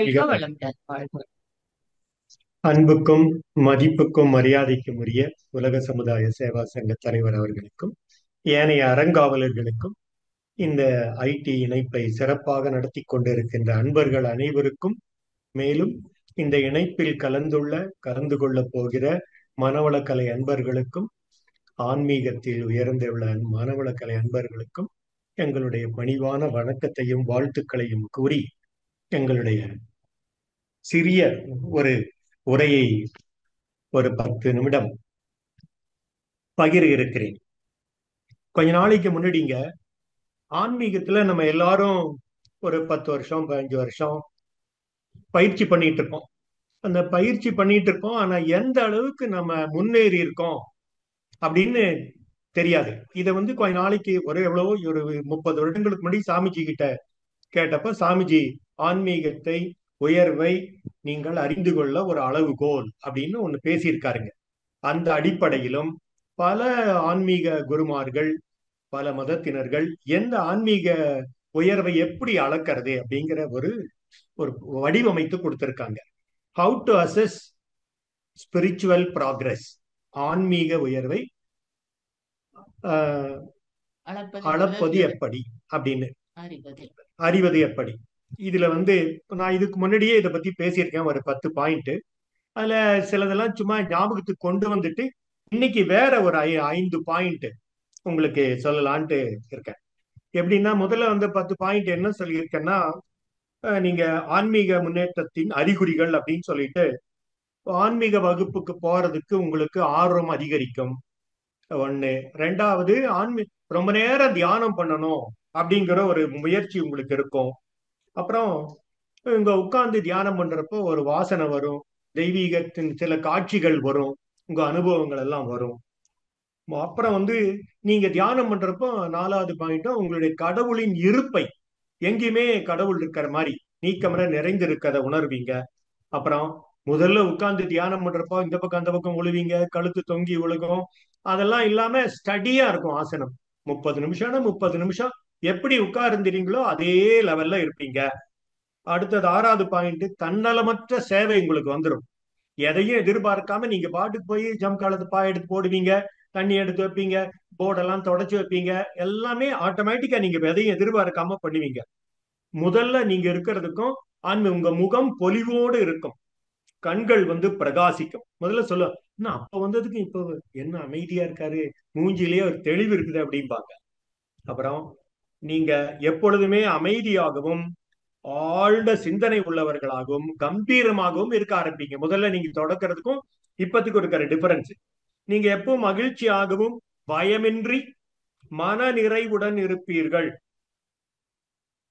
வாழ்க மிக வளமுடன். வாழ்க. அன்புக்கும் மதிப்புக்கும் மரியாதைக்கும் உரிய உலக சமுதாய சேவா சங்க தலைவர் அவர்களுக்கும் ஏனைய அறங்காவலர்களுக்கும் இந்த ஐடி இணைப்பை சிறப்பாக நடத்தி கொண்டிருக்கின்ற அன்பர்கள் அனைவருக்கும், மேலும் இந்த இணைப்பில் கலந்து கொள்ளப் போகிற மனவளக்கலை அன்பர்களுக்கும், ஆன்மீகத்தில் உயர்ந்துள்ள மனவளக்கலை அன்பர்களுக்கும் எங்களுடைய பணிவான வணக்கத்தையும் வாழ்த்துக்களையும் கூறி எங்களுடைய சிறிய ஒரு உரையை ஒரு 10 நிமிடம் பகிர இருக்கிறேன். கொஞ்ச நாளைக்கு முன்னாடிங்க ஆன்மீகத்துல நம்ம எல்லாரும் ஒரு 10 வருஷம் 15 வருஷம் பயிற்சி பண்ணிட்டு இருக்கோம். அந்த பயிற்சி பண்ணிட்டு இருக்கோம். ஆனா எந்த அளவுக்கு நம்ம முன்னேறி இருக்கோம் அப்படின்னு தெரியாது. இதை கொஞ்ச நாளைக்கு எவ்வளவோ ஒரு 30 வருடங்களுக்கு முன்னாடி சாமிஜி கிட்ட கேட்டப்ப, சாமிஜி ஆன்மீகத்தை உயர்வை நீங்கள் அறிந்து கொள்ள ஒரு அளவுகோல் அப்படின்னு ஒண்ணு பேசியிருக்காருங்க. அந்த அடிப்படையிலும் பல ஆன்மீக குருமார்கள், பல மதத்தினர்கள் எந்த ஆன்மீக உயர்வை எப்படி அளக்கிறது அப்படிங்கிற ஒரு ஒரு வடிவமைத்து கொடுத்திருக்காங்க. How to assess spiritual progress, ஆன்மீக உயர்வை அளப்பது அளப்பது முதல் எப்படி அப்படின்னு, அறிவது. அறிவது எப்படி. இதுல நான் இதுக்கு முன்னாடியே இதை பத்தி பேசியிருக்கேன், ஒரு 10 பாயிண்ட். அதுல சிலதெல்லாம் சும்மா ஞாபகத்துக்கு கொண்டு வந்துட்டு இன்னைக்கு வேற ஒரு 5 பாயிண்ட் உங்களுக்கு சொல்லலான்ட்டு இருக்கேன். எப்படின்னா, முதல்ல 10 பாயிண்ட் என்ன சொல்லியிருக்கேன்னா, நீங்க ஆன்மீக முன்னேற்றத்தின் அறிகுறிகள் அப்படின்னு சொல்லிட்டு ஆன்மீக வகுப்புக்கு போறதுக்கு உங்களுக்கு ஆர்வம் அதிகரிக்கும். ஒண்ணு. ரெண்டாவது, ரொம்ப நேரம் தியானம் பண்ணணும் அப்படிங்கிற ஒரு முயற்சி உங்களுக்கு இருக்கும். அப்புறம் இங்க உட்கார்ந்து தியானம் பண்றப்போ ஒரு வாசனை வரும், தெய்வீகத்தின் சில காட்சிகள் வரும், உங்க அனுபவங்கள் எல்லாம் வரும். அப்புறம் நீங்க தியானம் பண்றப்போ 4வது பாயிண்ட்டும் உங்களுடைய கடவுளின் இருப்பை, எங்கேயுமே கடவுள் இருக்கிற மாதிரி நீக்கமர நிறைந்து இருக்கிறத உணர்வீங்க. அப்புறம் முதல்ல உட்கார்ந்து தியானம் பண்றப்போ இந்த பக்கம் அந்த பக்கம் விழுவீங்க, கழுத்து தொங்கி விழுகும். அதெல்லாம் இல்லாம ஸ்டடியா இருக்கும் ஆசனம். 30 நிமிஷம்னா 30 நிமிஷம் எப்படி உட்கார்ந்துறீங்களோ அதே லெவல்ல இருப்பீங்க. அடுத்தது 6வது பாயிண்ட், தன்னலமற்ற சேவை உங்களுக்கு வந்துடும். எதையும் எதிர்பார்க்காம நீங்க பாட்டுக்கு போய் ஜம்காலத்து பாய் எடுத்து போடுவீங்க, தண்ணி எடுத்து வைப்பீங்க, போர்டெல்லாம் தொடச்சு வைப்பீங்க. எல்லாமே ஆட்டோமேட்டிக்கா நீங்க எதையும் எதிர்பார்க்காம பண்ணுவீங்க. முதல்ல நீங்க இருக்கிறதுக்கும் உங்க முகம் பொலிவோடு இருக்கும், கண்கள் பிரகாசிக்கும். முதல்ல சொல்லுவாங்க, என்ன அப்ப வந்ததுக்கு இப்ப என்ன அமைதியா இருக்காரு, மூஞ்சிலேயே ஒரு தெளிவு இருக்குது அப்படிம்பாங்க. அப்புறம் நீங்க எப்பொழுதுமே அமைதியாகவும் ஆழ்ந்த சிந்தனை உள்ளவர்களாகவும் கம்பீரமாகவும் இருக்க ஆரம்பிங்க. முதல்ல நீங்க தொடக்கிறதுக்கும் இப்பத்துக்கும் இருக்கிற டிஃபரன்ஸ். நீங்க எப்பவும் மகிழ்ச்சியாகவும் பயமின்றி மன நிறைவுடன் இருப்பீர்கள்.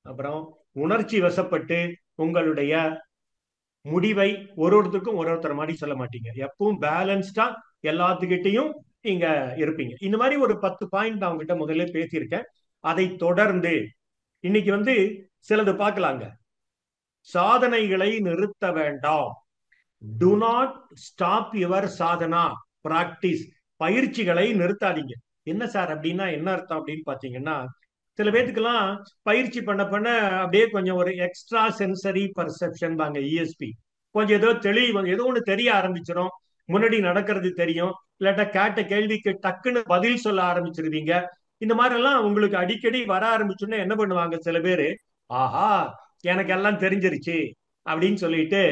அப்புறம் உணர்ச்சி வசப்பட்டு உங்களுடைய முடிவை ஒருத்தருக்கும் ஒருத்தர் மாதிரி சொல்ல மாட்டீங்க. எப்பவும் பேலன்ஸ்டா எல்லாத்துக்கிட்டையும் நீங்க இருப்பீங்க. இந்த மாதிரி ஒரு 10 பாயிண்ட் நான் உங்ககிட்ட முதல்ல பேசியிருக்கேன். அதை தொடர்ந்து இன்னைக்கு சிலது பார்க்கலாங்க. சாதனைகளை நிறுத்த வேண்டாம். To not stop your Sadhana practice. பயிற்சிகளை நிறுத்தாதீங்க. என்ன சார் அப்படின்னா என்ன அர்த்தம் அப்படின்னு பாத்தீங்கன்னா, சில பேத்துக்கெல்லாம் பயிற்சி பண்ண பண்ண அப்படியே கொஞ்சம் ஒரு எக்ஸ்ட்ரா சென்சரி பர்செப்ஷன் பாங்க, இஎஸ்பி. கொஞ்சம் ஏதோ ஏதோ ஒண்ணு தெரிய ஆரம்பிச்சிடும். முன்னாடி நடக்கிறது தெரியும், இல்லாட்டா கேட்ட கேள்விக்கு டக்குன்னு பதில் சொல்ல ஆரம்பிச்சிருவீங்க. இந்த மாதிரி எல்லாம் உங்களுக்கு அடிக்கடி வர ஆரம்பிச்சுன்னா என்ன பண்ணுவாங்க சில பேரு, ஆஹா எனக்கு எல்லாம் தெரிஞ்சிருச்சு அப்படின்னு சொல்லிட்டு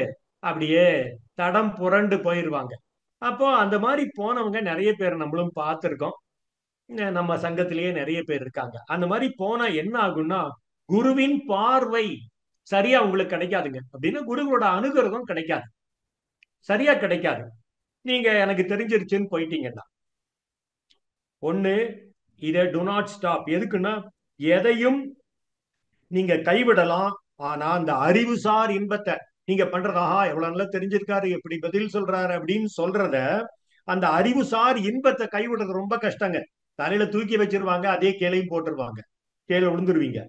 அப்படியே தடம் புரண்டு போயிருவாங்க. அப்போ அந்த மாதிரி போனவங்க நிறைய பேர் நம்மளும் பார்த்திருக்கோம். நம்ம சங்கத்திலேயே நிறைய பேர் இருக்காங்க. அந்த மாதிரி போனா என்ன ஆகும்னா, குருவின் பார்வை சரியா உங்களுக்கு கிடைக்காதுங்க. அப்படின்னா குருவோட அனுகிரகம் கிடைக்காது, சரியா கிடைக்காது. நீங்க எனக்கு தெரிஞ்சிருச்சுன்னு போயிட்டீங்கன்னா ஒண்ணு, இதை டு நாட் ஸ்டாப். எதுக்குன்னா, எதையும் நீங்க கைவிடலாம். ஆனா அந்த அறிவுசார் இன்பத்தை நீங்க பண்றதாஹா எவ்வளவு நல்லா தெரிஞ்சிருக்காரு, எப்படி பதில் சொல்றாரு அப்படின்னு சொல்றத, அந்த அறிவுசார் இன்பத்தை கைவிடுறது ரொம்ப கஷ்டங்க. தலையில தூக்கி வச்சிருவாங்க, அதே கீழையும் போட்டுருவாங்க, கீழே விழுந்துருவீங்க.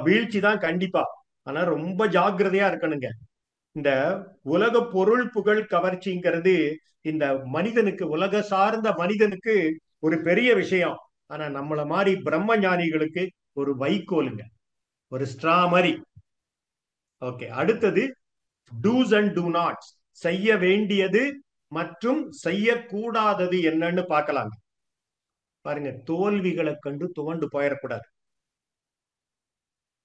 வீழ்ச்சி தான் கண்டிப்பா. ஆனா ரொம்ப ஜாக்கிரதையா இருக்கணுங்க. இந்த உலக பொருள் புகழ் கவர்ச்சிங்கிறது இந்த மனிதனுக்கு, உலக சார்ந்த மனிதனுக்கு ஒரு பெரிய விஷயம். ஆனா நம்மள மாதிரி பிரம்ம ஞானிகளுக்கு ஒரு வைக்கோலுங்க, ஒரு ஸ்ட்ரா மாதிரி. ஓகே, அடுத்தது டூஸ் அண்ட் டூ நாட்ஸ். செய்ய வேண்டியது மற்றும் செய்யக்கூடாதது என்னன்னு பார்க்கலாம். பாருங்க, தோல்விகளை கண்டு துவண்டு போயிடக்கூடாது.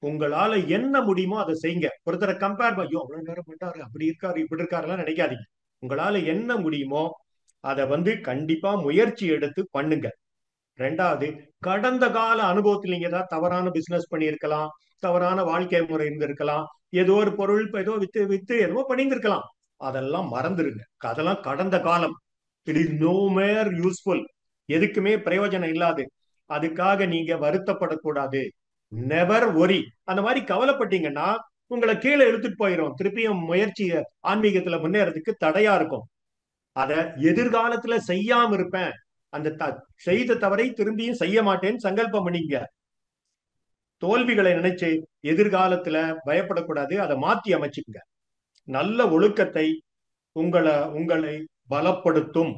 உங்களால என்ன முடியுமோ அதை செய்யுங்க. ஒருத்தரை கம்பேர் ஐயோ அவ்வளவு நேரம் பண்ணிட்டாரு, அப்படி இருக்காரு இப்படி இருக்காருலாம் நினைக்காதீங்க. உங்களால என்ன முடியுமோ அதை கண்டிப்பா முயற்சி எடுத்து பண்ணுங்க. ரெண்டாவது, கடந்த கால அனுபவத்தில் நீங்க ஏதாவது தவறான பிசினஸ் பண்ணியிருக்கலாம், தவறான வாழ்க்கை முறை இருந்திருக்கலாம், ஏதோ ஒரு பொருள் ஏதோ வித்து வித்து ஏதோ பண்ணியிருந்திருக்கலாம். அதெல்லாம் மறந்துருங்க. அதெல்லாம் கடந்த காலம். It is no more useful. எதுக்குமே பிரயோஜனம் இல்லாது. அதுக்காக நீங்க வருத்தப்படக்கூடாது. Never worry. அந்த மாதிரி கவலைப்பட்டீங்கன்னா உங்களை கீழே இழுத்துட்டு போயிடும். திருப்பியும் முயற்சி ஆன்மீகத்துல முன்னேறதுக்கு தடையா இருக்கும். அத எதிர்காலத்துல செய்யாம இருப்பேன், அந்த செய்த தவறை திரும்பியும் செய்ய மாட்டேன்னு சங்கல்பம் பண்ணிங்க. தோல்விகளை நினைச்சு எதிர்காலத்துல பயப்படக்கூடாது. அதை மாத்தி அமைச்சுக்குங்க. நல்ல ஒழுக்கத்தை உங்களை பலப்படுத்தும்.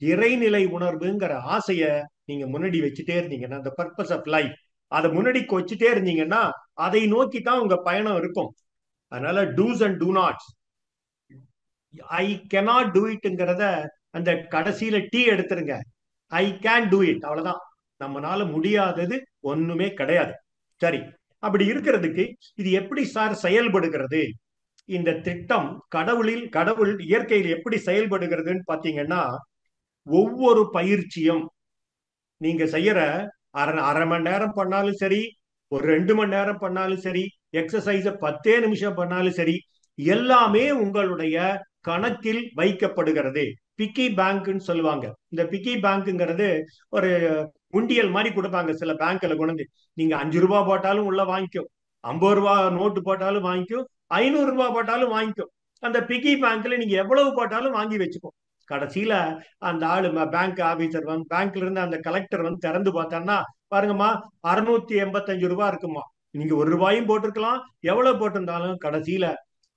இறைநிலை உணர்வுங்கிற ஆசைய நீங்க முன்னாடி வச்சுட்டே இருந்தீங்கன்னா, அந்த பர்பஸ் ஆஃப் லைஃப் அதை முன்னாடி வச்சுட்டே இருந்தீங்கன்னா அதை நோக்கி தான் உங்க பயணம் இருக்கும். அதனால do's and do nots. I cannot do இட்ங்கிறத அந்த கடைசியில டீ எடுத்துருங்க. ஐ கேன் டூ இட், அவ்வளவுதான். நம்மளால முடியாதது ஒண்ணுமே கிடையாது. சரி, அப்படி இருக்கிறதுக்கு இது எப்படி சார் செயல்படுகிறது? இந்த திட்டம் கடவுள் இயற்கையில் எப்படி செயல்படுகிறதுன்னு பாத்தீங்கன்னா, ஒவ்வொரு பயிற்சியும் நீங்க செய்யற அரை மணி நேரம் பண்ணாலும் சரி, ஒரு 2 மணி நேரம் பண்ணாலும் சரி, எக்ஸசைஸ 10 நிமிஷம் பண்ணாலும் சரி, எல்லாமே உங்களுடைய கணக்கில் வைக்கப்படுகிறது. பிக்கி பேங்க்னு சொல்லுவாங்க. இந்த பிக்கி பேங்க்ங்கிறது ஒரு உண்டியல் மாதிரி கொடுப்பாங்க சில பேங்க்ல கொண்டு. நீங்க 5 ரூபாய் போட்டாலும் உள்ள வாங்கிக்கும், 50 ரூபாய் நோட்டு போட்டாலும் வாங்கிக்கும், 500 ரூபாய் போட்டாலும் வாங்கிக்கும். அந்த பிக்கி பேங்க்ல நீங்க எவ்வளவு போட்டாலும் வாங்கி வச்சுக்கோ. கடைசியில அந்த ஆளு பேங்க் ஆபீசர் பேங்க்ல இருந்து அந்த கலெக்டர் திறந்து பார்த்தான்னா, பாருங்கம்மா 685 ரூபாய் இருக்குமா. நீங்க 1 ரூபாயும் போட்டிருக்கலாம், எவ்வளவு போட்டிருந்தாலும் கடைசியில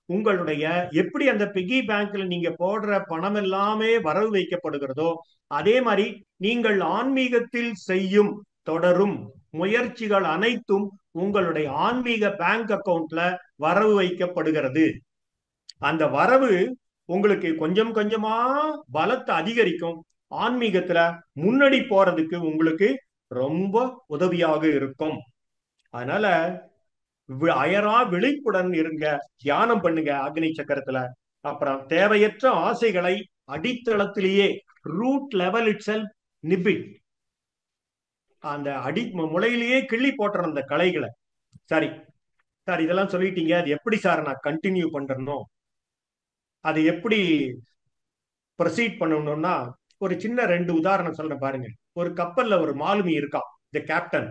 உங்களுடைய எப்படி அந்த பிகி பேங்க்ல நீங்க போடுற பணம் எல்லாமே வரவு வைக்கப்படுகிறதோ, அதே மாதிரி நீங்கள் ஆன்மீகத்தில் செய்யும் தொடரும் முயற்சிகள் அனைத்தும் உங்களுடைய ஆன்மீக பேங்க் அக்கவுண்ட்ல வரவு வைக்கப்படுகிறது. அந்த வரவு உங்களுக்கு கொஞ்சம் கொஞ்சமா பலத்தை அதிகரிக்கும். ஆன்மீகத்துல முன்னாடி போறதுக்கு உங்களுக்கு ரொம்ப உதவியாக இருக்கும். அதனால அயரா விழிப்புடன் இருங்க, தியானம் பண்ணுங்க அக்னி சக்கரத்துல. அப்புறம் தேவையற்ற ஆசைகளை அடித்தளத்திலேயே ரூட் லெவல் இட் செல்ஃப் நிபிட், அந்த முளையிலேயே கிள்ளி போட்டுற அந்த களைகளை. சரி சார், இதெல்லாம் சொல்லிட்டீங்க, அது எப்படி சார் நான் கண்டினியூ பண்றணும், அது எப்படி ப்ரொசீட் பண்ணணும்னா ஒரு சின்ன 2 உதாரணம் சொல்றேன் பாருங்க. ஒரு கப்பல்ல ஒரு மாலுமி இருக்கான், இந்த கேப்டன்.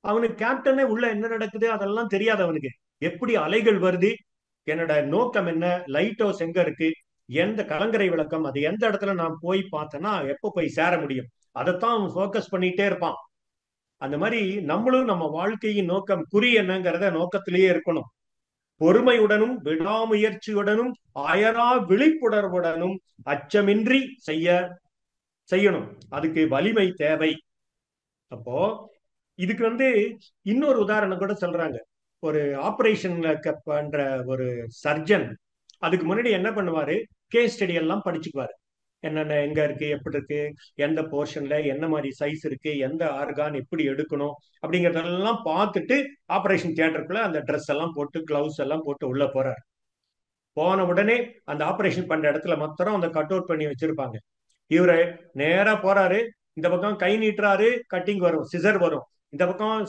அவனுக்கு கேப்டனே உள்ள என்ன நடக்குது அதெல்லாம் தெரியாது அவனுக்கு. எப்படி அலைகள் வருது, என்னோட நோக்கம் என்ன, லைட் ஹவுஸ் எங்க இருக்கு, எந்த கலங்கரை விளக்கம், அது எந்த இடத்துல நான் போய் பார்த்தேன்னா எப்போ போய் சேர முடியும், அதைத்தான் அவன் ஃபோக்கஸ் பண்ணிட்டே இருப்பான். அந்த மாதிரி நம்மளும் நம்ம வாழ்க்கையின் நோக்கம் குறி என்னங்கிறத நோக்கத்திலேயே இருக்கணும். பொறுமையுடனும் விடாமுயற்சியுடனும் அயரா விழிப்புணர்வுடனும் அச்சமின்றி செய்யணும். அதுக்கு வலிமை தேவை. அப்போ இதுக்கு இன்னொரு உதாரணம் கூட சொல்றாங்க. ஒரு ஆபரேஷன்ல பண்ற ஒரு சர்ஜன் அதுக்கு முன்னாடி என்ன பண்ணுவாரு, கேஸ் ஸ்டடி எல்லாம் படிச்சுக்குவாரு. என்னென்ன எங்க இருக்கு, எப்படி இருக்கு, எந்த போர்ஷன்ல என்ன மாதிரி சைஸ் இருக்கு, எந்த ஆர்கான் எப்படி எடுக்கணும் அப்படிங்கறதெல்லாம் பார்த்துட்டு ஆபரேஷன் தியேட்டருக்குள்ள அந்த ட்ரெஸ் எல்லாம் போட்டு கிளவுஸ் எல்லாம் போட்டு உள்ள போறாரு. போன உடனே அந்த ஆபரேஷன் பண்ற இடத்துல மாத்திரம் அந்த கட் அவுட் பண்ணி வச்சிருப்பாங்க. இவரு நேரா போறாரு, இந்த பக்கம் கை நீட்டுறாரு, கட்டிங் வரும், சிசர் வரும், இந்த பக்கம்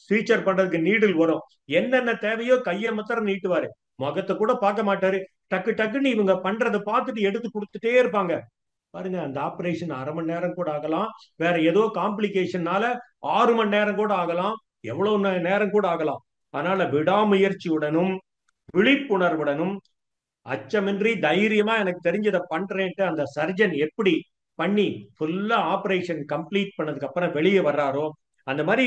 ஃபீச்சர் பண்றதுக்கு நீடில் வரும். என்னென்ன தேவையோ கையை மாத்திரம் நீட்டுவாரு, முகத்தை கூட பார்க்க மாட்டாரு. டக்கு டக்குன்னு இவங்க பண்றதை பார்த்துட்டு எடுத்து கொடுத்துட்டே இருப்பாங்க. பாருங்க, அந்த ஆபரேஷன் அரை மணி நேரம் கூட ஆகலாம், வேற ஏதோ காம்ப்ளிகேஷன்னால 6 மணி நேரம் கூட ஆகலாம், எவ்வளவு நேரம் கூட ஆகலாம். அதனால விடாமுயற்சியுடனும் விழிப்புணர்வுடனும் அச்சமின்றி தைரியமா எனக்கு தெரிஞ்சதை பண்றேன்ட்டு அந்த சர்ஜன் எப்படி பண்ணி ஃபுல்லா ஆபரேஷன் கம்ப்ளீட் பண்ணதுக்கு அப்புறம் வெளியே வர்றாரோ, அந்த மாதிரி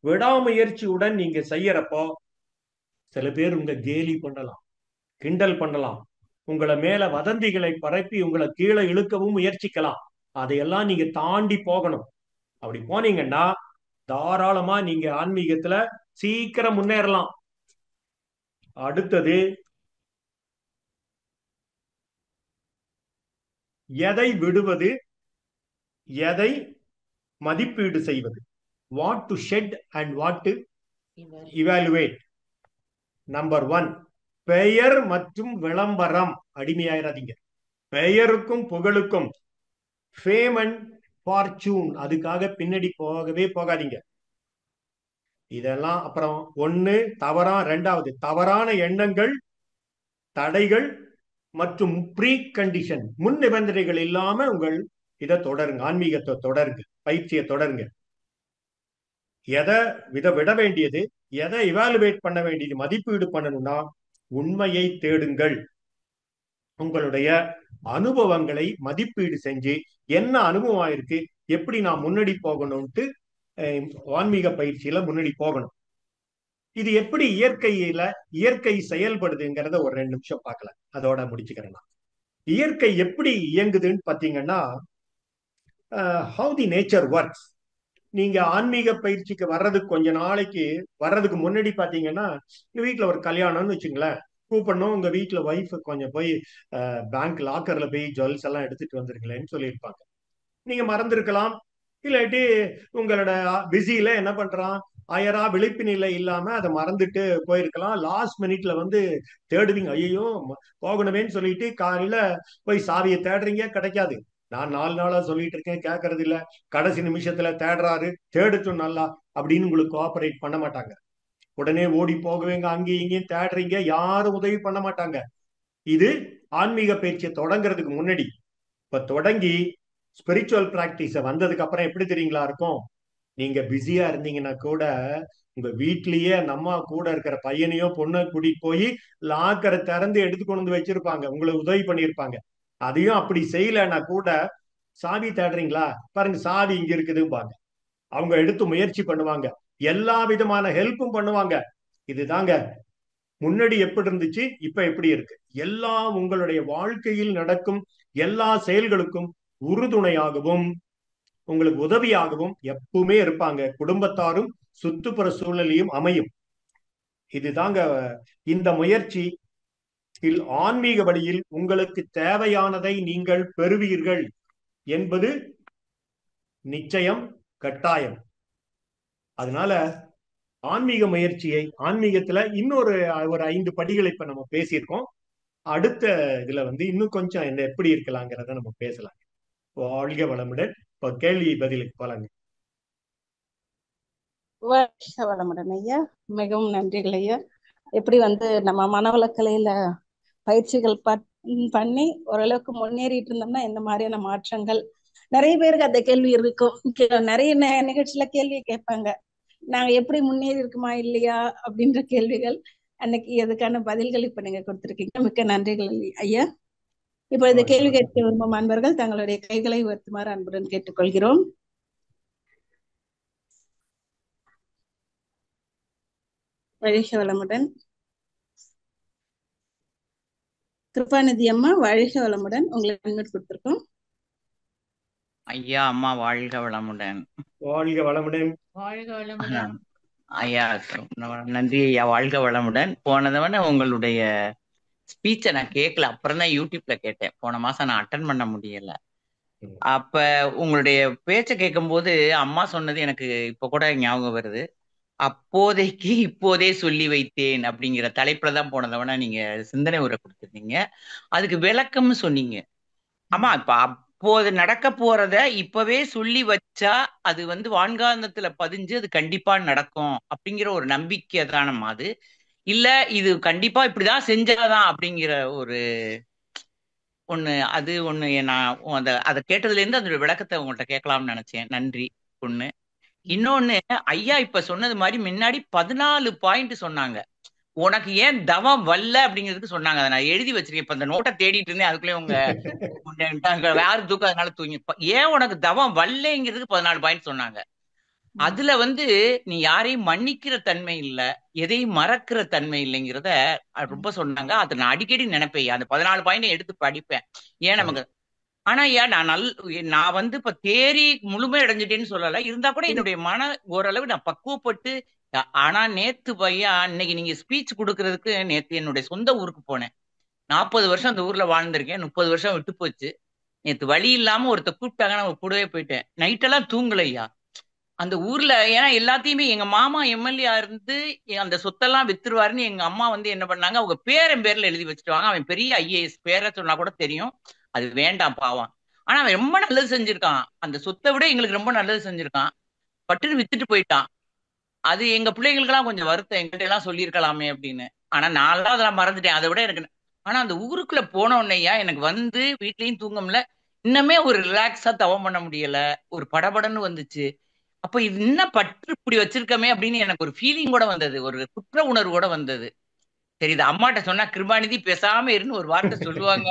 விடாமுயற்சியுடன் நீங்க செய்யறப்போ சில பேர் உங்க கேலி பண்ணலாம், கிண்டல் பண்ணலாம், உங்களை மேல வதந்திகளை பரப்பி உங்களை கீழே இழுக்கவும் முயற்சிக்கலாம். அதையெல்லாம் நீங்க தாண்டி போகணும். அப்படி போனீங்கன்னா தாராளமா நீங்க ஆன்மீகத்துல சீக்கிரம் முன்னேறலாம். அடுத்தது எதை விடுவது, எதை மதிப்பீடு செய்வது. What to shed and what to evaluate. Number 1, பெயர் மற்றும் விளம்பரம். அடிமையாயிராதீங்க. பெயருக்கும் புகழுக்கும், ஃபேம் அண்ட் ஃபார்ச்சூன், அதுக்காக பின்னாடி போகவே போகாதீங்க. இதெல்லாம் அப்புறம் ஒண்ணு ரெண்டாவது தவறான எண்ணங்கள், தடைகள் மற்றும் ப்ரீ கண்டிஷன், முன் நிபந்தனைகள் இல்லாம உங்கள் இதை தொடருங்க, ஆன்மீகத்தை தொடருங்க, பயிற்சியை தொடருங்க. எதை விட வேண்டியது, எதை இவாலுவேட் பண்ண வேண்டியது, மதிப்பீடு பண்ணணும்னா உண்மையை தேடுங்கள். உங்களுடைய அனுபவங்களை மதிப்பீடு செஞ்சு என்ன அனுபவம் ஆயிருக்கு, எப்படி நான் முன்னாடி போகணும்ட்டு ஆன்மீக பயிற்சியில முன்னாடி போகணும். இது எப்படி இயற்கை செயல்படுதுங்கிறத ஒரு 2 நிமிஷம் பார்க்கலாம். அதோட முடிச்சுக்கிறேன் நான். இயற்கை எப்படி இயங்குதுன்னு பாத்தீங்கன்னா, ஹவு தி நேச்சர் ஒர்க்ஸ். நீங்க ஆன்மீக பயிற்சிக்கு வர்றதுக்கு முன்னாடி பாத்தீங்கன்னா, உங்க வீட்டுல ஒரு கல்யாணம்னு வச்சுங்களேன், கூப்பிடணும், உங்க வீட்டுல ஒய்ஃப் கொஞ்சம் போய் பேங்க் லாக்கர்ல போய் ஜுவல்ஸ் எல்லாம் எடுத்துட்டு வந்துருங்களேன்னு சொல்லியிருப்பாங்க. நீங்க மறந்துருக்கலாம், இல்லாட்டி உங்களோட பிஸியில என்ன பண்றான், அயரா விழிப்பு நிலை இல்லாம அதை மறந்துட்டு போயிருக்கலாம். லாஸ்ட் மினிட்ல வந்து தேடுவீங்க, ஐயோ போகணுமேன்னு சொல்லிட்டு காலையில போய் சாவியை தேடுறீங்க, கிடைக்காது. நான் 4 நாளா சொல்லிட்டு இருக்கேன், கேட்கறது இல்ல. கடைசி நிமிஷத்துல தேடுறாரு, தேடுட்டும் நல்லா அப்படின்னு உங்களுக்கு கோஆபரேட் பண்ண மாட்டாங்க. உடனே ஓடி போகுவீங்க, அங்கேயும் இங்கேயும் தேடுறீங்க, யாரும் உதவி பண்ண மாட்டாங்க. இது ஆன்மீக பயிற்சியை தொடங்குறதுக்கு முன்னாடி. இப்ப தொடங்கி ஸ்பிரிச்சுவல் பிராக்டிஸ வந்ததுக்கு அப்புறம் எப்படி தெரியுங்களா இருக்கும், நீங்க பிஸியா இருந்தீங்கன்னா கூட உங்க வீட்லயே நம்ம கூட இருக்கிற பையனையோ பொண்ணை கூட்டிட்டு போய் லாக்கரை திறந்து எடுத்து கொண்டு வந்து வச்சிருப்பாங்க, உங்களுக்கு உதவி பண்ணியிருப்பாங்க. அதையும் அப்படி செய்யலைன்னா கூட, சாவி தேடுறீங்களா பாருங்க, சாவி இங்க இருக்குதுப்பாங்க, அவங்க எடுத்து முயற்சி பண்ணுவாங்க, எல்லா விதமான ஹெல்ப்பும் பண்ணுவாங்க. இதுதாங்க முன்னாடி எப்படி இருந்துச்சு, இப்ப எப்படி இருக்கு. எல்லாம் உங்களுடைய வாழ்க்கையில் நடக்கும் எல்லா செயல்களுக்கும் உறுதுணையாகவும் உங்களுக்கு உதவியாகவும் எப்பவுமே இருப்பாங்க. குடும்பத்தாரும் சுற்றுப்புற சூழலையும் அமையும். இதுதாங்க இந்த முயற்சி. ஆன்மீக வழியில் உங்களுக்கு தேவையானதை நீங்கள் பெறுவீர்கள் என்பது நிச்சயம், கட்டாயம். அதனால ஆன்மீக முயற்சியை, ஆன்மீகத்துல இன்னொரு ஒரு 5 படிகளை இப்ப நம்ம பேசியிருக்கோம். அடுத்த இதுல வந்து இன்னும் கொஞ்சம் என்ன எப்படி இருக்கலாங்கிறத நம்ம பேசலாம். வாழ்க வளமுடன். இப்போ கேள்வி பதிலுக்கு போலாங்க. வாழ்க வளமுடன் ஐயா, மிகவும் நன்றிகள் ஐயா. எப்படி வந்து நம்ம மனவளக்கலையில பயிற்சிகள் பண்ணி ஓரளவுக்கு முன்னேறிட்டு இருந்தோம்னா இந்த மாதிரியான மாற்றங்கள், நிறைய பேருக்கு அந்த கேள்வி இருக்கும். நிறைய நிகழ்ச்சியில கேள்வி கேட்பாங்க, நாங்க எப்படி முன்னேறி இருக்குமா இல்லையா அப்படின்ற கேள்விகள். அன்னைக்கு அதுக்கான பதில்கள் இப்ப நீங்க கொடுத்திருக்கீங்க, மிக்க நன்றிகள் ஐயா. இப்ப இந்த கேள்வி கேட்க விரும்பும் அன்பர்கள் தங்களுடைய கைகளை உயர்த்துமாறு அன்புடன் கேட்டுக்கொள்கிறோம். வாழ்க வளமுடன். கிருபாநிதி அம்மா வாழ்க வளமுடன், உங்களை அன்மிட் கொடுத்திருக்கோம். ஐயா அம்மா வாழ்க வளமுடன். வாழ்க வளமுடன். வாழ்க வளமுடன் ஐயா. நன்றி ஐயா, வாழ்க வளமுடன். போன தவணை உங்களுடைய ஸ்பீச்சை நான் கேட்கல, அப்புறம் தான் யூடியூப்ல கேட்டேன். போன மாசம் நான் அட்டன் பண்ண முடியல. அப்ப உங்களுடைய பேச்சை கேட்கும் போது அம்மா சொன்னது எனக்கு இப்ப கூட ஞாபகம் வருது. அப்போதைக்கு இப்போதே சொல்லி வைத்தேன் அப்படிங்கிற தலைப்புல தான் போன தவணை நீங்க சிந்தனை உரை கொடுத்துருந்தீங்க. அதுக்கு விளக்கம்னு சொன்னீங்க. ஆமா, இப்ப அப்போது நடக்க போறத இப்பவே சொல்லி வச்சா அது வந்து வான்காந்தத்துல பதிஞ்சு அது கண்டிப்பா நடக்கும் அப்படிங்கிற ஒரு நம்பிக்கை தானம்மா அது? இல்ல இது கண்டிப்பா இப்படிதான் செஞ்சாதான் அப்படிங்கிற ஒரு அது ஒண்ணு நான் அதை கேட்டதுல இருந்து அதோட விளக்கத்தை உங்கள்கிட்ட கேட்கலாம்னு நினைச்சேன். நன்றி. ஒண்ணு. இன்னொன்னு, ஐயா இப்ப சொன்னது மாதிரி முன்னாடி 14 பாயிண்ட் சொன்னாங்க. உனக்கு ஏன் தவம் வரல அப்படிங்கிறதுக்கு சொன்னாங்க. அதை நான் எழுதி வச்சிருக்கேன். இப்ப அந்த நோட்டை தேடிட்டு இருந்தேன், அதுக்குள்ளே உங்க வேற தூக்கம், அதனால தூங்கி. ஏன் உனக்கு தவம் வரலைங்கிறதுக்கு 14 பாயிண்ட் சொன்னாங்க. அதுல வந்து நீ யாரையும் மன்னிக்கிற தன்மை இல்ல, எதையும் மறக்கிற தன்மை இல்லைங்கிறத ரொம்ப சொன்னாங்க. அதை நான் அடிக்கடி நினைப்பேன், அந்த 14 பாயிண்ட் எடுத்து படிப்பேன். ஏன் நமக்கு ஆனா ஏன் நான் வந்து இப்ப தேறி முழுமை அடைஞ்சிட்டேன்னு சொல்லல, இருந்தா கூட என்னுடைய மன ஓரளவு நான் பக்குவப்பட்டு ஆனா நேத்து பையா இன்னைக்கு நீங்க ஸ்பீச் கொடுக்கறதுக்கு நேத்து என்னுடைய சொந்த ஊருக்கு போனேன். 40 வருஷம் அந்த ஊர்ல வாழ்ந்திருக்கேன். 30 வருஷம் விட்டு போச்சு. நேத்து வழி இல்லாம ஒருத்த கூப்பிட்டாங்க, நான் கூடவே போயிட்டேன். நைட்டெல்லாம் தூங்கலையா அந்த ஊர்ல. ஏன்னா எல்லாத்தையுமே எங்க மாமா எம்எல்ஏ இருந்து அந்த சொத்தெல்லாம் வித்துருவாருன்னு எங்க அம்மா வந்து என்ன பண்ணாங்க, அவங்க பேரன் பேர்ல எழுதி வச்சுட்டுவாங்க. அவன் பெரிய ஐஏஎஸ், பேரை சொன்னா கூட தெரியும். அது வேண்டாம் பாவம். ஆனா அவன் ரொம்ப நல்லது செஞ்சிருக்கான். அந்த சொத்தை விட எங்களுக்கு ரொம்ப நல்லது செஞ்சிருக்கான். பட்டுன்னு வித்துட்டு போயிட்டான். அது எங்க பிள்ளைங்களுக்கெல்லாம் கொஞ்சம் வருத்தம், எங்கள்கிட்ட எல்லாம் சொல்லியிருக்கலாமே அப்படின்னு. ஆனா நான்லாம் அதெல்லாம் மறந்துட்டேன். அதை விட எனக்கு ஆனா அந்த ஊருக்குள்ள போன உடனேயா எனக்கு வந்து வீட்லயும் தூங்க முடியல. இன்னமே ஒரு ரிலாக்ஸா தவம் பண்ண முடியல. ஒரு படபடன்னு வந்துச்சு. அப்ப இது என்ன பற்று இப்படி வச்சிருக்கமே அப்படின்னு எனக்கு ஒரு ஃபீலிங் கூட வந்தது. ஒரு குற்ற உணர்வு கூட வந்தது. சரி இது அம்மாட்ட சொன்னா கிருபாநிதி பேசாம இருன்னு ஒரு வார்த்தை சொல்லுவாங்க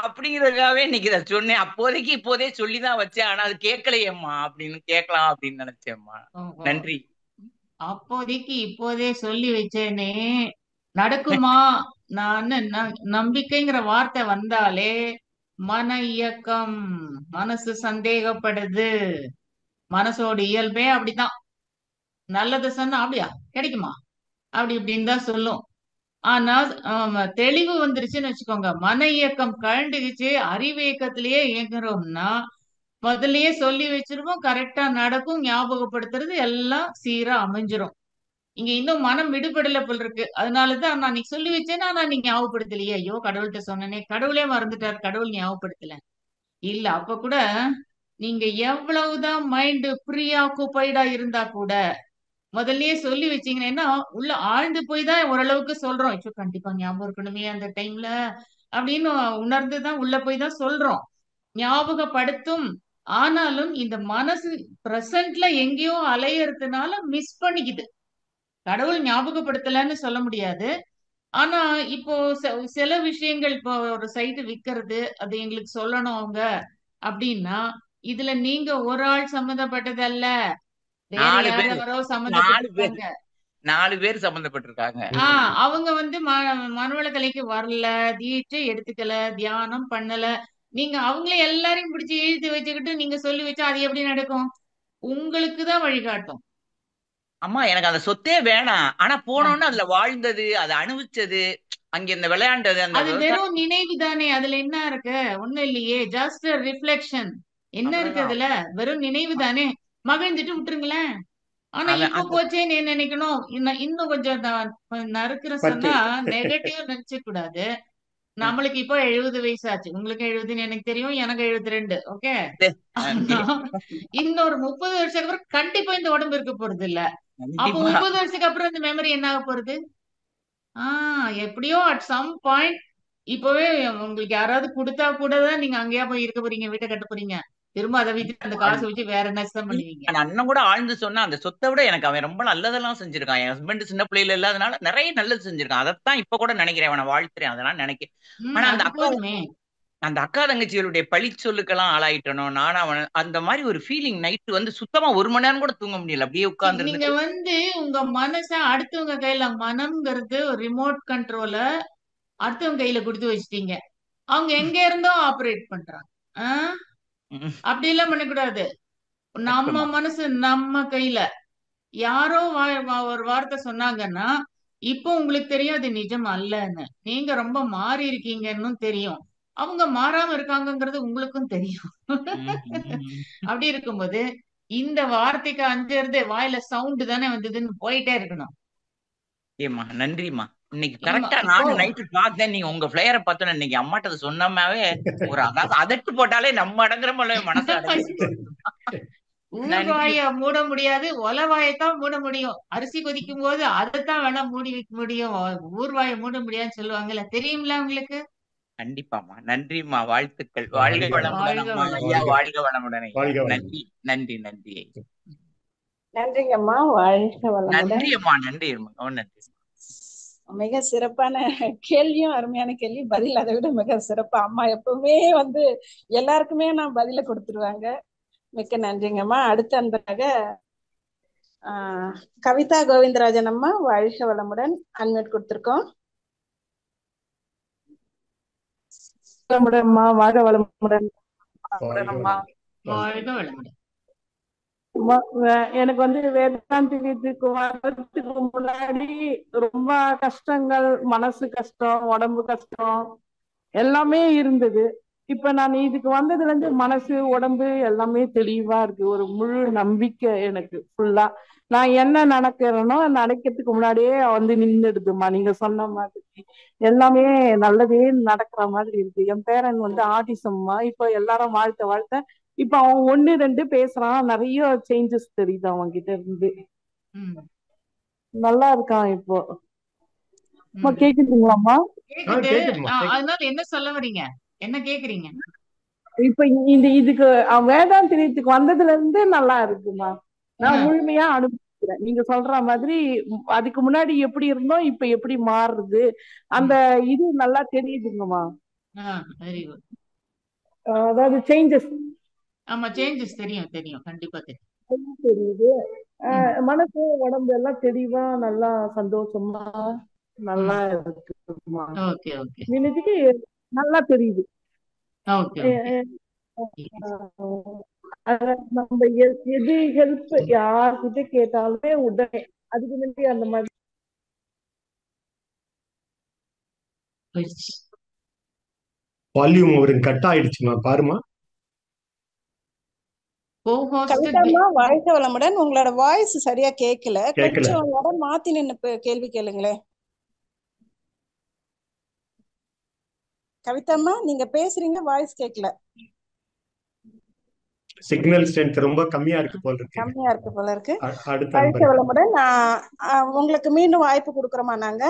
அப்படிங்கிறதுக்காகவே இன்னைக்கு இதை சொன்னேன். அப்போதைக்கு இப்போதே சொல்லிதான் வச்சேன். ஆனா அது கேட்கலையேம்மா அப்படின்னு கேட்கலாம் அப்படின்னு நினைச்சேம்மா. ஓஹோ. நன்றி. அப்போதைக்கு இப்போதே சொல்லி வச்சேனே நடக்குமா? நான் நம்பிக்கைங்கிற வார்த்தை வந்தாலே மன இயக்கம், மனசு சந்தேகப்படுது. மனசோட இயல்பே அப்படித்தான். நல்லது சொன்னா அப்படியா கிடைக்குமா அப்படி இப்படின்னு தான் சொல்லும். ஆனா தெளிவு வந்துருச்சுன்னு வச்சுக்கோங்க, மன இயக்கம் கழண்டுக்குச்சு, அறிவு இயக்கத்திலேயே இயங்குறோம்னா முதல்லயே சொல்லி வச்சிருவோம், கரெக்டா நடக்கும், ஞாபகப்படுத்துறது எல்லாம் சீரா அமைஞ்சிரும். இங்க இன்னும் மனம் விடுபடல போல் இருக்கு. அதனாலதான் நான் நீ சொல்லி வச்சேன்னா நான் நீ ஞாபகப்படுத்தலையே. ஐயோ கடவுள்கிட்ட சொன்னனே, கடவுளே மறந்துட்டாரு, கடவுள் ஞாபகப்படுத்தல. இல்ல அப்ப கூட நீங்க எவ்வளவுதான் மைண்ட் ப்ரீ ஆக்குபைடா இருந்தா கூட முதல்லயே சொல்லி வச்சீங்கன்னா உள்ள ஆழ்ந்து போய் தான் ஓரளவுக்கு சொல்றோம். ஐயோ கண்டிப்பா ஞாபகம் இருக்கணுமே அந்த டைம்ல அப்படின்னு உணர்ந்துதான் உள்ள போய் தான் சொல்றோம், ஞாபகப்படுத்தும். ஆனாலும் இந்த மனசு பிரசன்ட்ல எங்கேயோ அலையறதுனால மிஸ் பண்ணிக்குது. கடவுள் ஞாபகப்படுத்தலன்னு சொல்ல முடியாது. ஆனா இப்போ சில விஷயங்கள், இப்போ ஒரு சைட்டு விக்கிறது, அது எங்களுக்கு சொல்லணும் அவங்க அப்படின்னா, இதுல நீங்க ஒரு ஆள் சம்மந்தப்பட்டதல்ல, வேற 4 பேர் யாரெவரோ 4 பேர் சம்மந்தப்பட்டிருக்காங்க. 4 பேர் சம்பந்தப்பட்டிருக்காங்க. அவங்க வந்து மனவளக்கலைக்கு வரல, தீட்சை எடுத்துக்கல, தியானம் பண்ணல. நீங்க அவங்கள எல்லாரையும் பிடிச்சி இழுத்து வச்சுக்கிட்டு நீங்க சொல்லி வச்சா அது எப்படி நடக்கும்? உங்களுக்கு தான் வழிகாட்டும். அம்மா எனக்கு அந்த சொத்தே வேணாம். ஆனா போனோன்னு அதுல வாழ்ந்தது, அதை அனுபவிச்சது, அங்க இந்த விளையாண்டது, அந்த அது விவசாயம், வெறும் நினைவு தானே, அதுல என்ன இருக்கு? ஒண்ணும் இல்லையே, ஜஸ்ட் ரிஃப்ளெக்ஷன். என்ன இருக்கு அவ்வளவுதான். அதுல? வெறும் நினைவு தானே. மகிழ்ந்துட்டு விட்டுருங்களேன். ஆனா அவன் இப்ப அந்த போச்சேன்னு என்ன நினைக்கணும்? இன்னும் கொஞ்சம் நறுக்குற பற்று. சொன்னா நெகட்டிவ் நினைச்ச கூடாது. நம்மளுக்கு இப்போ 70 வயசாச்சு. உங்களுக்கு 70ன்னு எனக்கு தெரியும், எனக்கு 72. ஓகே. ஆனா இன்னொரு 30 வருஷத்துக்கு அப்புறம் கண்டிப்பா இந்த உடம்பு இருக்க போறது இல்ல. அப்போ கண்டிப்பா 30 வருஷத்துக்கு அப்புறம் இந்த மெமரி என்ன ஆக போறது? எப்படியோ அட் சம் பாயிண்ட் இப்பவே உங்களுக்கு யாராவது கொடுத்தா கூட தான் நீங்க அங்கேயா போய் இருக்க போறீங்க, வீட்டை கட்ட போறீங்க. திரும்ப அதை வித்து அந்த காசை வச்சு வேற என்ன தான் பண்ணுவீங்க? அந்த அண்ணன் கூட ஆழ்ந்து சொன்னா அந்த சொத்தை விட எனக்கு அவன் ரொம்ப நல்லதெல்லாம் செஞ்சிருக்கான். என் ஹஸ்பண்ட் சின்ன பிள்ளையில இல்லாதனால நிறைய நல்லது செஞ்சிருக்கான். அதைத்தான் இப்ப கூட நினைக்கிறேன், அவனை வாழ்த்துறேன், அதெல்லாம் நினைக்கிறேன். ஆனா அது போதுமே. அந்த அக்கா தங்கச்சிகளுடைய பழி சொல்லுக்கெல்லாம் ஆளாயிட்டனோ நானும் அவன். அந்த மாதிரி ஒரு ஃபீலிங் நைட்டு வந்து சுத்தமா 1 மணி நேரம் கூட தூங்க முடியல. அப்படியே உட்கார்ந்து நீங்க இருந்துட்டு வந்து உங்க மனச அடுத்தவங்க கையில, மனம்ங்கிறது ஒரு ரிமோட் கண்ட்ரோல அடுத்தவங்க கையில கொடுத்து வச்சிட்டீங்க. அவங்க எங்க இருந்தோ ஆபரேட் பண்றாங்க. ஆஹ் அப்படி எல்லாம் பண்ணக்கூடாது. நம்ம கஷ்டமா. மனசு நம்ம கையில. யாரோ ஒரு வார்த்தை சொன்னாங்கன்னா இப்போ உங்களுக்கு தெரியும் அது நிஜம் அல்லன்னு. நீங்க ரொம்ப மாறி இருக்கீங்கன்னு தெரியும். அவங்க மாறாம இருக்காங்கங்கிறது உங்களுக்கும் தெரியும். அப்படி இருக்கும்போது இந்த வார்த்தைக்கு அஞ்சுறது வாயில சவுண்ட் தானே வந்ததுன்னு போயிட்டே இருக்கணும். ஏம்மா நன்றிம்மா. இன்னைக்கு ஆமா, கரெக்டா இப்போ நானும் நைட்டு பார்த்தேன். நீங்க உங்க பிளேயரை பார்த்தோன்னு இன்னைக்கு அம்மாட்ட சொன்னமாவே ஒரு அதாவது அதட்டு போட்டாலே நம்ம அடங்குற மனசு அடங்கிட்டு. ஊர் நன்றி. வாய மூட முடியாது, ஒல வாயத்தான் மூட முடியும். அரிசி கொதிக்கும் போது அதைத்தான் வேணா மூடி வைக்க முடியும், ஊர் வாயை மூட முடியாதுன்னு சொல்லுவாங்கல்ல, தெரியுங்களா உங்களுக்கு? கண்டிப்பாம்மா. நன்றிம்மா. வாழ்த்துக்கள். வாழ்க வாழ்க வளமுடன் வாழ்க அம்மா. ஐயா வளமுடன். வாழ்க வளமுடன் ஐயா. வாழ்க வளமுடன். நன்றி நன்றி நன்றி ஐயா. நன்றிங்கம்மா, வாழ்க வளமுடன். நன்றி அம்மா. நன்றி அம்மா. நன்றி. மிக சிறப்பான கேள்வியும் அருமையான கேள்வி, பதில் அதை விட மிக சிறப்பா. அம்மா எப்பவுமே வந்து எல்லாருக்குமே நான் பதில கொடுத்துருவாங்க. மிக்க நன்றிங்கம்மா. அடுத்த அன்பராக கவிதா கோவிந்தராஜன் அம்மா, வாழ்க வளமுடன். அன்மியூட் கொடுத்துருக்கோம். வளமுடன்மா, வாழ்க வளமுடன். வாழ்க அம்மா வளமுடன். வாழ்க வாழ்க வளமுடன். எனக்கு வந்து வேதாந்திரியத்துக்கு வர்றதுக்கு முன்னாடி ரொம்ப கஷ்டங்கள், மனசு கஷ்டம், உடம்பு கஷ்டம் எல்லாமே இருந்தது. இப்ப நான் இதுக்கு வந்ததுல இருந்து மனசு உடம்பு எல்லாமே தெளிவா இருக்கு. ஒரு முழு நம்பிக்கை எனக்கு ஃபுல்லா. நான் என்ன நடக்கிறேனோ நடக்கிறதுக்கு முன்னாடியே வந்து நின்றுடுதுமா. நீங்க சொன்ன மாதிரி எல்லாமே நல்லதே நடக்கிற மாதிரி இருக்கு. என் பேரன் வந்து ஆட்டிசம்மா. இப்ப எல்லாரும் வாழ்த்த வாழ்த்த இப்ப அவன் 1 2 பேசுறான். நிறைய சேஞ்சஸ் தெரியுது அவன் கிட்ட இருந்து. ம் நல்லா இருக்கான் இப்போ. ம் கேக்குதுங்களாம்மா? கேக்குது. கேக்குதுமா அதனால என்ன சொல்ல வர்றீங்க? என்ன கேக்குறீங்க? இப்ப இதுக்கு வேதாந்திரியத்துக்கு வந்ததுல இருந்து நல்லா இருக்குமா. நான் ம் முழுமையா அனுபவிக்கிறேன். நீங்க சொல்ற மாதிரி அதுக்கு முன்னாடி எப்படி இருந்தோம், இப்ப எப்படி மாறுது, அந்த ம் இது நல்லா தெரியுதுங்கம்மா. Very good. அதாவது சேஞ்சஸ் ஆமா, சேஞ்சஸ் தெரியும் தெரியும், கண்டிப்பா தெரியும். தெரியுது. ம் மனசு உடம்பு எல்லாம் தெளிவா நல்லா சந்தோஷமா நல்லா ம் இருக்குமா. ஓகே ஓகே இன்னைக்கு நல்லா தெரியுது. Okay okay. நம்ம எது ஹெல்ப் யார்கிட்ட கேட்டாலுமே உடனே அதுக்கு முன்னாடி அந்த மாதிரி போயிடுச்சு. வால்யூம் ஒரு கட் ஆயிடுச்சுமா, பாருமா. co-hosted கவிதாம்மா, வாழ்க வளமுடன். உங்களோட வாய்ஸ் சரியா கேட்கல. கேட்கல. கொஞ்சம் இடம் மாத்தி நின்னு கேள்வி கேளுங்களேன். கவிதாம்மா, நீங்க பேசுறீங்க, வாய்ஸ் கேட்கல. சிக்னல் ஸ்ட்ரென்த் ரொம்ப கம்மியா இருக்கு போல இருக்கு. கம்மியா இருக்கு போல இருக்கு. அடுத்த வாழ்க நம்பர். வளமுடன். உங்களுக்கு மீண்டும் வாய்ப்பு கொடுக்குறோமா? நாங்க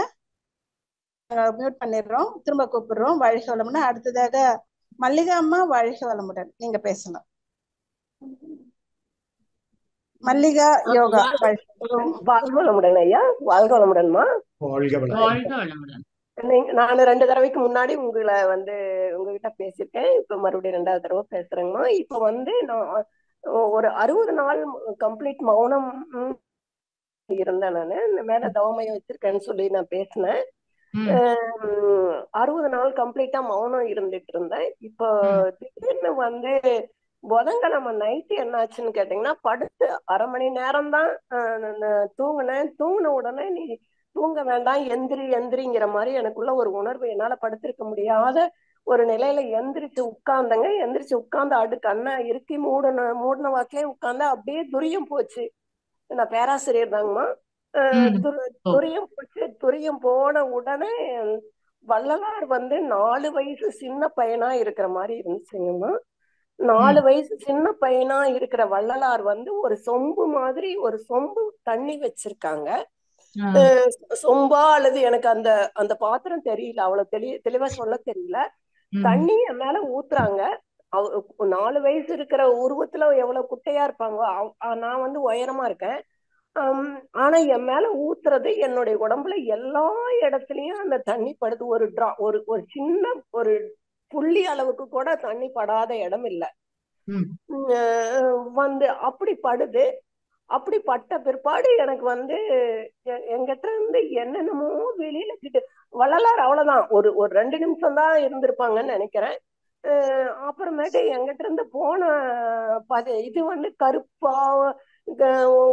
மியூட் பண்ணிடுறோம், திரும்ப கூப்பிடுறோம். வாழ்க வளமுடன். அடுத்ததாக மல்லிகா அம்மா, வாழ்க வளமுடன். நீங்க பேசலாம். மல்லிகா யோகா. வாழ்க வளமுடன் ஐயா. வாழ்க வளமுடன்மா. வாழ்க வளமுடன். வாழ்க வளமுடன். நான் 2 தடவைக்கு முன்னாடி உங்களை உங்ககிட்ட பேசியிருக்கேன். இப்ப மறுபடியும் 2வது தடவை பேசுறேங்கம்மா. இப்ப நான் ஒரு 60 நாள் கம்ப்ளீட் மௌனம் இருந்தேன். நானு மேல தவமையம் வச்சிருக்கேன்னு சொல்லி நான் பேசினேன். 60 நாள் கம்ப்ளீட்டா மௌனம் இருந்துட்டு இருந்தேன். இப்போ திடீர்னு புதன்கிழமை நைட்டு என்னாச்சுன்னு கேட்டீங்கன்னா, படுத்து 1/2 மணி நேரம் தான் தூங்கினேன். தூங்கின உடனே நீ தூங்க வேண்டாம், எந்திரி எந்திரிங்கிற மாதிரி எனக்குள்ள ஒரு உணர்வு. என்னால படுத்திருக்க முடியாத ஒரு நிலையில எந்திரிச்சு உட்கார்ந்தேங்க. எந்திரிச்சு உட்கார்ந்து கண்ணை இறுக்கி மூடின வாக்கிலே உட்கார்ந்து அப்படியே துரியம் போச்சு. நான் பேராசிரியர் தாங்கம்மா. துரியம் போச்சு. துரியம் போன உடனே வள்ளலார் 4 வயசு சின்ன பையனா இருக்கிற மாதிரி இருந்துச்சுங்கம்மா. 4 வயசு சின்ன பையனா இருக்கிற வள்ளலார் ஒரு சொம்பு மாதிரி ஒரு சொம்பு தண்ணி வச்சிருக்காங்க. சொம்பா அல்லது எனக்கு அந்த அந்த பாத்திரம் தெரியல, அவ்வளவு தெளிவா சொல்ல தெரியல. தண்ணி என் மேல ஊத்துறாங்க. 4 வயசு இருக்கிற உருவத்துல எவ்வளவு குட்டையா இருப்பாங்க. நான் உயரமா இருக்கேன். ஆனா என் மேல ஊத்துறது என்னுடைய உடம்புல எல்லா இடத்துலயும் அந்த தண்ணி படுது. ஒரு சின்ன ஒரு புள்ளி அளவுக்கு கூட தண்ணி படாத இடம் இல்ல. அப்படி படுது. அப்படி பட்ட பிற்பாடு எனக்கு எங்கிட்ட இருந்து என்னென்னமோ வெளியில கிட்டு வள்ளலார் அவ்வளவுதான் ஒரு 2 நிமிஷம் தான் இருந்திருப்பாங்கன்னு நினைக்கிறேன். அப்புறமேட்டு எங்கிட்ட இருந்து போன இது கருப்பா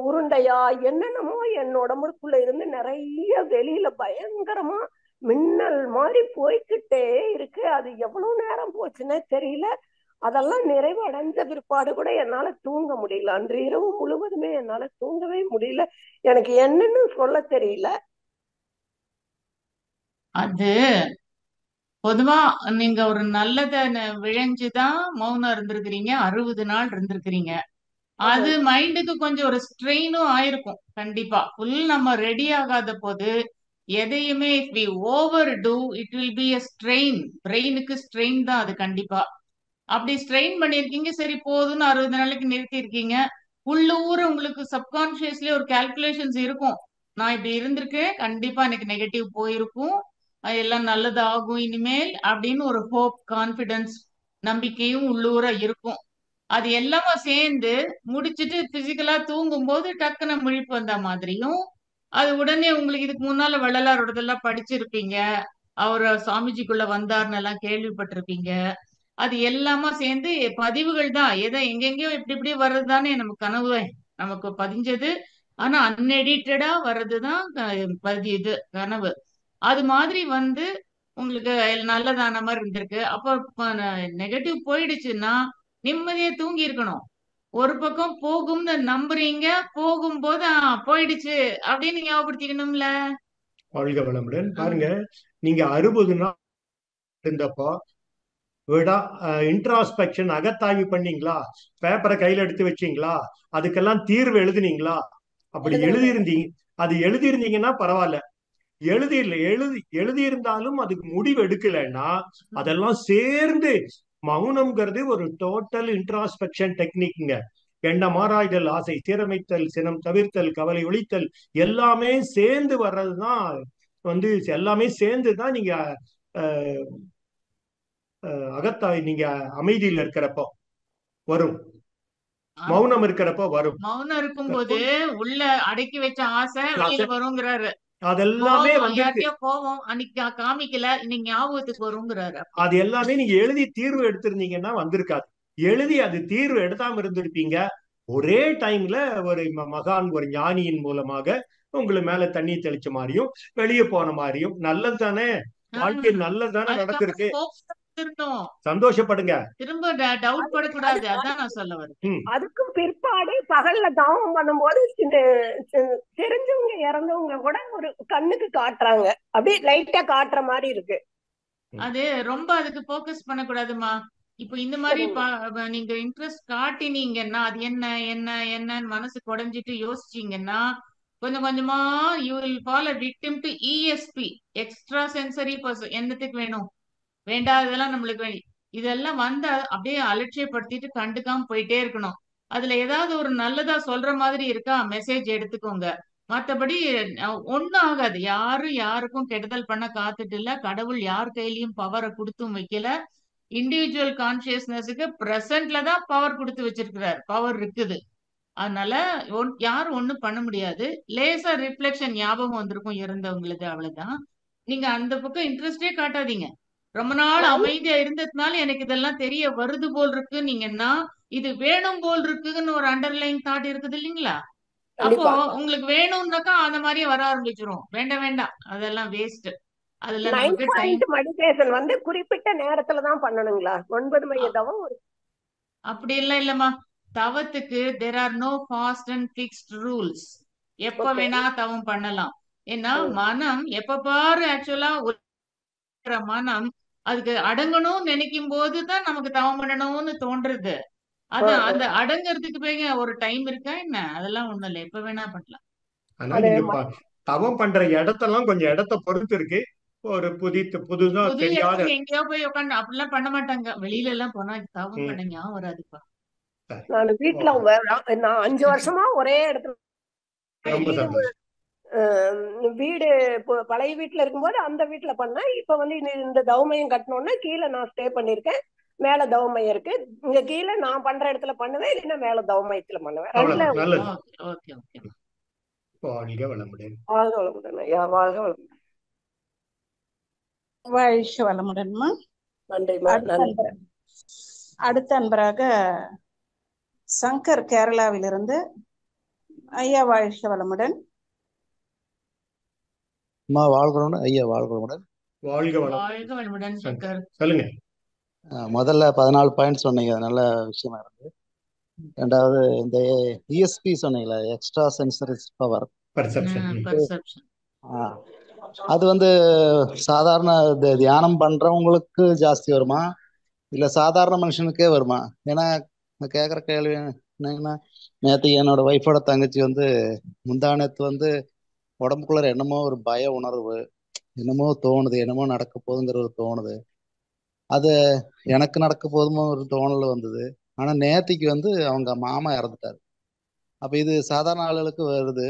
உருண்டையா என்னென்னமோ என் உடம்புக்குள்ள இருந்து நிறைய வெளியில பயங்கரமா மின்னல் மாதிரி போய்கிட்டே இருக்கு. அது எவ்வளவு நேரம் போச்சுன்னே தெரியல. அதெல்லாம் நிறைவடைஞ்ச பிற்பாடு கூட என்னால தூங்க முடியல. அன்று இரவு முழுவதுமே என்னால தூங்கவே முடியல. எனக்கு என்னன்னு சொல்ல தெரியல. அது பொதுவா நீங்க ஒரு நல்லத விழைஞ்சுதான் மௌனம் இருந்திருக்கிறீங்க. 60 நாள் இருந்திருக்கிறீங்க. அது மைண்டுக்கு கொஞ்சம் ஒரு ஸ்ட்ரெயினும் ஆயிருக்கும். கண்டிப்பா ஃபுல் நம்ம ரெடி ஆகாத போது எதையுமே if we overdo it will be a strain. பிரெயினுக்கு ஸ்ட்ரெயின் தான் அது கண்டிப்பா. அப்படி ஸ்ட்ரெயின் பண்ணிருக்கீங்க. சரி போதும்னு 60 நாளைக்கு நிறுத்தி இருக்கீங்க. உள்ளூர உங்களுக்கு சப்கான்சியஸ்லயே ஒரு கால்குலேஷன்ஸ் இருக்கும். நான் இப்படி இருந்திருக்கேன், கண்டிப்பா எனக்கு நெகட்டிவ் போயிருக்கும், எல்லாம் நல்லது ஆகும் இனிமேல் அப்படின்னு ஒரு ஹோப், கான்பிடன்ஸ், நம்பிக்கையும் உள்ளூர இருக்கும். அது எல்லாமே சேர்ந்து முடிச்சிட்டு பிசிக்கலா தூங்கும் போது டக்குன்னு முழிப்பு வந்த மாதிரியும், அது உடனே உங்களுக்கு இதுக்கு முன்னால வள்ளலாரோடதெல்லாம் படிச்சிருப்பீங்க, அவர் சாமிஜிக்குள்ள வந்தார்னு எல்லாம் கேள்விப்பட்டிருப்பீங்க. அது எல்லாமா சேர்ந்து பதிவுகள் தான். எதை எங்கெங்கயோ இப்படி இப்படி வர்றதுதானே நம்ம கனவு. நமக்கு பதிஞ்சது. ஆனா அன்எடிட்டடா வர்றதுதான் பதியுது கனவு. அது மாதிரி வந்து உங்களுக்கு நல்லதான மாதிரி இருந்திருக்கு. அப்ப நெகட்டிவ் போயிடுச்சுன்னா நிம்மதியா தூங்கி இருக்கணும். ஒரு பக்கம் போகும்னு நம்புறீங்க, போகும்போது போயிடுச்சு அப்படின்னு ஞாபகப்படுத்திக்கணும்ல. வாழ்க வளமுடன். ஆமா. பாருங்க, நீங்க 60 நாள் இருந்தப்போ விடா இன்ட்ராஸ்பெக்ஷன் அகத்தாய்வு பண்ணீங்களா? பேப்பரை கையில எடுத்து வச்சீங்களா? அதுக்கெல்லாம் தீர்வு எழுதுனீங்களா? அப்படி எழுதுனேங்க. எழுதியிருந்தீங்கன்னா பரவாயில்ல. எழுதியிருந்தாலும் அதுக்கு முடிவு எடுக்கலைன்னா அதெல்லாம் சேர்ந்து மௌனம்ங்கிறது ஒரு டோட்டல் இன்ட்ராஸ்பெக்ஷன் டெக்னிக்ங்க. எண்ணம் ஆராய்தல், ஆசை சீரமைத்தல், சினம் தவிர்த்தல், கவலை ஒழித்தல் எல்லாமே சேர்ந்து வர்றதுதான் வந்து எல்லாமே சேர்ந்துதான் நீங்க அஹ், அகத்தாய் நீங்க அமைதியில் இருக்கிறப்போ வரும், ஆமா. மௌனம் இருக்கிறப்போ வரும். மௌனம் இருக்கும்போது உள்ள அடக்கி வச்ச ஆசை வெளியில வருங்கிறாரு. அதெல்லாமே கோபம், வந்து யார்கிட்டயோ கோபம் அன்னைக்கு காமிக்கல, இன்னைக்கு ஞாபகத்துக்கு வருங்கிறாரு. அப்படி அது எல்லாமே நீங்க எழுதி தீர்வு எடுத்திருந்தீங்கன்னா வந்திருக்காது. எழுதி அது தீர்வு எடுத்தாம இருந்திருப்பீங்க. ஒரே டைம்ல ஒரு மகான், ஒரு ஞானியின் மூலமாக உங்களை மேல தண்ணி தெளிச்ச மாதிரியும் வெளியே போன மாதிரியும் நல்லது தானே, வாழ்க்கை நல்லது தானே நடந்திருக்கு. அதுக்கப்புறம் கோபம் இருந்தோம். சந்தோஷப்படுங்க. திரும்ப டவுட் படக்கூடாது. அதான் நான் சொல்ல வரேன். அதுக்கும் பிற்பாடு பகல்ல தவம் பண்ணும்போது தெரிஞ்சவங்க இறந்தவங்க கூட ஒரு கண்ணுக்கு காட்டுறாங்க, அப்படியே லைட்டா காட்டுற மாதிரி இருக்கு. அது ரொம்ப அதுக்கு போக்கஸ் பண்ணக்கூடாதுமா. இப்போ இந்த மாதிரி நீங்க இன்ட்ரெஸ்ட் காட்டினீங்கன்னா அது என்ன என்ன என்னன்னு மனசு குடைஞ்சிட்டு யோசிச்சீங்கன்னா கொஞ்சம் கொஞ்சமா you will fall a victim to ESP, extra sensory person. என்னத்துக்கு வேணும், வேண்டாததெல்லாம் நம்மளுக்கு வேணும். இதெல்லாம் வந்தா அப்படியே அலட்சியப்படுத்திட்டு கண்டுக்காம போயிட்டே இருக்கணும். அதுல ஏதாவது ஒரு நல்லதா சொல்ற மாதிரி இருக்கா மெசேஜ் எடுத்துக்கோங்க. மத்தபடி ஒண்ணும் ஆகாது. யாரும் யாருக்கும் கெடுதல் பண்ண காத்துட்டு இல்ல. கடவுள் யார் கையிலயும் பவரை கொடுத்தும் வைக்கல. இண்டிவிஜுவல் கான்சியஸ்னஸுக்கு பிரசன்ட்ல தான் பவர் கொடுத்து வச்சிருக்கிறார். பவர் இருக்குது. அதனால யாரும் ஒண்ணும் பண்ண முடியாது. லேசா ரிஃப்ளெக்ஷன் ஞாபகம் வந்திருக்கும் இறந்தவங்களுக்கு, அவ்வளவுதான். நீங்க அந்த பக்கம் இன்ட்ரெஸ்டே காட்டாதீங்க. ரொம்ப நாள் அமைதியா இருந்ததுனால எனக்கு இதெல்லாம் தெரிய வருது போல் இருக்கு நீங்கன்னா இது வேணும் போல் இருக்குன்னு ஒரு அண்டர்லைன் தாட் இருக்குது இல்லைங்களா? அப்போ கண்டிப்பா. உங்களுக்கு வேணும்னாக்கா அந்த மாதிரியே வர ஆரம்பிச்சிரும். வேண்டாம் வேண்டாம், அதெல்லாம் வேஸ்ட். அதுல 9 நமக்கு டைம் பாயிண்ட் மெடிடேஷன் வந்து குறிப்பிட்ட நேரத்துல தான் பண்ணணுங்களா? 9 மைய தவம் அப்படி எல்லாம் இல்லம்மா. தவத்துக்கு there are no fast and fixed rules. எப்ப ஓகே. வேணா தவம் பண்ணலாம். ஏன்னா மனம் எப்ப பாரு ஆக்சுவலா மனம் அதுக்கு அடங்கணும்னு நினைக்கும் போதுதான் நமக்கு தவம் பண்ணணும்னு தோன்றுது. அது அந்த அடங்கறதுக்கு போய் ஒரு டைம் இருக்கா என்ன? அதெல்லாம் ஒண்ணும் இல்லை, எப்ப வேணா பண்ணலாம். ஆனா அது நீங்க தவம் பண்ற இடத்தெல்லாம் கொஞ்சம் இடத்த பொறுத்து இருக்கு. ஒரு புதுசா புது தெரியாத இடத்துக்கு எங்கேயோ போய் உட்காந்து அப்படிலாம் பண்ண மாட்டாங்க. வெளியில எல்லாம் போனா தவம் பண்ண ஞாபகம் வராதுப்பா. நான் வீட்டுல நான் 5 வருஷமா ஒரே இடத்துல ரொம்ப வீடு சந்தோஷம். வீடு பழைய வீட்டுல இருக்கும்போது அந்த வீட்டுல பண்ணேன். இப்ப வந்து இந்த தவமையம் கட்டணும்னா கீழே நான் ஸ்டே பண்ணிருக்கேன், மேல தவமையம் இருக்கு. இங்க கீழே நான் பண்ற இடத்துல பண்ணுவேன், இல்லைன்னா மேல தவமயத்துல பண்ணுவேன். ரெண்டுல அவ்வளவு நல்லது. Okay okay. வாழ்க வளமுடன். வாழ்க வளமுடன் ஐயா, வாழ்க வளமுடன். வாழ்க வளமுடன்மா. நன்றிமா, நன்றி. அடுத்த அன்பராக சங்கர் கேரளாவிலிருந்து. ஐயா வாழ்க வளமுடன். அம்மா வாழ்க வளமுடன். ஐயா வாழ்க வளமுடன். வாழ்க வாழ்க வளமுடன் சங்கர். சொல்லுங்க. முதல்ல 14 பாயிண்ட் சொன்னீங்க, நல்ல விஷயமா இருக்கு. ரெண்டாவது இந்த இஎஸ்பி சொன்னீங்களா, எக்ஸ்ட்ரா சென்சரி பவர் பர்செப்ஷன். அது வந்து சாதாரண தியானம் பண்றவங்களுக்கு ஜாஸ்தி வருமா இல்ல சாதாரண மனுஷனுக்கே வருமா? ஏன்னா நான் கேட்குற கேள்வி என்னங்கன்னா, நேற்று என்னோட ஒய்ஃபோட தங்கச்சி வந்து முந்தானத்து வந்து உடம்புக்குள்ள என்னமோ ஒரு பய உணர்வு, என்னமோ தோணுது, என்னமோ நடக்க போகுதுங்கிறது தோணுது. அது எனக்கு நடக்க போதுமோ ஒரு தோணல் வந்தது. ஆனா நேத்திக்கு வந்து அவங்க மாமா இறந்துட்டாரு. அப்ப இது சாதாரண ஆளுகளுக்கு வருது.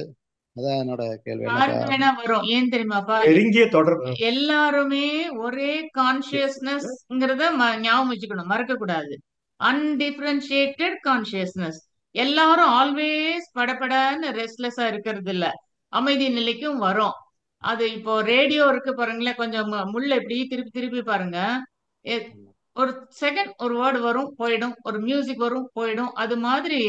அதான் என்னோட கேள்வி. யாருக்கு வேணா வரும். ஏன் தெரியுமாப்பா? நெருங்கிய தொடர்பு. எல்லாருமே ஒரே கான்சியஸ்னஸ்ங்கிறத ஞாபகம் வச்சுக்கணும், மறக்க கூடாது. Undifferentiated consciousness. எல்லாரும் ஆல்வேஸ் படபடன்னு ரெஸ்ட்லெஸ்ஸா இருக்கிறது இல்ல, அமைதி நிலைக்கும் வரும். அது இப்போ ரேடியோ இருக்கு பாருங்களேன், கொஞ்சம் முள்ள இப்படி திருப்பி திருப்பி பாருங்க. ஒரு செகண்ட் ஒரு வேர்டு வரும் போயிடும், ஒரு மியூசிக் வரும் போயிடும். அது மாதிரி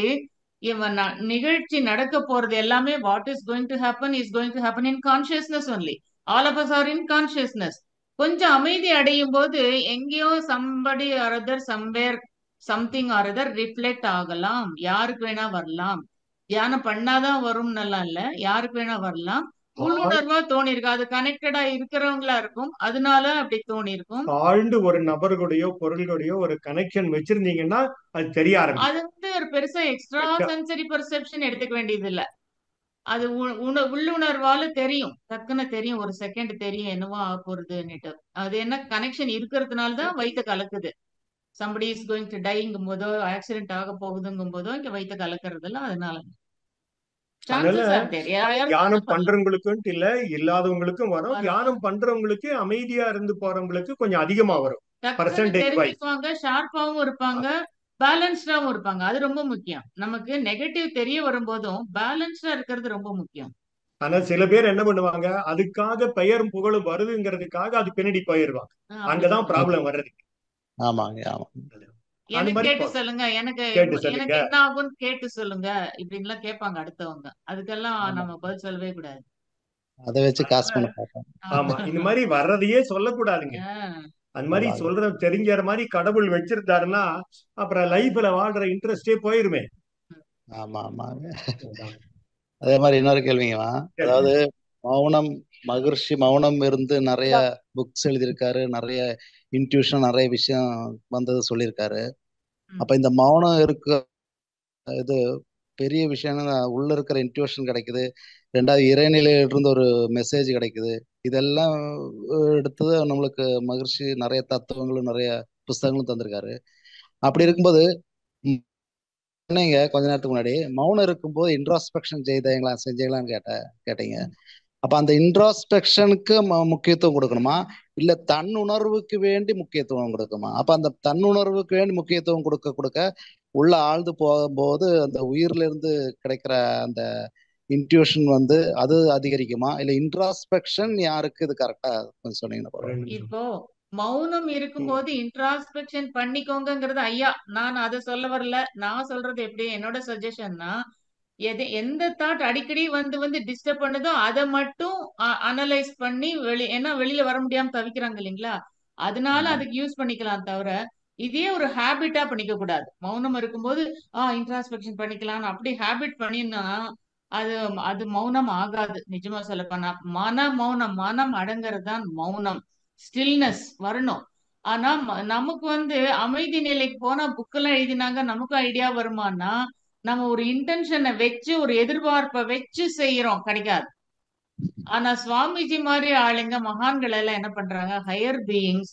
இவன் நிகழ்ச்சி நடக்க போறது எல்லாமே what is going to happen is going to happen in consciousness only. All of us are in consciousness. கொஞ்சம் அமைதி அடையும் போது எங்கேயோ somebody or other somewhere something or other reflect ஆகலாம். யாருக்கு வேணா வரலாம். தியானம் பண்ணாதான் வரும் நல்லா இல்ல, யாருக்கு வேணா வரலாம். உள்ளுணர்வா தோணி இருக்கு, அது கனெக்டடா இருக்கிறவங்களா இருக்கும், அதனால அப்படி தோணி இருக்கும். ஆழ்ந்து ஒரு நபர்களுடையோ பொருள்களுடையோ ஒரு கனெக்ஷன் வச்சிருந்தீங்கன்னா அது தெரிய அது ஆரம்பிக்கும். வந்து ஒரு பெருசா எக்ஸ்ட்ரா சென்சரி பெர்செப்ஷன் எடுத்துக்க வேண்டியது இல்ல. அது உள்ளுணர்வால தெரியும், டக்குன்னு தெரியும், ஒரு செகண்ட் தெரியும் என்னவோ ஆக போறதுன்னுட்டு. அது என்ன கனெக்ஷன் இருக்கிறதுனால தான் வயித்த கலக்குது. சம்படி இஸ் கோயிங் டு டைங்கும் போதோ ஆக்சிடென்ட் ஆக போகுதுங்கும் போதோ இங்க வயித்த கலக்கிறது இல்ல. அதனால அதனால சான்சஸ் ஆர் தேர். யாரும் தியானம் பண்ணலாம், பண்றவங்களுக்கும் இல்ல, இல்லாதவங்களுக்கும் வரும். வரும். தியானம் பண்றவங்களுக்கு அமைதியா இருந்து போறவங்களுக்கு கொஞ்சம் அதிகமா வரும் டக்குன்னு பர்சன்டேஜ் வைஸ். தெரிஞ்சுக்குவாங்க, ஷார்ப்பாவும் இருப்பாங்க, பேலன்ஸ்டாவும் இருப்பாங்க. அது ரொம்ப முக்கியம். நமக்கு நெகட்டிவ் தெரிய வரும்போதும் பேலன்ஸ்டா இருக்கிறது ரொம்ப முக்கியம். ஆனா சில பேர் என்ன பண்ணுவாங்க, அதுக்காக பெயரும் புகழும் வருதுங்கிறதுக்காக அது பின்னாடி போயிருவாங்க. அப்படி அங்கதான் போகலாம். ப்ராப்ளம் வர்றது. ஆமாங்க ஆமாங்க. அந்த எனக்கு மாதிரி கேட்டு சொல்லுங்க, எனக்கு கேட்டு எனக்கு சொல்லுங்க. என்ன ஆகும்னு கேட்டு சொல்லுங்க இப்படின்லாம் கேட்பாங்க அடுத்தவங்க. அதுக்கெல்லாம் ஆமா, நம்ம பதில் சொல்லவே கூடாது. அதை வச்சு காசு பண்ண பார்ப்போம். ஆமா, இந்த மாதிரி வர்றதையே சொல்லக்கூடாதுங்க. ஆஹ் அந்த மாதிரி அதான் சொல்ற தெரிஞ்சற மாதிரி கடவுள் வச்சிருந்தாருன்னா அப்புறம் லைஃப்ல வாழ்ற இன்ட்ரெஸ்டே போயிருமே. ஆமா ஆமாங்க. அதே மாதிரி இன்னொரு கேள்விங்கம்மா, கேளுங்க. அதாவது மௌனம், மகர்ஷி மௌனம் இருந்து நிறைய புக்ஸ் எழுதியிருக்காரு, நிறைய இன்ட்யூஷன், நிறைய விஷயம் வந்தது சொல்லியிருக்காரு. அப்ப இந்த மௌனம் இருக்க இது பெரிய விஷயம்னா உள்ள இருக்கிற இன்ட்யூஷன் கிடைக்குது, ரெண்டாவது இறைநிலையிலிருந்து ஒரு மெசேஜ் கிடைக்குது. இதெல்லாம் எடுத்தது நம்மளுக்கு மகர்ஷி நிறைய தத்துவங்களும் நிறைய புஸ்தகங்களும் தந்திருக்காரு. அப்படி இருக்கும்போது சொன்னீங்க கொஞ்ச நேரத்துக்கு முன்னாடி, மௌனம் இருக்கும்போது இன்ட்ராஸ்பெக்ஷன் செஞ்சீங்களான்னு கேட்டீங்க. அப்ப அந்த இன்ட்ராஸ்பெக்ஷனுக்கு முக்கியத்துவம் கொடுக்கணுமா, இல்ல தன் உணர்வுக்கு வேண்டி முக்கியத்துவம் கொடுக்குமா? அப்ப அந்த தன் உணர்வுக்கு வேண்டி முக்கியத்துவம் கொடுக்க கொடுக்க உள்ள ஆழ்ந்து போகும்போது அந்த உயிர்ல இருந்து கிடைக்கிற அந்த இன்ட்யூஷன் வந்து அது அதிகரிக்குமா, இல்ல இன்ட்ராஸ்பெக்ஷன் யாருக்கு இது கரெக்டா கொஞ்சம் சொன்னீங்கன்னா பரவாயில்ல. இப்போ மௌனம் இருக்கும்போது இன்ட்ராஸ்பெக்ஷன் பண்ணிக்கோங்கிறது ஐயா, நான் அதை சொல்ல வரல. நான் சொல்றது எப்படி, என்னோட சஜஷன்னா, எந்த தாட் அடிக்கடி வந்து வந்து டிஸ்டர்ப் பண்ணுதோ அதை மட்டும் அனலைஸ் பண்ணி ஏன்னா வெளியில வர முடியாம தவிக்கிறாங்க இல்லைங்களா, அதனால அதுக்கு யூஸ் பண்ணிக்கலாம். தவிர இதே ஒரு ஹேபிட்டா பண்ணிக்க கூடாது. மௌனம் இருக்கும்போது இன்ட்ராஸ்பெக்ஷன் பண்ணிக்கலாம்னு அப்படி ஹேபிட் பண்ணினா அது அது மௌனம் ஆகாது. நிஜமா சொல்ல போனா மனம் அடங்கிறது தான் மௌனம். ஸ்டில்னஸ் வரணும். ஆனா நமக்கு வந்து அமைதி நிலைக்கு போனா புக்கெல்லாம் எழுதினாங்க நமக்கும் ஐடியா வருமானா, நம்ம ஒரு இன்டென்ஷனை வச்சு ஒரு எதிர்பார்ப்பை வச்சு செய்யறோம், கிடைக்காது. ஆனா சுவாமிஜி மாதிரி ஆளுங்க, மகான்கள் எல்லாம் என்ன பண்றாங்க, ஹையர் பீயிங்ஸ்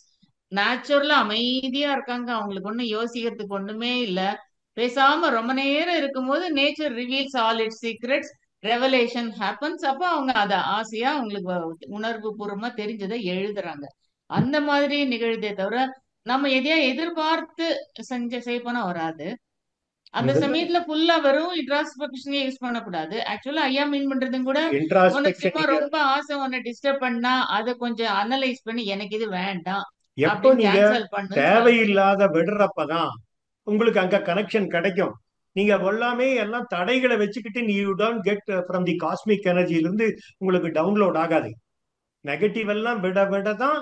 நேச்சுரலா அமைதியா இருக்காங்க. அவங்களுக்கு ஒண்ணும் யோசிக்கிறதுக்கு ஒண்ணுமே இல்ல. பேசாம ரொம்ப நேரம் இருக்கும்போது nature reveals all it's secrets, revelation happens. அப்ப அவங்க அத ஆசையா அவங்களுக்கு உணர்வு பூர்வமா தெரிஞ்சதை எழுதுறாங்க. அந்த மாதிரி நிகழ்தே தவிர நம்ம எதையா எதிர்பார்த்து செய்ய வராது. அந்த சமயத்துல ஃபுல்லா வெறும் இன்ட்ராஸ்பெக்ஷனே யூஸ் பண்ணக்கூடாது. ஆக்சுவலா ஐயா மீன் பண்றதும் கூட உனக்கு இன்ட்ராஸ்பெக்ஷன் சும்மா ரொம்ப ஆசை உன்னை டிஸ்டர்ப் பண்ணா அதை கொஞ்சம் அனலைஸ் பண்ணி எனக்கு இது வேண்டாம் எப்ப அப்படின்னு நீங்க கேன்சல் பண்ணு. தேவையில்லாத விடுறப்பதான் உங்களுக்கு அங்க கனெக்ஷன் கிடைக்கும். நீங்க எல்லாமே எல்லாம் தடைகளை வச்சுக்கிட்டு நீ you don't get from the cosmic எனர்ஜில இருந்து உங்களுக்கு டவுன்லோட் ஆகாது. நெகட்டிவ் எல்லாம் விட விட தான்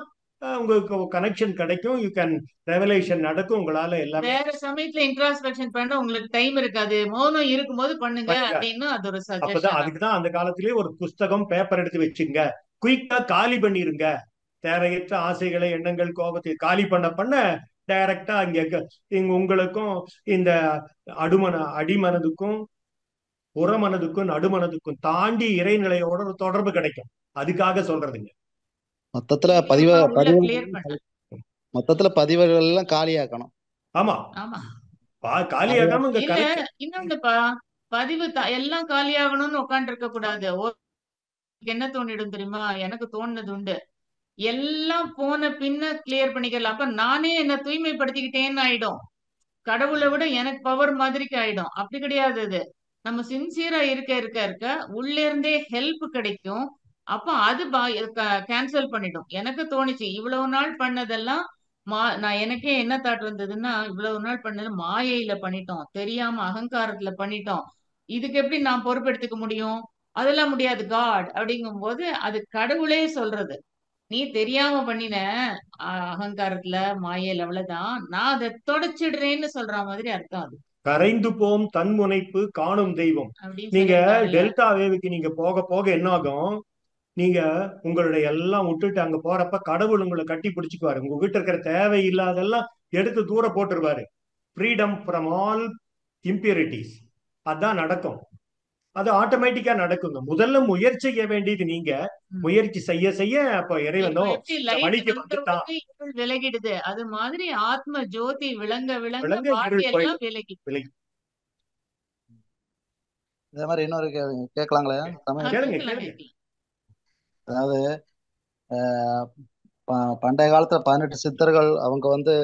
உங்களுக்கு கனெக்ஷன் கிடைக்கும். யூ கேன் ரெவலேஷன் நடக்கும் உங்களால எல்லாமே. வேற சமயத்துல இன்ட்ராஸ்பெக்ஷன் பண்ண உங்களுக்கு டைம் இருக்காது, மௌனம் இருக்கும்போது பண்ணுங்க அப்படின்னு அது ஒரு அப்பதான் சஜஷன். அதுக்குதான் அந்த காலத்திலேயே ஒரு புஸ்தகம் பேப்பர் எடுத்து வச்சுங்க, குயிக்கா காலி பண்ணிருங்க. தேவையற்ற ஆசைகளை, எண்ணங்கள், கோபத்தை காலி பண்ண டைரக்டா இங்க உங்களுக்கும் இந்த அடிமனதுக்கும் புறமனதுக்கும் நடுமனதுக்கும் தாண்டி இறைநிலையோட ஒரு தொடர்பு கிடைக்கும். அதுக்காக சொல்றதுங்க. மொத்தத்துல பதிவுகள் எல்லாம் காலியாக்கணும். ஆமா ஆமா, காலியாகாம இங்க இல்ல கனெக்ஷன். இன்னொன்னுப்பா, பதிவு எல்லாம் காலியாகணும்னு உட்காந்து இருக்க கூடாது. என்ன தோணிடும் தெரியுமா, எனக்கு தோணுனது உண்டு, எல்லாம் போன பின்ன கிளியர் பண்ணிக்கலாம். அப்ப நானே என்ன தூய்மைப்படுத்திக்கிட்டேன்னு ஆயிடும். கடவுளை விட எனக்கு பவர் மாதிரிக்கு ஆயிடும். அப்படி கிடையாது. அது நம்ம சின்சியரா இருக்க இருக்க இருக்க உள்ள இருந்தே ஹெல்ப் கிடைக்கும். அப்ப அது கேன்சல் பண்ணிடும். எனக்கு தோணுச்சு இவ்வளவு நாள் பண்ணதெல்லாம் நான் எனக்கே என்ன தாட் வந்ததுன்னா, இவ்வளவு நாள் பண்ணது மாயையில பண்ணிட்டோம், தெரியாம அகங்காரத்துல பண்ணிட்டோம், இதுக்கு எப்படி நான் பொறுப்பெடுத்துக்க முடியும்? அதெல்லாம் முடியாது காட் அப்படிங்கும் போது அது கடவுளே சொல்றது. நீ தெரியாம பண்ணின அகங்காரத்துல மாயையில அவ்வளவுதான், நான் அதை தொடச்சிடுறேன்னு சொல்ற மாதிரி அர்த்தம். அது கரைந்து போம் தன்முனைப்பு காணும் தெய்வம். அப்படின்னு நீங்க சொல்லியிருக்காங்கல்ல. டெல்டா வேவுக்கு நீங்க போக போக என்ன ஆகும், நீங்க உங்களுடைய எல்லாம் விட்டுட்டு அங்க போறப்ப கடவுள் உங்களை கட்டி பிடிச்சுக்குவாரு. உங்ககிட்ட இருக்கிற தேவையில்லாதெல்லாம் எடுத்து தூர போட்டுருவாரு. Freedom from all impurities. அதான் நடக்கும். அது ஆட்டோமேட்டிக்கா நடக்குங்க. முதல்ல முயற்சி செய்ய வேண்டியது நீங்க. ம். முயற்சி செய்ய செய்ய அப்ப இப்போ இறைவனோ எப்படி இந்த லைட் வழிக்கு வந்த வந்துட்டான். உடனே இருள் விலகிடுது, அது மாதிரி ஆத்ம ஜோதி விளங்க விளங்க விலங்க பாக்கி இருள் எல்லாம் போயிடும். விலகிடும். விலகி இதே மாதிரி இன்னொரு கேட்கலாங்களே சமயம்? கேளுங்க கேட்கலாம் கேளுங்க. கேட்கலாம். அதாவது பண்டைய காலத்துல 18 சித்தர்கள் அவங்க வந்து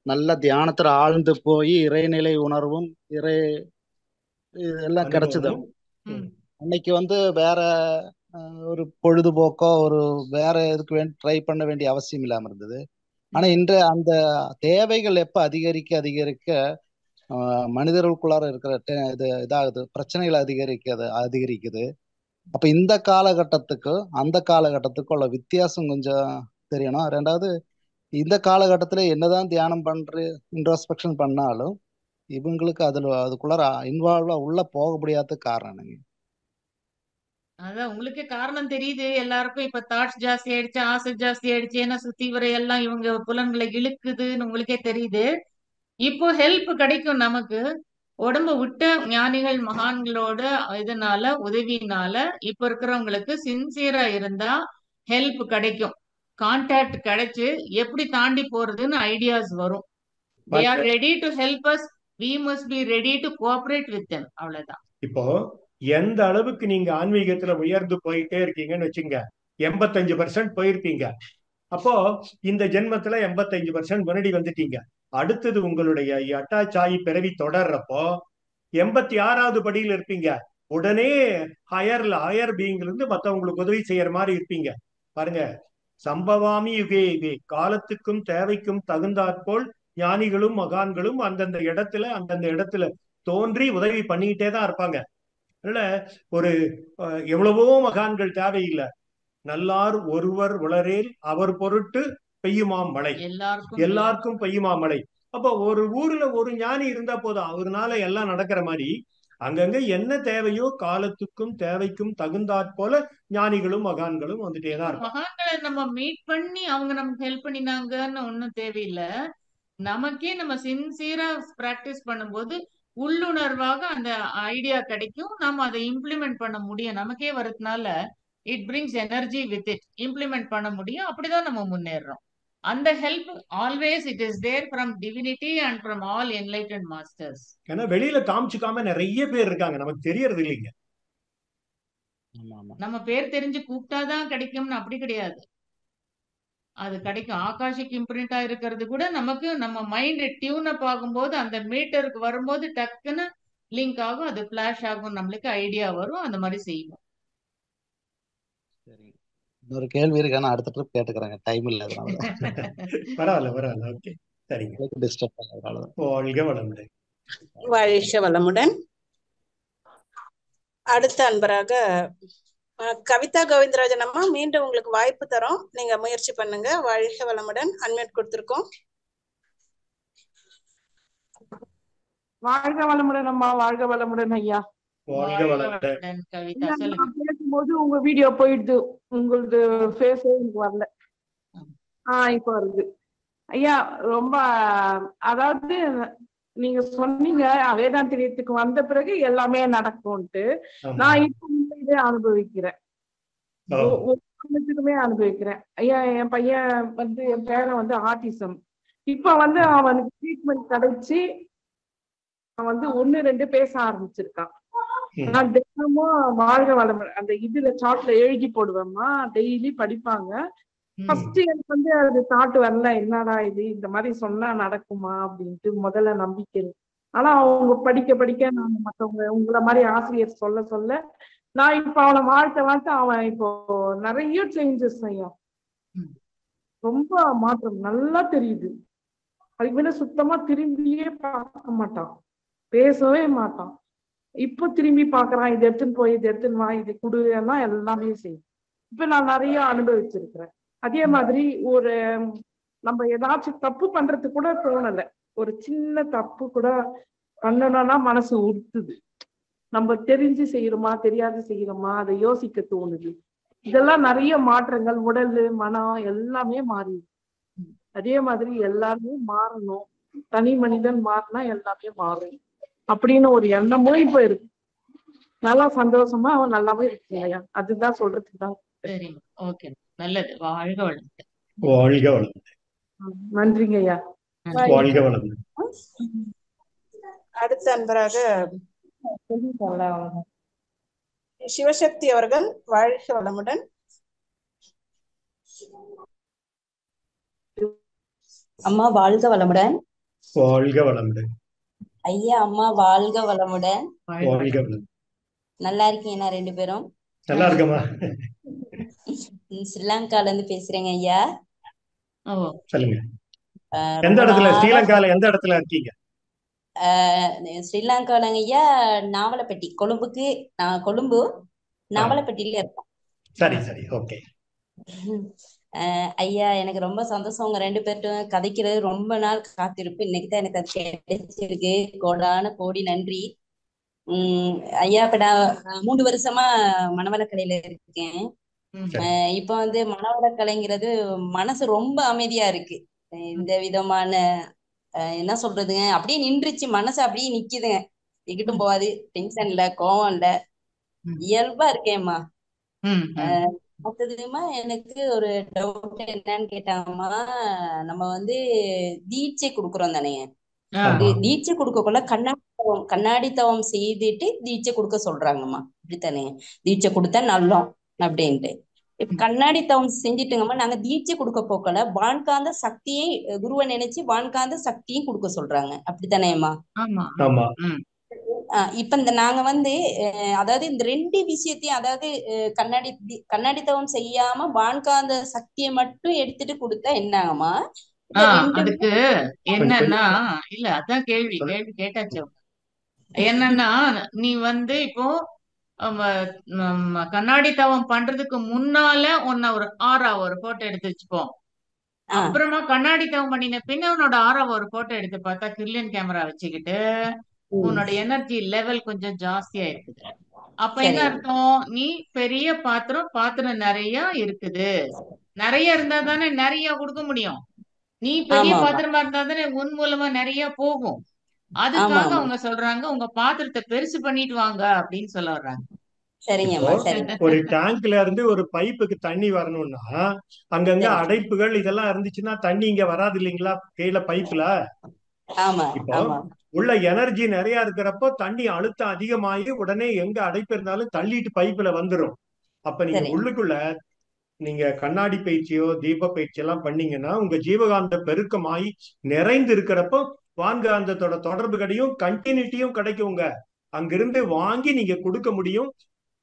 நல்ல தியானத்துல ஆழ்ந்து போய் இறைநிலை உணர்வும் இறை இதெல்லாம் கிடைச்சது. அனுபவமும் ம். அன்னைக்கு வந்து வேற ஒரு பொழுதுபோக்கோ ஒரு வேற எதுக்கு ட்ரை பண்ண வேண்டிய அவசியம் இல்லாம இருந்தது. ஆனா ம். இன்று அந்த தேவைகள் எப்ப அதிகரிக்க அதிகரிக்க மனிதர்களுக்குள்ளார இருக்கிற இதாகுது, பிரச்சனைகள் அதிகரிக்குது. அப்ப இந்த காலகட்டத்துக்கு அந்த காலகட்டத்துக்கு உள்ள வித்தியாசம் கொஞ்சம் தெரியணும். ரெண்டாவது, இந்த காலகட்டத்துல என்னதான் தியானம் இன்ட்ரோஸ்பெக்ஷன் பண்ணாலும் இவங்களுக்கு அதுக்குள்ளார இன்வால்வா உள்ள போக முடியாத காரணம் என்னங்க? அதான் உங்களுக்கே காரணம் தெரியுது. எல்லாருக்கும் இப்ப தாட்ஸ் ஜாஸ்தி ஆயிடுச்சு, ஆசை ஜாஸ்தி ஆயிடுச்சு, ஏன்னா சுத்தி வர எல்லாம் இவங்க புலன்களை இழுக்குதுன்னு உங்களுக்கே தெரியுது. இப்போ ஹெல்ப் கிடைக்கும் நமக்கு. உடம்ப விட்ட ஞானிகள் மகான்களோட இதனால உதவினால இப்ப இருக்கிறவங்களுக்கு சின்சியரா இருந்தா ஹெல்ப் கிடைக்கும். கான்டாக்ட் கிடைச்சு எப்படி தாண்டி போறதுன்னு ஐடியாஸ் வரும். They are ready to help us, we must be ready to cooperate with them. அவ்வளவுதான். இப்போ எந்த அளவுக்கு நீங்க ஆன்மீகத்துல உயர்ந்து போயிட்டே இருக்கீங்கன்னு வச்சுங்க, 85% போயிருப்பீங்க. அப்போ இந்த ஜென்மத்துல 85% முன்னாடி வந்துட்டீங்க. அடுத்தது உங்களுடைய அட்டாச்சாயி பிறவி தொடர்றப்போ 86வது படியில் இருப்பீங்க. உடனே ஹையர் பீயிங்ல இருந்து மத்தவங்களுக்கு உதவி செய்யற மாதிரி இருப்பீங்க. பாருங்க, சம்பவாமி யுகே யுகே, காலத்துக்கும் தேவைக்கும் தகுந்தாற்போல் ஞானிகளும் மகான்களும் அந்தந்த இடத்துல தோன்றி உதவி பண்ணிக்கிட்டே தான் இருப்பாங்க. அதனால ஒரு எவ்வளவோ மகான்கள் தேவையில்லை. நல்லார் ஒருவர் உளரேல் அவர் பொருட்டு பெய்யுமாம் மழை, எல்லாருக்கும் பெய்யுமாம் மழை. அப்போ ஒரு ஊர்ல ஒரு ஞானி இருந்தா போதும், அவருனால எல்லாம் நடக்கிற மாதிரி அங்கங்க என்ன தேவையோ காலத்துக்கும் தேவைக்கும் தகுந்தாற்போல ஞானிகளும் மகான்களும் வந்துட்டே தான் இருப்பாங்க. மகான்களை நம்ம மீட் பண்ணி அவங்க நமக்கு ஹெல்ப் பண்ணினாங்கன்னு ஒன்னும் தேவையில்லை. நமக்கே நம்ம சின்சியரா பிராக்டிஸ் பண்ணும்போது உள்ளுணர்வாக அந்த ஐடியா கிடைக்கும். நம்ம அதை இம்ப்ளிமெண்ட் பண்ண முடியும். நமக்கே வரதுனால it brings energy with it. Implement பண்ண முடியும். அப்படிதான் நம்ம முன்னேறோம். அந்த help always it is there from divinity and from all enlightened masters. ஏன்னா வெளியில காமிச்சுக்காம நிறைய பேர் இருக்காங்க, நமக்கு தெரியறது இல்லைங்க. நம்ம பேர் தெரிஞ்சு கூப்பிட்டாதான் கிடைக்கும்னு அப்படி கிடையாது. அது கிடைக்கும். ஆகாஷிக் இம்ப்ரிண்டா இருக்கிறது கூட நமக்கு நம்ம மைண்ட் டியூன் அப் ஆகும்போது அந்த மீட்டருக்கு வரும்போது டக்குன்னு லிங்க் ஆகும், அது பிளாஷ் ஆகும், நம்மளுக்கு ஐடியா வரும், அந்த மாதிரி செய்வோம். சரி, இன்னொரு கேள்வி இருக்கு, ஆனா அடுத்த ட்ரிப் கேட்டுக்கிறேங்க, டைம் இல்லை அதனால. பரவாயில்ல. ஓகே, சரிங்க. டிஸ்டர்ப் பண்ணதுனால. வாழ்க வளமுடன். வாழ்க வளமுடன். அடுத்த அன்பராக கவிதா கோவிந்தராஜன் அம்மா, மீண்டும் உங்களுக்கு வாய்ப்பு தரோம், நீங்க முயற்சி பண்ணுங்க. வாழ்க வளமுடன். அன்மியூட் கொடுத்திருக்கோம். வாழ்க வளமுடன் அம்மா. வாழ்க வளமுடன் ஐயா. வாழ்க வளமுடன். கவிதா சொல்லுங்க. பேசும்போது உங்க வீடியோ போயிடுது, உங்களது ஃபேஸே எனக்கு வரல. இப்ப வருது ஐயா. ரொம்ப அதாவது நீங்க சொன்னீங்க வேதாந்திரியத்துக்கு வந்த பிறகு எல்லாமே நடக்கும்ட்டு. நான் இப்ப இதே அனுபவிக்கிறேன், ஒவ்வொன்றுக்குமே அனுபவிக்கிறேன் ஐயா. என் பையன் வந்து, என் பேரன் வந்து ஆட்டிசம். இப்ப வந்து அவனுக்கு ட்ரீட்மெண்ட் கிடைச்சி அவன் வந்து 1-2 பேச ஆரம்பிச்சிருக்கான். நான் தினமும் வாழ்க வளமுடன் அந்த இதுல சாட்ல எழுதி போடுவேம்மா, டெய்லி படிப்பாங்க. ஃபர்ஸ்ட் எனக்கு வந்து அது தாட் வரல, என்னடா இது இந்த மாதிரி சொன்னா நடக்குமா அப்படின்ட்டு முதல்ல நம்பிக்கை. ஆனா அவங்க படிக்க படிக்க நான் மற்றவங்க உங்களை மாதிரி ஆசிரியர் சொல்ல சொல்ல நான் இப்ப அவனை வாழ்த்த அவன் இப்போ நிறைய சேஞ்சஸ் ஐயா. ரொம்ப மாற்றம் நல்லா தெரியுது. அதுக்கு முன்ன சுத்தமா திரும்பியே பார்க்க மாட்டான், பேசவே மாட்டான். இப்போ திரும்பி பாக்குறான், இது எடுத்துன்னு போய் இது எடுத்துன்னு வா, இது குடுன்னா எல்லாமே செய்யும். இப்ப நான் நிறைய அனுபவிச்சிருக்கிறேன். அதே மாதிரி ஒரு நம்ம ஏதாச்சும் தப்பு பண்றது கூட தோணல. ஒரு சின்ன தப்பு கூட பண்ணணும்னா மனசு உறுத்துது. நம்ம தெரிஞ்சு செய்யறோமா தெரியாது செய்யறோமா அதை யோசிக்க தோணுது. இதெல்லாம் நிறைய மாற்றங்கள், உடல் மனம் எல்லாமே மாறி. அதே மாதிரி எல்லாருமே மாறணும். தனி மனிதன் மாறினா எல்லாமே மாறும் அப்படின்னு ஒரு எண்ணமும் இப்ப இருக்கு. நல்லா சந்தோஷமா அவன் நல்லாவே இருக்குங்கய்யா. அதுதான் சொல்றதுக்கு தான். சரிங்க, ஓகே, நல்லது. வாழ்க வளமுடன். வாழ்க வளமுடன். நன்றிங்க ஐயா. நன்றி. வாழ்க வளமுடன். அடுத்த அன்பராக சிவசக்தி அவர்கள், வாழ்க வளமுடன். அம்மா வாழ்க வளமுடன். வாழ்க வளமுடன். ஐயா அம்மா வாழ்க வளமுடன். வாழ்க வாழ்க வளமுடன். வளமுடன். நல்லா இருக்கீங்களா ரெண்டு பேரும்? நல்லா இருக்கமா? ஸ்ரீலங்கால இருந்து பேசுறேங்க ஐயா. ஓ, சொல்லுங்க. எந்த ரொம்ப இடத்துல, நாளா ஸ்ரீலங்கால எந்த இடத்துல இருக்கீங்க? ஸ்ரீலங்காலங்க ஐயா நாவலப்பட்டி, கொழும்புக்கு கொழும்பு ஆ, நாவலப்பட்டியில இருக்கோம். சரி சரி, ஓகே. ஐயா எனக்கு ரொம்ப சந்தோஷம். உங்க ரெண்டு பேர்ட்டும் கதைக்கிறது ரொம்ப நாள் காத்திருப்பு. இன்னைக்கு தான் எனக்கு அது கிடைச்சிருக்கு. கோடான கோடி நன்றி. ஐயா இப்ப நான் 3 வருஷமா மனவளக்கலையில இருக்கேன். ம், சரி. இப்ப வந்து மனவளக்கலைங்கிறது மனசு ரொம்ப அமைதியா இருக்கு. இந்த விதமான என்ன சொல்றதுங்க, அப்படியே நின்றுச்சு, மனசு அப்படியே நிக்குதுங்க. எங்கிட்டும் ம், போகாது, டென்ஷன் இல்ல, கோவம் இல்ல, ம், இயல்பா இருக்கேம்மா. ம், ம். மத்ததுமா எனக்கு ஒரு டவுட் என்னன்னு கேட்டாங்கம்மா, நம்ம வந்து தீட்சை கொடுக்குறோம் தானே, ஆ, ஆமா. தீட்சை கொடுக்கக்குள்ள கண்ணாடி தவம் செய்துட்டு தீட்சை கொடுக்க சொல்றாங்கம்மா, அப்படித்தானே? தீட்சை கொடுத்தா நல்லோம் அப்படின்ட்டு. இப்ப ம். கண்ணாடி தவம் செஞ்சுட்டுங்கம்மா, நாங்க தீட்சை கொடுக்க போக்கல வான்காந்த சக்தியை, குருவை நினைச்சு வான்காந்த சக்தியும் கொடுக்க சொல்றாங்க, அப்படித்தானேம்மா? ஆமா, ஆமா. ஆமா. ம், இப்ப இந்த நாங்க வந்து அதாவது இந்த ரெண்டு விஷயத்தையும், அதாவது கண்ணாடி தவம் செய்யாம வான்காந்த சக்தியை மட்டும் எடுத்துட்டு கொடுத்தா என்னங்கம்மா, ஆ, இல்ல ரெண்டுமே? அதுக்கு கொஞ்சம் என்னன்னா, பெரிய இல்ல அதான் கேள்வி சொல்லு. கேள்வி கேட்டாச்சு. என்னன்னா, நீ வந்து இப்போ கண்ணாடி தவம் பண்றதுக்கு முன்னால உன்னை ஒரு ஒரு போட்டோ எடுத்து வச்சுப்போம். அப்புறமா கண்ணாடி தவம் பண்ணின பின்ன உன்னோட ஒரு போட்டோ எடுத்து பார்த்தா கிரில்லியன் கேமரா வச்சுக்கிட்டு உன்னோட எனர்ஜி லெவல் கொஞ்சம் ஜாஸ்தியா இருக்குது. அப்ப என்ன சரிங்க. அர்த்தம்? நீ பெரிய பாத்திரம் நிறைய இருக்குது. நிறைய இருந்தா தானே நிறைய கொடுக்க முடியும். நீ பெரிய ஆமா ஆமா பாத்திரமா இருந்தா தானே உன் மூலமா நிறைய போகும். ஆமா அதுக்காக ஆமா. அவங்க சொல்றாங்க உங்க பாத்திரத்தை பெருசு பண்ணிட்டு வாங்க அப்படின்னு சொல்ல வர்றாங்க. இப்போ சரிங்கம்மா சரிங்க. ஒரு டேங்க்ல இருந்து ஒரு பைப்புக்கு தண்ணி வரணும்னா அங்கங்க சரி. அடைப்புகள் இதெல்லாம் இருந்துச்சுன்னா தண்ணி இங்க வராது இல்லைங்களா? கீழே பைப்புல. ஆமா இப்போ ஆமா. உள்ள எனர்ஜி நிறைய இருக்கிறப்போ தண்ணி அழுத்தம் அதிகமாகி உடனே எங்க அடைப்பு இருந்தாலும் தள்ளிட்டு பைப்புல வந்துடும். அப்ப நீங்க சரிங்க. உள்ளுக்குள்ள நீங்க கண்ணாடி பயிற்சியோ தீப பயிற்சி எல்லாம் பண்ணீங்கன்னா உங்க ஜீவகாந்த பெருக்கமாயி நிறைந்து இருக்கிறப்போ வான்காந்தத்தோட தொடர்பு கிடையும், கண்டினியூட்டியும் கிடைக்குங்க. அங்கிருந்து வாங்கி நீங்க கொடுக்க முடியும்.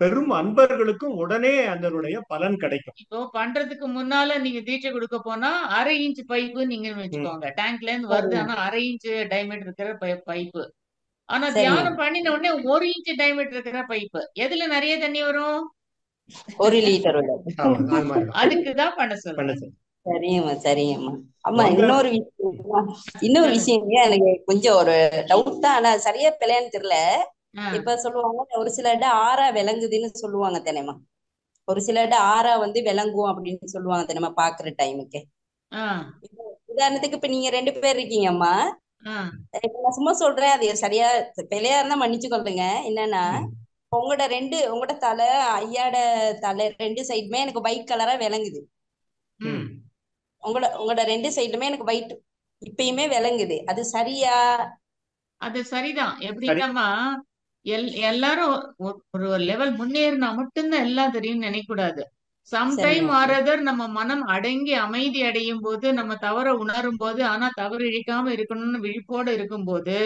பெரும் அன்பர்களுக்கும் உடனே அதனுடைய பலன் கிடைக்கும். இப்போ பண்றதுக்கு முன்னால நீங்க தீட்சை கொடுக்க போனா 1/2 இன்ச் பைப்பு நீங்க ம். வச்சுக்கோங்க. டேங்க்ல இருந்து வருது, சரிங்க. ஆனா 1/2 இன்ச் டயமீட்டர் இருக்கிற பைப்பு. ஆனா சரிங்க. தியானம் பண்ணின உடனே 1 இன்ச் டயமீட்டர் இருக்கிற பைப்பு. எதுல நிறைய தண்ணி வரும்? 1 லிட்டர் உள்ள. ஆமா, அது மாதிரி தான். அதுக்குதான் பண்ண சொல்றேன். பண்ண சொல்லு. சரிங்கம்மா சரிங்கம்மா. அம்மா உங்க இன்னொரு விஷயங்க, எனக்கு கொஞ்சம் ஒரு டவுட் தான், ஆனா சரியா பிள்ளைன்னு தெரியல. ஆ, இப்ப சொல்லுவாங்க ஒரு சில இடம் ஆறா விளங்குதுன்னு சொல்லுவாங்க தானேம்மா, ஒரு சில இடம் ஆறா வந்து விளங்கும் அப்படின்னு சொல்லுவாங்க தானேம்மா பாக்குற டைமுக்கு. ஆ, உதாரணத்துக்கு இப்ப நீங்க 2 பேர் இருக்கீங்கம்மா, ஆ, இப்ப நான் சும்மா சொல்றேன், அது சரியா பிள்ளையா இருந்தா மன்னிச்சு கொள்ளுங்க. என்னன்னா, ம். உங்களோட தலை, ஐயாட தலை 2 சைடுமே எனக்கு ஒயிட் கலரா விளங்குது. ம். ம். உங்களோட 2 சைடுமே எனக்கு ஒயிட் இப்பயுமே விளங்குது. அது சரியா? அது சரிதான். சரி. எப்படின்னாமா எல்லாரும் ஒரு லெவல் முன்னேறினா மட்டும்தான் எல்லாம் தெரியும்னு நினைக்க கூடாது. சம்டைம் சரிங்க ஆரதர் நம்ம மனம் அடங்கி அமைதி அடையும் போது, நம்ம தவற உணரும் போது, ஆனா தவறு இழைக்காம இருக்கணும்னு விழிப்போட இருக்கும்போது,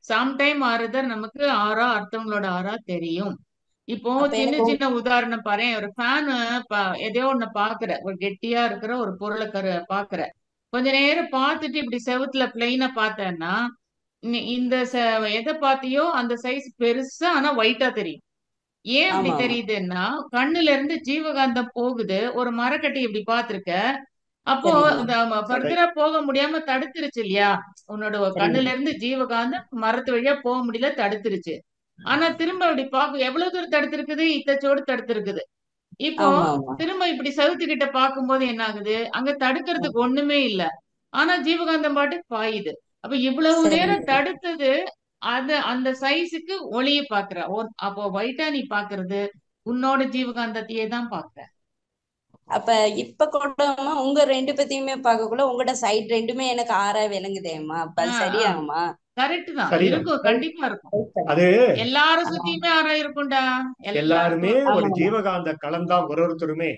சம்டைம் ஆரதர் நமக்கு அடுத்தவங்களோட தெரியும். இப்போ அப்ப சின்ன எனக்கு சின்ன உதாரணம் பாரு. ஒரு ஃபேன் எதையோ ஒண்ணு பாக்குற, ஒரு கெட்டியா இருக்கிற ஒரு பொருளை பாக்குற. கொஞ்ச நேரம் பார்த்துட்டு இப்படி செவுத்துல பிளெயினா பார்த்தேன்னா இந்த எதை பார்த்தியோ அந்த சைஸ் பெருசா ஆனா ஒயிட்டா தெரியும். ஏன் அப்படி ஆமா ஆமா தெரியுதுன்னா கண்ணுல இருந்து ஜீவகாந்தம் போகுது. ஒரு மரக்கட்டி இப்படி பார்த்திருக்க. அப்போ சரிங்கம்மா இந்த ஃபர்தரா போக முடியாம தடுத்துருச்சு இல்லையா? உன்னோட கண்ணுல சரிங்கம்மா இருந்து ஜீவகாந்தம் மரத்து வழியா போக முடியல, தடுத்துருச்சு. ஆனா திரும்ப இப்படி பார்க்க எவ்வளவு தூரம் தடுத்திருக்குது? இத்தச்சோடு தடுத்திருக்குது. இப்போ ஆமா ஆமா திரும்ப இப்படி செவுத்துக்கிட்ட பார்க்கும்போது என்ன ஆகுது? அங்க தடுக்கிறதுக்கு ஒண்ணுமே இல்ல. ஆனா ஜீவகாந்தம் பாட்டுக்கு பாயுது. அப்ப இவ்வளவு நேரம் சரிங்க. தடுத்தது அந்த சைஸுக்கு ஒளிய பாக்குற. அப்போ ஒயிட்டா நீ பாக்குறது உன்னோட ஜீவகாந்தத்தையே தான் பாக்குற. அப்ப இப்ப கூடமா உங்க ரெண்டு பேத்தையுமே பார்க்கக்குள்ள உங்களோட சைட் ரெண்டுமே எனக்கு ஆறா விளங்குதேம்மா. அப்ப அது சரியாகுமா? கரெக்ட் தான். சரிதான். இருக்கும், கண்டிப்பா இருக்கும். அது எல்லாரும் சுத்தியுமே ஆறா இருக்கும்டா. எல்லாருமே எல்லாருக்கும். ஒரு ஆமாம்மா ஜீவகாந்த களம் தான் ஒருத்தருமே.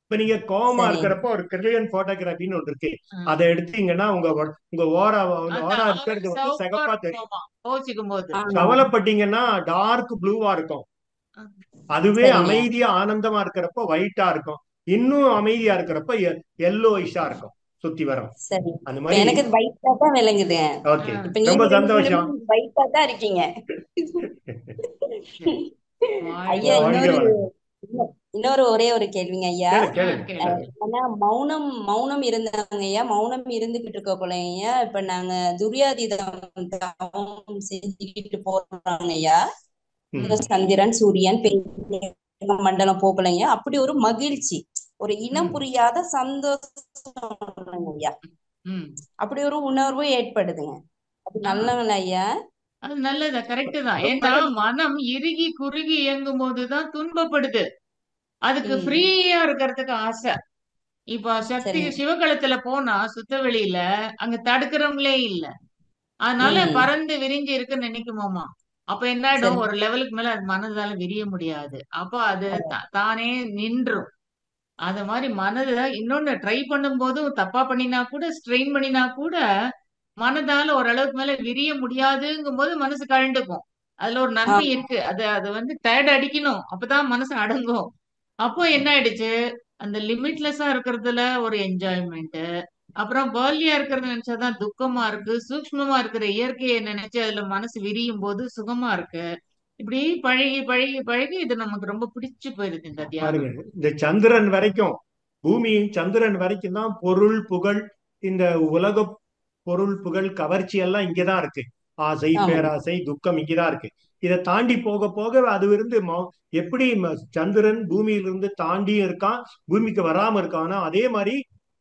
இப்ப நீங்க கோவமா சரி இருக்கிறப்ப ஒரு கிரில்லியன் போட்டோகிராஃபின்னு ஒன்று இருக்கு. ம். அதை எடுத்தீங்கன்னா உங்க ஓரா அதான் இருக்கிறது வந்து சிவப்பா சிகப்பா தெரியும். இருக்குமாமா கோச்சிக்கும் போது. ஆமா கவலைப்பட்டீங்கன்னா டார்க் ப்ளூவா இருக்கும். அதுவே சரிங்க அமைதியா ஆனந்தமா இருக்கிறப்ப ஒயிட்டா இருக்கும். இன்னும் அமைதியா இருக்கிறப்ப எல்லோயிஷா இருக்கும் சுத்தி வரும். சரி. அந்த இப்ப மாதிரி. எனக்கு வைட்டா தான் விளங்குது. ஓகே, இப்ப ரொம்ப நீங்க ரெண்டு பேருமே சந்தோஷம். வைட்டா தான் இருக்கீங்க. ஐயா வாழ்க வாழ்க இன்னொரு வளம். இன்னொரு ஒரே ஒரு கேள்விங்க ஐயா. கேளுங்க. கேளு. ஆனா மௌனம் இருந்தாங்க ஐயா. மௌனம் இருந்துகிட்டு இருக்க ஐயா இப்ப நாங்க துரியாதீதம் தவம் செஞ்சுக்கிட்டு போறாங்க ஐயா. இந்த சந்திரன் சூரியன் பெரிய மண்டலம் போகலைங்க. அப்படி ஒரு மகிழ்ச்சி, ஒரு இனம் புரியாத சந்தோஷம் ஐயா. அப்படி ஒரு உணர்வு ஏற்படுதுங்க. அது நல்லவங்களா ஐயா? அது நல்லது, கரெக்ட் தான். ஏன்னா மனம் இறுகி குறுகி இயங்கும் போதுதான் துன்பப்படுது. அதுக்கு ஃப்ரீயா இருக்கிறதுக்கு ஆசை. இப்ப சக்தி சிவகளத்துல போனா சுத்த வெளியில அங்க தடுக்கிறவங்களே இல்ல. அதனால பறந்து விரிஞ்சு இருக்குன்னு நினைக்குமோமா. அப்ப என்ன ஆயிடும், ஒரு லெவலுக்கு மேல அது மனதால விரிய முடியாது. அப்ப அது தானே நின்றும். அது மாதிரி மனத இன்னொன்னு ட்ரை பண்ணும் போதும் தப்பா பண்ணினா கூட, ஸ்ட்ரெயின் பண்ணினா கூட மனதால ஓரளவுக்கு மேல விரிய முடியாதுங்கும் போது மனசு கழண்டுக்கும். அதுல ஒரு நன்மை இருக்கு. அது அது வந்து டயர்ட் அடிக்கணும், அப்பதான் மனசு அடங்கும். அப்போ என்ன ஆயிடுச்சு, அந்த லிமிட்லெஸ்ஸா இருக்கிறதுல ஒரு என்ஜாய்மெண்ட், அப்புறம் பேர்லியா இருக்கிறது நினைச்சாதான் துக்கமா இருக்கு, சூக்ஷ்மமா இருக்கிற இயற்கையை நினைச்சு அதுல மனசு விரியும் போது சுகமா இருக்கு. இப்படி பழகி பழகி பழகி இது நமக்கு ரொம்ப பிடிச்சு போயிருது இந்த பாருங்க, தியானம். இந்த சந்திரன் வரைக்கும், பூமியின் சந்திரன் வரைக்கும் தான் பொருள் புகழ், இந்த உலக பொருள் புகழ் கவர்ச்சி எல்லாம் இங்கதான் இருக்கு. ஆசை, பேராசை, துக்கம் இங்கதான் இருக்கு. இதை தாண்டி போக போக அது இருந்து எப்படி சந்திரன் பூமியிலிருந்து தாண்டியும் இருக்கான், பூமிக்கு வராம இருக்கானோ அதே மாதிரி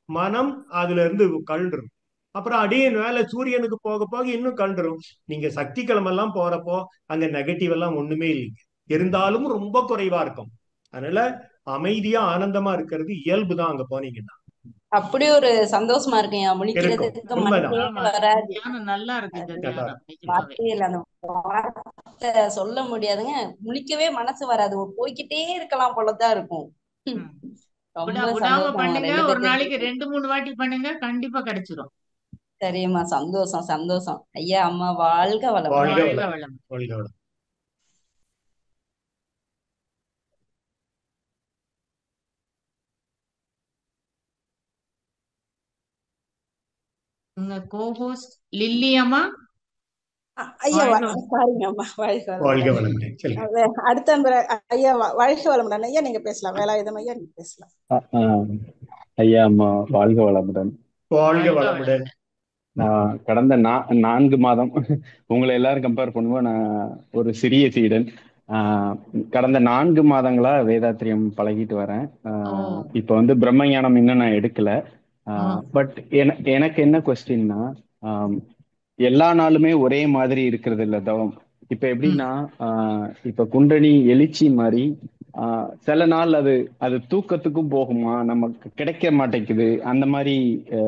மனம் அதுல இருந்து கழன்றும். அப்புறம் அடியே மேல சூரியனுக்கு போக போக இன்னும் கழன்றும். நீங்க சக்தி கிழமெல்லாம் போறப்போ அங்க நெகட்டிவ் எல்லாம் ஒண்ணுமே இல்லைங்க, இருந்தாலும் ரொம்ப குறைவா இருக்கும். அதனால அமைதியா ஆனந்தமா இருக்கிறது இயல்பு தான் அங்க போனீங்கன்னா. அப்படி ஒரு சந்தோஷமா இருக்கேன். இருக்கும், முழிக்கிறதுக்கு உண்மைதான். மனசே வராது. தியானம் நல்லா இருக்கு இந்த தியானம். நிஜமாவே வார்த்தையில அந்த வார்த்தை சொல்ல முடியாதுங்க. முழிக்கவே மனசு வராது. போய்கிட்டே இருக்கலாம் போலதான் இருக்கும். ரொம்ப விடாம சந்தோஷம் பண்ணுங்க. ரெண்டு ஒரு நாளைக்கு பேர்த்தையும். 2-3 வாட்டி பண்ணுங்க, கண்டிப்பா கிடைச்சிரும். சரிம்மா, சந்தோஷம் சந்தோஷம். ஐயா அம்மா வாழ்க வளம். வாழ்க வாழ்க வளம். வளம். வாழ்க வளம். உங்க கோஹோஸ்ட் லில்லி அம்மா. ஐயா வாழ்க வளம். சாரிங்க அம்மா, வாழ்க வாழ்க வளம். வளம். அடுத்த ஐயா வாழ்க வளமுடன் ஐயா, நீங்க பேசலாம். வேலாயுதம் ஐயா நீங்க பேசலாம். ஐயா அம்மா வாழ்க வளமுடன். வாழ்க வளமுடன். நான் கடந்த 4 மாதம் உங்களை எல்லாரும் கம்பேர் பண்ணும்போது நான் ஒரு சிறிய சீடன். கடந்த 4 மாதங்களா வேதாத்திரியம் பழகிட்டு வரேன். இப்ப வந்து பிரம்மஞானம் இன்னும் நான் எடுக்கல. பட் எனக்கு என்ன கொஸ்டின்னா, எல்லா நாளுமே ஒரே மாதிரி இருக்கிறது இல்ல தவம். இப்ப எப்படின்னா, இப்ப குண்டனி எழுச்சி மாதிரி சில நாள் அது அது தூக்கத்துக்கும் போகுமா, நமக்கு கிடைக்க மாட்டேங்குது, அந்த மாதிரி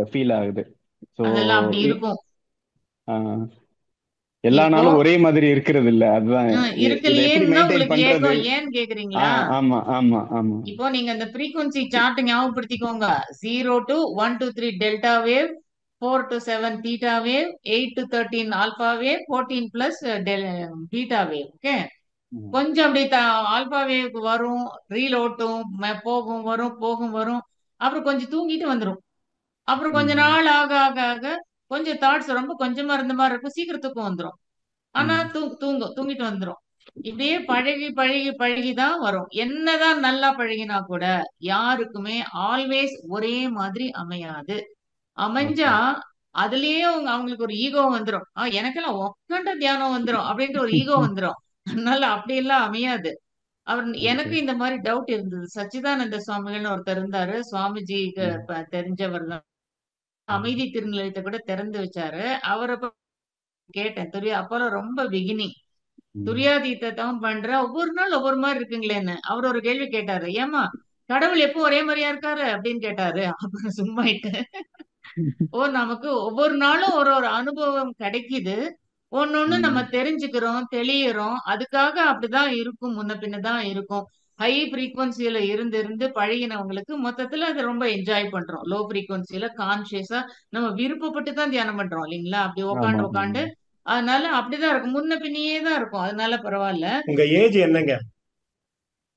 ஃபீல் ஆகுது. ஸோ எல்லா நாளும் ஒரே மாதிரி இருக்கிறது இல்ல. அதுதான் எப்படி மெயின்டைன் பண்றது. ஆமா ஆமா ஆமா. இப்போ நீங்க அந்த ஃப்ரீக்வன்சி சார்ட் ஞாபகப்படுத்திக்கோங்க. 0 to 1 to 3 delta wave, 4 to 7 theta wave, 8 to 13 alpha wave, 14 plus beta wave. Okay, கொஞ்சம் அப்படி ஆல்பா வேவ்க்கு வரும், ரீல் ஓட்டும், போகும் வரும் போகும் வரும், அப்புறம் கொஞ்சம் தூங்கிட்டு வந்துடும். அப்புறம் கொஞ்ச நாள் ஆக ஆக ஆக கொஞ்சம் தாட்ஸ் ரொம்ப கொஞ்சமா இருந்த மாதிரி இருக்கும், சீக்கிரம் தூக்கம் வந்துரும். ஆனா தூங்கிட்டு வந்துரும். இப்படியே பழகி பழகி பழகி தான் வரும். என்னதான் நல்லா பழகினா கூட யாருக்குமே ஆல்வேஸ் ஒரே மாதிரி அமையாது. அமைஞ்சா அதுலயே அவங்களுக்கு ஒரு ஈகோ வந்துரும். எனக்கெல்லாம் உட்காண்ட தியானம் வந்துரும் அப்படின்ட்டு ஒரு ஈகோ வந்துரும். அதனால அப்படி எல்லாம் அமையாது. எனக்கு இந்த மாதிரி டவுட் இருந்தது. சச்சிதானந்த சுவாமிகள்னு ஒருத்தர் இருந்தாரு. சுவாமிஜிக்கு தெரிஞ்சவர் தான். அமைதி திருநிலையத்தை கூட திறந்து வச்சாரு. அவரை கேட்டேன். அப்போலாம் ரொம்ப பிகினிங். துரியாதீத்த தவம் பண்ற ஒவ்வொரு நாள் ஒவ்வொரு மாதிரி இருக்குங்களேன்னு அவர் ஒரு கேள்வி கேட்டாரு. ஏமா கடவுள் எப்போ ஒரே மாதிரியா இருக்காரு அப்படின்னு கேட்டாரு. அப்புறம் சும்மாயிட்டு நமக்கு ஒவ்வொரு நாளும் ஒரு ஒரு அனுபவம் கிடைக்குது. ஒன்னொன்னு நம்ம தெரிஞ்சுக்கிறோம், தெளியறோம். அதுக்காக அப்படிதான் இருக்கும், முன்ன பின்னதான் இருக்கும். ஹை ஃப்ரீக்வன்சியில இருந்து இருந்து பழகினவங்களுக்கு மொத்தத்துல அதை ரொம்ப என்ஜாய் பண்றோம். லோ ஃப்ரீக்வன்சியில கான்சியஸா நம்ம விருப்பப்பட்டு தான் தியானம் பண்றோம் இல்லைங்களா? அப்படி உட்காந்து அதனால அப்படிதான் இருக்கும், முன்ன பின்னையே தான் இருக்கும். அதனால பரவாயில்ல. உங்க ஏஜ் என்னங்க?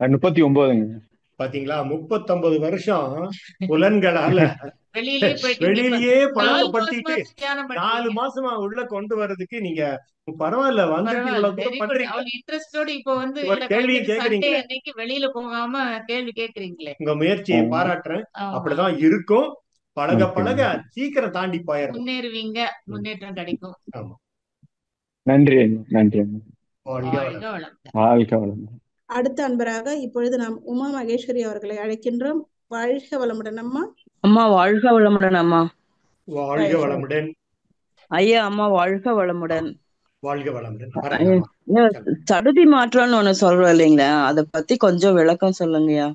39ங்க. பாத்தீங்களா, 39 வருஷம் புலன்களால வெளியிலேயே பழக்கப்படுத்திட்டு 4 மாசமா உள்ள கொண்டு வர்றதுக்கு நீங்க பரவாயில்ல வந்துட்டு இவ்வளவு தூரம் பண்றீங்க. இன்ட்ரெஸ்டோட இப்போ வந்து ஒரு கேள்வி கேக்குறீங்க, வெளியில போகாம கேள்வி கேக்குறீங்களே. உங்க முயற்சியை பாராட்டுறேன். அப்படிதான் இருக்கும். பழக பழக சீக்கிரம் தாண்டி போயிடும், முன்னேறுவீங்க, முன்னேற்றம் கிடைக்கும். ஆமா. நன்றி நன்றி. வாழ்க வளமுடன். அடுத்த அன்பராக இப்பொழுது நாம் உமா மகேஸ்வரி அவர்களை அழைக்கின்றோம். வாழ்க வளமுடன் அம்மா. அம்மா வாழ்க வளமுடன் அம்மா. வாழ்க வளமுடன் ஐயா. அம்மா வாழ்க வளமுடன். வாழ்க வளமுடன். சடுதி மாற்றம்னு ஒண்ணு சொல்றோம் இல்லைங்களா, அத பத்தி கொஞ்சம் விளக்கம் சொல்லுங்கய்யா.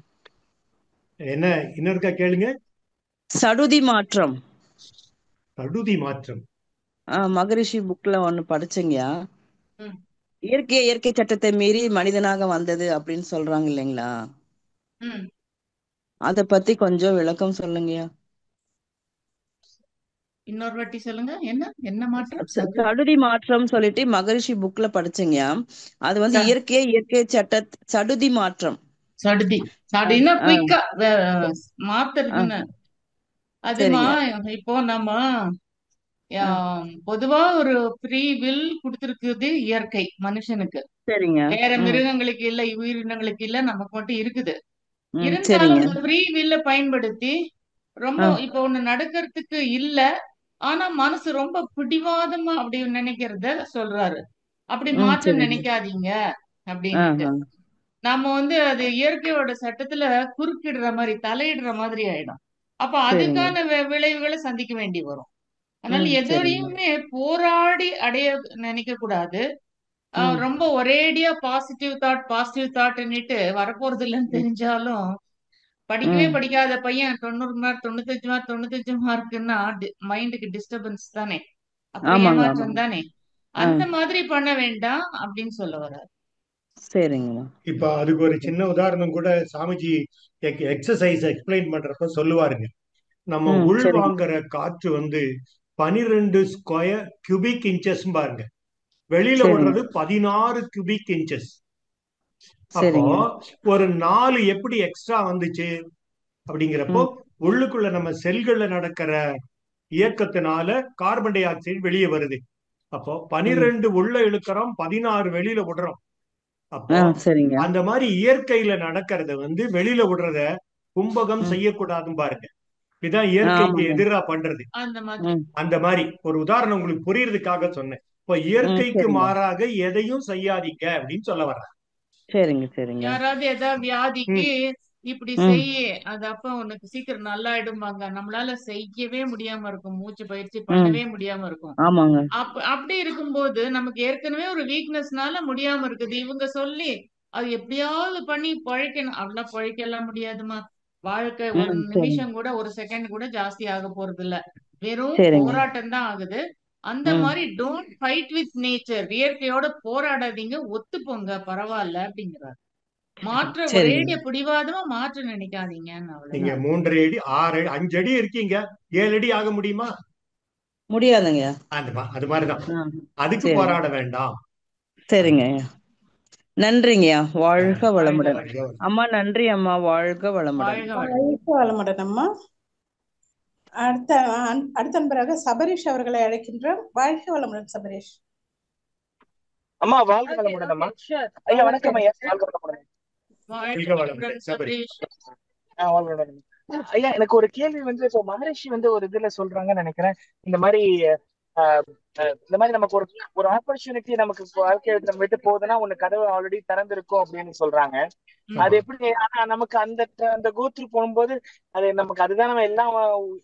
என்ன இன்னொருக்கா கேளுங்க. சடுதி மாற்றம். சடுதி மாற்றம் மகரிஷி புக்ல ஒண்ணு படிச்சீங்கயா. இயற்கை சட்டத்தை மீறி மனிதனாக வந்தது அப்படின்னு சொல்றாங்க இல்லைங்களா, அத பத்தி கொஞ்சம் விளக்கம் சொல்லுங்கய்யா. இன்னொரு வாட்டி சொல்லுங்க. என்ன மாற்றம்? சடுதி மாற்றம் சொல்லிட்டு மகரிஷி புக்ல படிச்சீங்கயா. அது வந்து இயற்கை சடுதி மாற்றம். சடுதி சடுதினா குயிக்கா மாத்துறதுன்னு. அதுமா இப்போ நம்ம பொதுவா ஒரு ஃப்ரீ வில் கொடுத்திருக்குது இயற்கை மனுஷனுக்கு. வேற மிருகங்களுக்கு இல்ல, உயிரினங்களுக்கு இல்ல, நமக்கு மட்டும் இருக்குது. இருந்தாலும் இந்த ஃப்ரீ வில்ல பயன்படுத்தி ரொம்ப இப்போ ஒண்ணு நடக்கிறதுக்கு இல்ல, ஆனா மனசு ரொம்ப பிடிவாதமா அப்படி நினைக்கிறத சொல்றாரு. அப்படி மாற்ற நினைக்காதீங்க அப்படின்ட்டு. நம்ம வந்து அது இயற்கையோட சட்டத்துல குறுக்கிடுற மாதிரி, தலையிடுற மாதிரி ஆயிடும். அப்ப அதுக்கான விளைவுகளை சந்திக்க வேண்டி வரும். அதனால எதோடையுமே போராடி அடைய நினைக்க கூடாது. ரொம்ப ஒரேடியா பாசிட்டிவ் தாட்ன்னுட்டு வரப்போறது இல்லைன்னு தெரிஞ்சாலும், படிக்கவே படிக்காத பையன் 90 மார்க் 95 மார்க்குன்னா மைண்டுக்கு டிஸ்டர்பன்ஸ் தானே, அப்ப ஏமாற்றம் தானே. அந்த மாதிரி பண்ண வேண்டாம் அப்படின்னு சொல்ல வர்றாரு. சரிங்க. இப்ப அதுக்கு ஒரு சின்ன உதாரணம் கூட சாமிஜி எக்ஸசைஸ் எக்ஸ்பிளைன் பண்றப்ப சொல்லுவாருங்க. நம்ம உள் வாங்குற காற்று வந்து 12 ஸ்கொயர் கியூபிக் இன்ச்சஸ் பாருங்க, வெளியில விடுறது 16 கியூபிக் இன்ச்சஸ். அப்போ ஒரு 4 எப்படி எக்ஸ்ட்ரா வந்துச்சு அப்படிங்கிறப்போ, உள்ளுக்குள்ள நம்ம செல்கள்ல நடக்கிற இயக்கத்தினால கார்பன் டை ஆக்சைடு வெளியே வருது. அப்போ 12 உள்ள இழுக்கிறோம், 16 வெளியில விடுறோம். அப்போ அந்த மாதிரி இயற்கையில நடக்கிறத வந்து வெளியில விடுறத கும்பகம் செய்யக்கூடாதுன்னு பாருங்க. இதுதான் இயற்கைக்கு எதிரா பண்றது. அந்த மாதிரி ஒரு உதாரணம் உங்களுக்கு புரியறதுக்காக சொன்னேன். இப்போ இயற்கைக்கு மாறாக எதையும் செய்யாதீங்க அப்படின்னு சொல்ல வர்றேன். சரிங்க சரிங்க. யாராவது ஏதாவது வியாதிக்கு இப்படி செய்ய, அது அப்ப உனக்கு சீக்கிரம் நல்லாயிடும்பாங்க. நம்மளால செய்யவே முடியாம இருக்கும், மூச்சு பயிற்சி பண்ணவே முடியாம இருக்கும். அப்படி இருக்கும்போது நமக்கு ஏற்கனவே ஒரு வீக்னஸ்னால முடியாம இருக்குது. இவங்க சொல்லி அது எப்படியாவது பண்ணி பழைக்கணும், அவ்வளவு பழைக்கலாம் முடியாதுமா. வாழ்க்கை ஒரு நிமிஷம் கூட, ஒரு செகண்ட் கூட ஜாஸ்தி ஆக போறது இல்ல, வெறும் போராட்டம் தான் ஆகுது. அந்த மாதிரி டோன்ட் ஃபைட் வித் நேச்சர், இயற்கையோட போராடாதீங்க, ஒத்துப்போங்க, பரவாயில்ல அப்படிங்கிறார். மாற்ற ஒரேடிய பிடிவாதமா மாற்ற நினைக்காதீங்க. நீங்க 3 அடி 6 அடி 5 அடி இருக்கீங்க, 7 அடி ஆக முடியுமா? முடியாதுங்க. அது மாதிரிதான், அதுக்கு போராட வேண்டாம். சரிங்க, நன்றிங்கய்யா. வாழ்க வளமுடன் அம்மா. நன்றி அம்மா. வாழ்க வளமுடன். வாழ்க வளமுடன் அம்மா. அடுத்த நண்பராக சபரீஷ் அவர்களை அழைக்கின்றோம். வாழ்க வளமுடன் சபரீஷ். அம்மா வாழ்க வளமுடன் அம்மா. ஐயா வணக்கம் ஐயா, வாழ்க வளமுடன். வளமுடன் ஐயா. எனக்கு ஒரு கேள்வி வந்து, இப்போ மகரிஷி வந்து ஒரு இதுல சொல்றாங்கன்னு நினைக்கிறேன், இந்த மாதிரி நமக்கு ஒரு ஆப்பர்ச்சுனிட்டி நமக்கு வாழ்க்கை நம்ம விட்டு போகுதுன்னா ஒண்ணு கதவு ஆல்ரெடி திறந்திருக்கும் அப்படின்னு சொல்றாங்க. அது எப்படி? ஆனா நமக்கு அந்த கோத்ரூ போகும்போது அது நமக்கு அதுதான் நம்ம எல்லாம்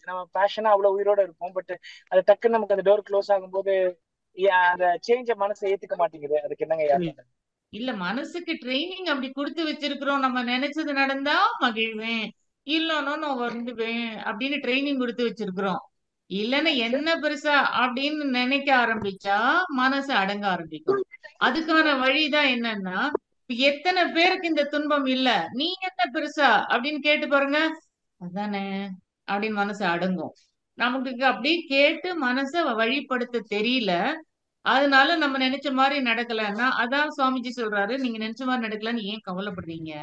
நம்ம பேஷனா அவ்வளவு உயிரோட இருப்போம். பட் அது டக்குன்னு நமக்கு அந்த டோர் க்ளோஸ் ஆகும்போது அந்த சேஞ்ச மனசை ஏத்துக்க மாட்டேங்குது. அதுக்கு என்னங்க? இல்ல, மனசுக்கு ட்ரைனிங் அப்படி கொடுத்து வச்சிருக்கிறோம். நம்ம நினைச்சது நடந்தா மகிழ்வேன், இல்லைன்னா நான் வருந்துவேன் அப்படின்னு ட்ரைனிங் கொடுத்து வச்சிருக்கிறோம். இல்லைன்னா என்ன பெருசா அப்படின்னு நினைக்க ஆரம்பிச்சா மனசு அடங்க ஆரம்பிக்கும். அதுக்கான வழிதான் என்னன்னா, எத்தனை பேருக்கு இந்த துன்பம் இல்ல, நீ என்ன பெருசா அப்படின்னு கேட்டு பாருங்க, அதானே அப்படின்னு மனசு அடங்கும். நமக்கு அப்படி கேட்டு மனசை வழிப்படுத்த தெரியல. அதனால நம்ம நினைச்ச மாதிரி நடக்கலன்னா, அதான் சுவாமிஜி சொல்றாரு, நீங்க நினைச்ச மாதிரி நடக்கலன்னு ஏன் கவலைப்படுறீங்க?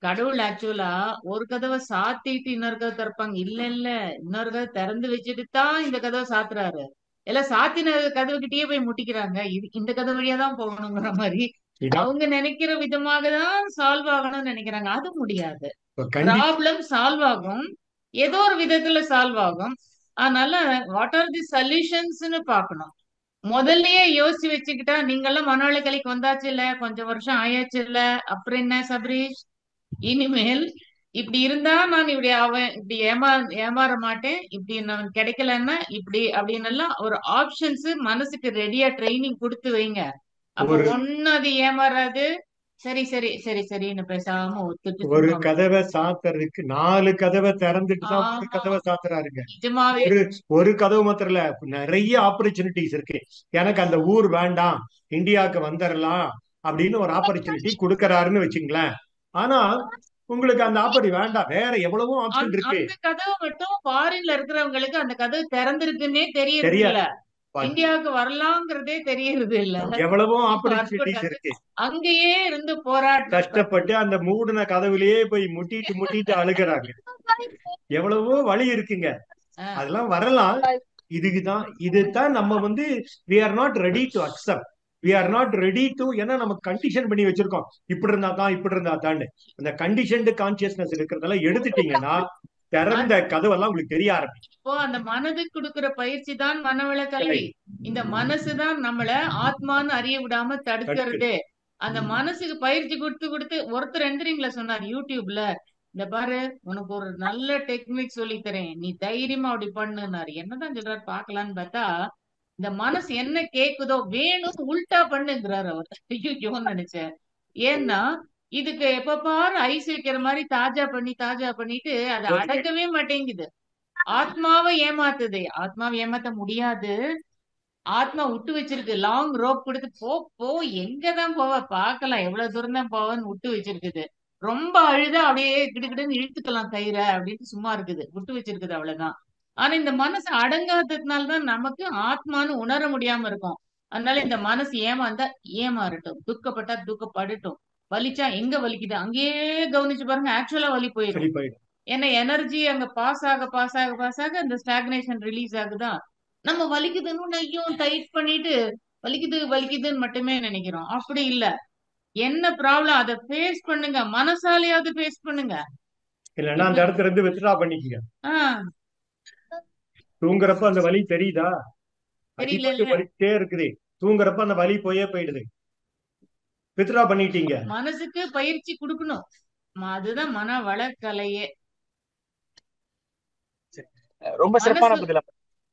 கடவுள் ஆக்சுவலா ஒரு கதவை சாத்திட்டு இன்னொரு கதவை திறப்பாங்க. இல்ல இல்ல, இன்னொரு கதவை திறந்து வச்சுட்டு தான் இந்த கதவை சாத்துறாரு. எல்லாம் சாத்தின கதவு கிட்டயே போய் முட்டிக்கிறாங்க. இந்த கதவு வழியா தான் போகணுங்கிற மாதிரி அவங்க நினைக்கிற விதமாக தான் சால்வ் ஆகணும்னு நினைக்கிறாங்க. அது முடியாது. ப்ராப்ளம் சால்வ் ஆகும், ஏதோ ஒரு விதத்துல சால்வ் ஆகும். அதனால வாட் ஆர் தி சொல்யூஷன்ஸ்னு பாக்கணும். முதல்லயே யோசிச்சு வச்சுக்கிட்டா, நீங்கெல்லாம் மனவளக்கலைக்கு வந்தாச்சு இல்ல, கொஞ்சம் வருஷம் ஆயாச்சு இல்ல, அப்புறம் என்ன சபரீஷ், இனிமேல் இப்படி இருந்தா நான் இப்படி ஏமாற மாட்டேன், இப்படி நான் கிடைக்கலன்னா இப்படி அப்படின்னு எல்லாம் ஒரு ஆப்ஷன்ஸ் மனசுக்கு ரெடியா ட்ரைனிங் கொடுத்து வைங்க. அப்ப ஒண்ணு அது ஏமாறாது. சரி சரி சரி சரின்னு பேசாம ஒத்துட்டு ஒரு கதவை சாத்துறதுக்கு 4 கதவை திறந்துட்டு தான் ஒரு கதவை சாத்துறாருங்க. ஒரு கதவு மாத்திரம் இல்ல, நிறைய ஆப்பர்ச்சுனிட்டிஸ் இருக்கு. எனக்கு அந்த ஊர் வேண்டாம், இந்தியாவுக்கு வந்துடலாம் அப்படின்னு ஒரு ஆப்பர்ச்சுனிட்டி கொடுக்கறாருன்னு வச்சுங்களேன். ஆனா உங்களுக்கு அந்த ஆப்பர் வேண்டாம், வேற எவ்வளவோ ஆப்ஷன் இருக்கு. அந்த கதவு மட்டும் ஃபாரின்ல இருக்கிறவங்களுக்கு அந்த கதவு திறந்திருக்குன்னே தெரியறது இல்ல, இந்தியாவுக்கு வரலாங்கிறதே தெரியறது இல்ல. எவ்வளவோ ஆப்பர்ச்சுனிட்டிஸ் இருக்கு. அங்கேயே இருந்து போராட்டம் கஷ்டப்பட்டு அந்த மூடின கதவுலயே போய் முட்டிட்டு அழுகிறாங்க. எவ்வளவோ வழி இருக்குங்க, அதெல்லாம் வரலாம். இதுதான் நம்ம வந்து we are not ready to accept, we are not ready to, ஏன்னா நம்ம கண்டிஷன் பண்ணி வச்சிருக்கோம், இப்படி இருந்தா தான். அந்த கண்டிஷன்டு கான்சியஸ்னஸ் இருக்கிறதெல்லாம் எடுத்துட்டீங்கன்னா திறந்த கதவெல்லாம் உங்களுக்கு தெரிய ஆரம்பிக்கும். இப்போ அந்த மனதுக்கு கொடுக்கிற பயிற்சி தான் மனவளக்கலை. இந்த மனசுதான் நம்மள ஆத்மான்னு அறிய விடாம தடுக்கிறது. அந்த மனசுக்கு பயிற்சி கொடுத்து ஒருத்தர் எந்திரிங்களா சொன்னார் யூடியூப்ல, இந்த பாரு உனக்கு ஒரு நல்ல டெக்னிக் சொல்லி தரேன், நீ தைரியமா அப்படி பண்ணுனாரு. என்னதான் சொல்றாரு பாக்கலான்னு பார்த்தா, இந்த மனசு என்ன கேக்குதோ வேணும் உல்டா பண்ணுங்கிறாரு அவர். ஐயோ நினைச்சேன். ஏன்னா இதுக்கு எப்ப பாரு ஐஸ் வைக்கிற மாதிரி தாஜா பண்ணிட்டு அதை அடக்கவே மாட்டேங்குது. ஆத்மாவை ஏமாத்துது. ஆத்மாவை ஏமாத்த முடியாது. ஆத்மா விட்டு வச்சிருக்கு, லாங் ரோப் கொடுத்து போ எங்கதான் போவ பாக்கலாம், எவ்வளவு தூரம் தான் போவன்னு விட்டு வச்சிருக்குது. ரொம்ப அழுத அப்படியே கிடுக்கிடுன்னு இழுத்துக்கலாம் கயிறை அப்படின்னு சும்மா இருக்குது, விட்டு வச்சிருக்குது, அவ்வளவுதான். ஆனா இந்த மனசு அடங்காததுனாலதான் நமக்கு ஆத்மான்னு உணர முடியாம இருக்கும். அதனால இந்த மனசு ஏமாந்தா ஏமாறட்டும், துக்கப்பட்டா துக்கப்படட்டும், வலிச்சா எங்க வலிக்குது அங்கேயே கவனிச்சு பாருங்க, ஆக்சுவலா வலி போயிடும். ஏன்னா எனர்ஜி அங்க பாஸ் ஆக அந்த ஸ்டாக்னேஷன் ரிலீஸ் ஆகுதா. நம்ம வலிக்குதுன்னு ஐயோ டைட் பண்ணிட்டு வலிக்குதுன்னு மட்டுமே நினைக்கிறோம். அப்படி இல்ல, என்ன ப்ராப்ளம் அதை ஃபேஸ் பண்ணுங்க, மனசாலையாவது ஃபேஸ் பண்ணுங்க. இல்லன்னா அந்த இடத்துல இருந்து வித்ட்ரா பண்ணிக்கங்க. தூங்குறப்ப அந்த வலி தெரியுதா? அடிபட்டு வலிட்டே இருக்குது, தூங்குறப்ப அந்த வலி போயிடுது, வித்ட்ரா பண்ணிட்டீங்க. மனசுக்கு பயிற்சி கொடுக்கணும், அதுதான் மன வளக்கலையே. ரொம்ப சிறப்பான பதில்.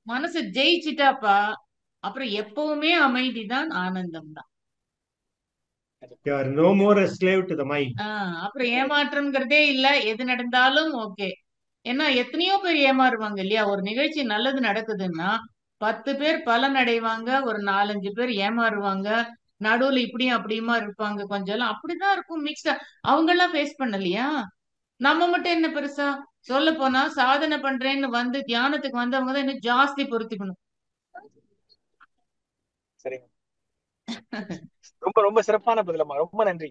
மனசு ஜெயிச்சிட்டாப்பா அப்புறம் எப்பவுமே அமைதிதான், ஆனந்தம் தான். No more a slave to the mind. அப்புறம் ஏமாற்றம்ங்கிறதே இல்ல, எது நடந்தாலும் ஓகே. ஏன்னா எத்தனையோ பேர் ஏமாறுவாங்க இல்லையா. ஒரு நிகழ்ச்சி நல்லது நடக்குதுன்னா 10 பேர் பலன் அடைவாங்க, ஒரு 4-5 பேர் ஏமாறுவாங்க, நடுவுல இப்படியும் அப்படியுமா இருப்பாங்க, கொஞ்சம் எல்லாம் அப்படிதான் இருக்கும் மிக்ஸ்டா. அவங்க எல்லாம் ஃபேஸ் பண்ணலையா, நம்ம மட்டும் என்ன பெருசா? சொல்ல போனா சாதனை பண்றேன்னு வந்து தியானத்துக்கு வந்தவங்க தான் இன்னும் ஜாஸ்தி பொறுத்துக்கணும். சரிங்க, ரொம்ப ரொம்ப சிறப்பான பதிலம்மா. ரொம்ப நன்றி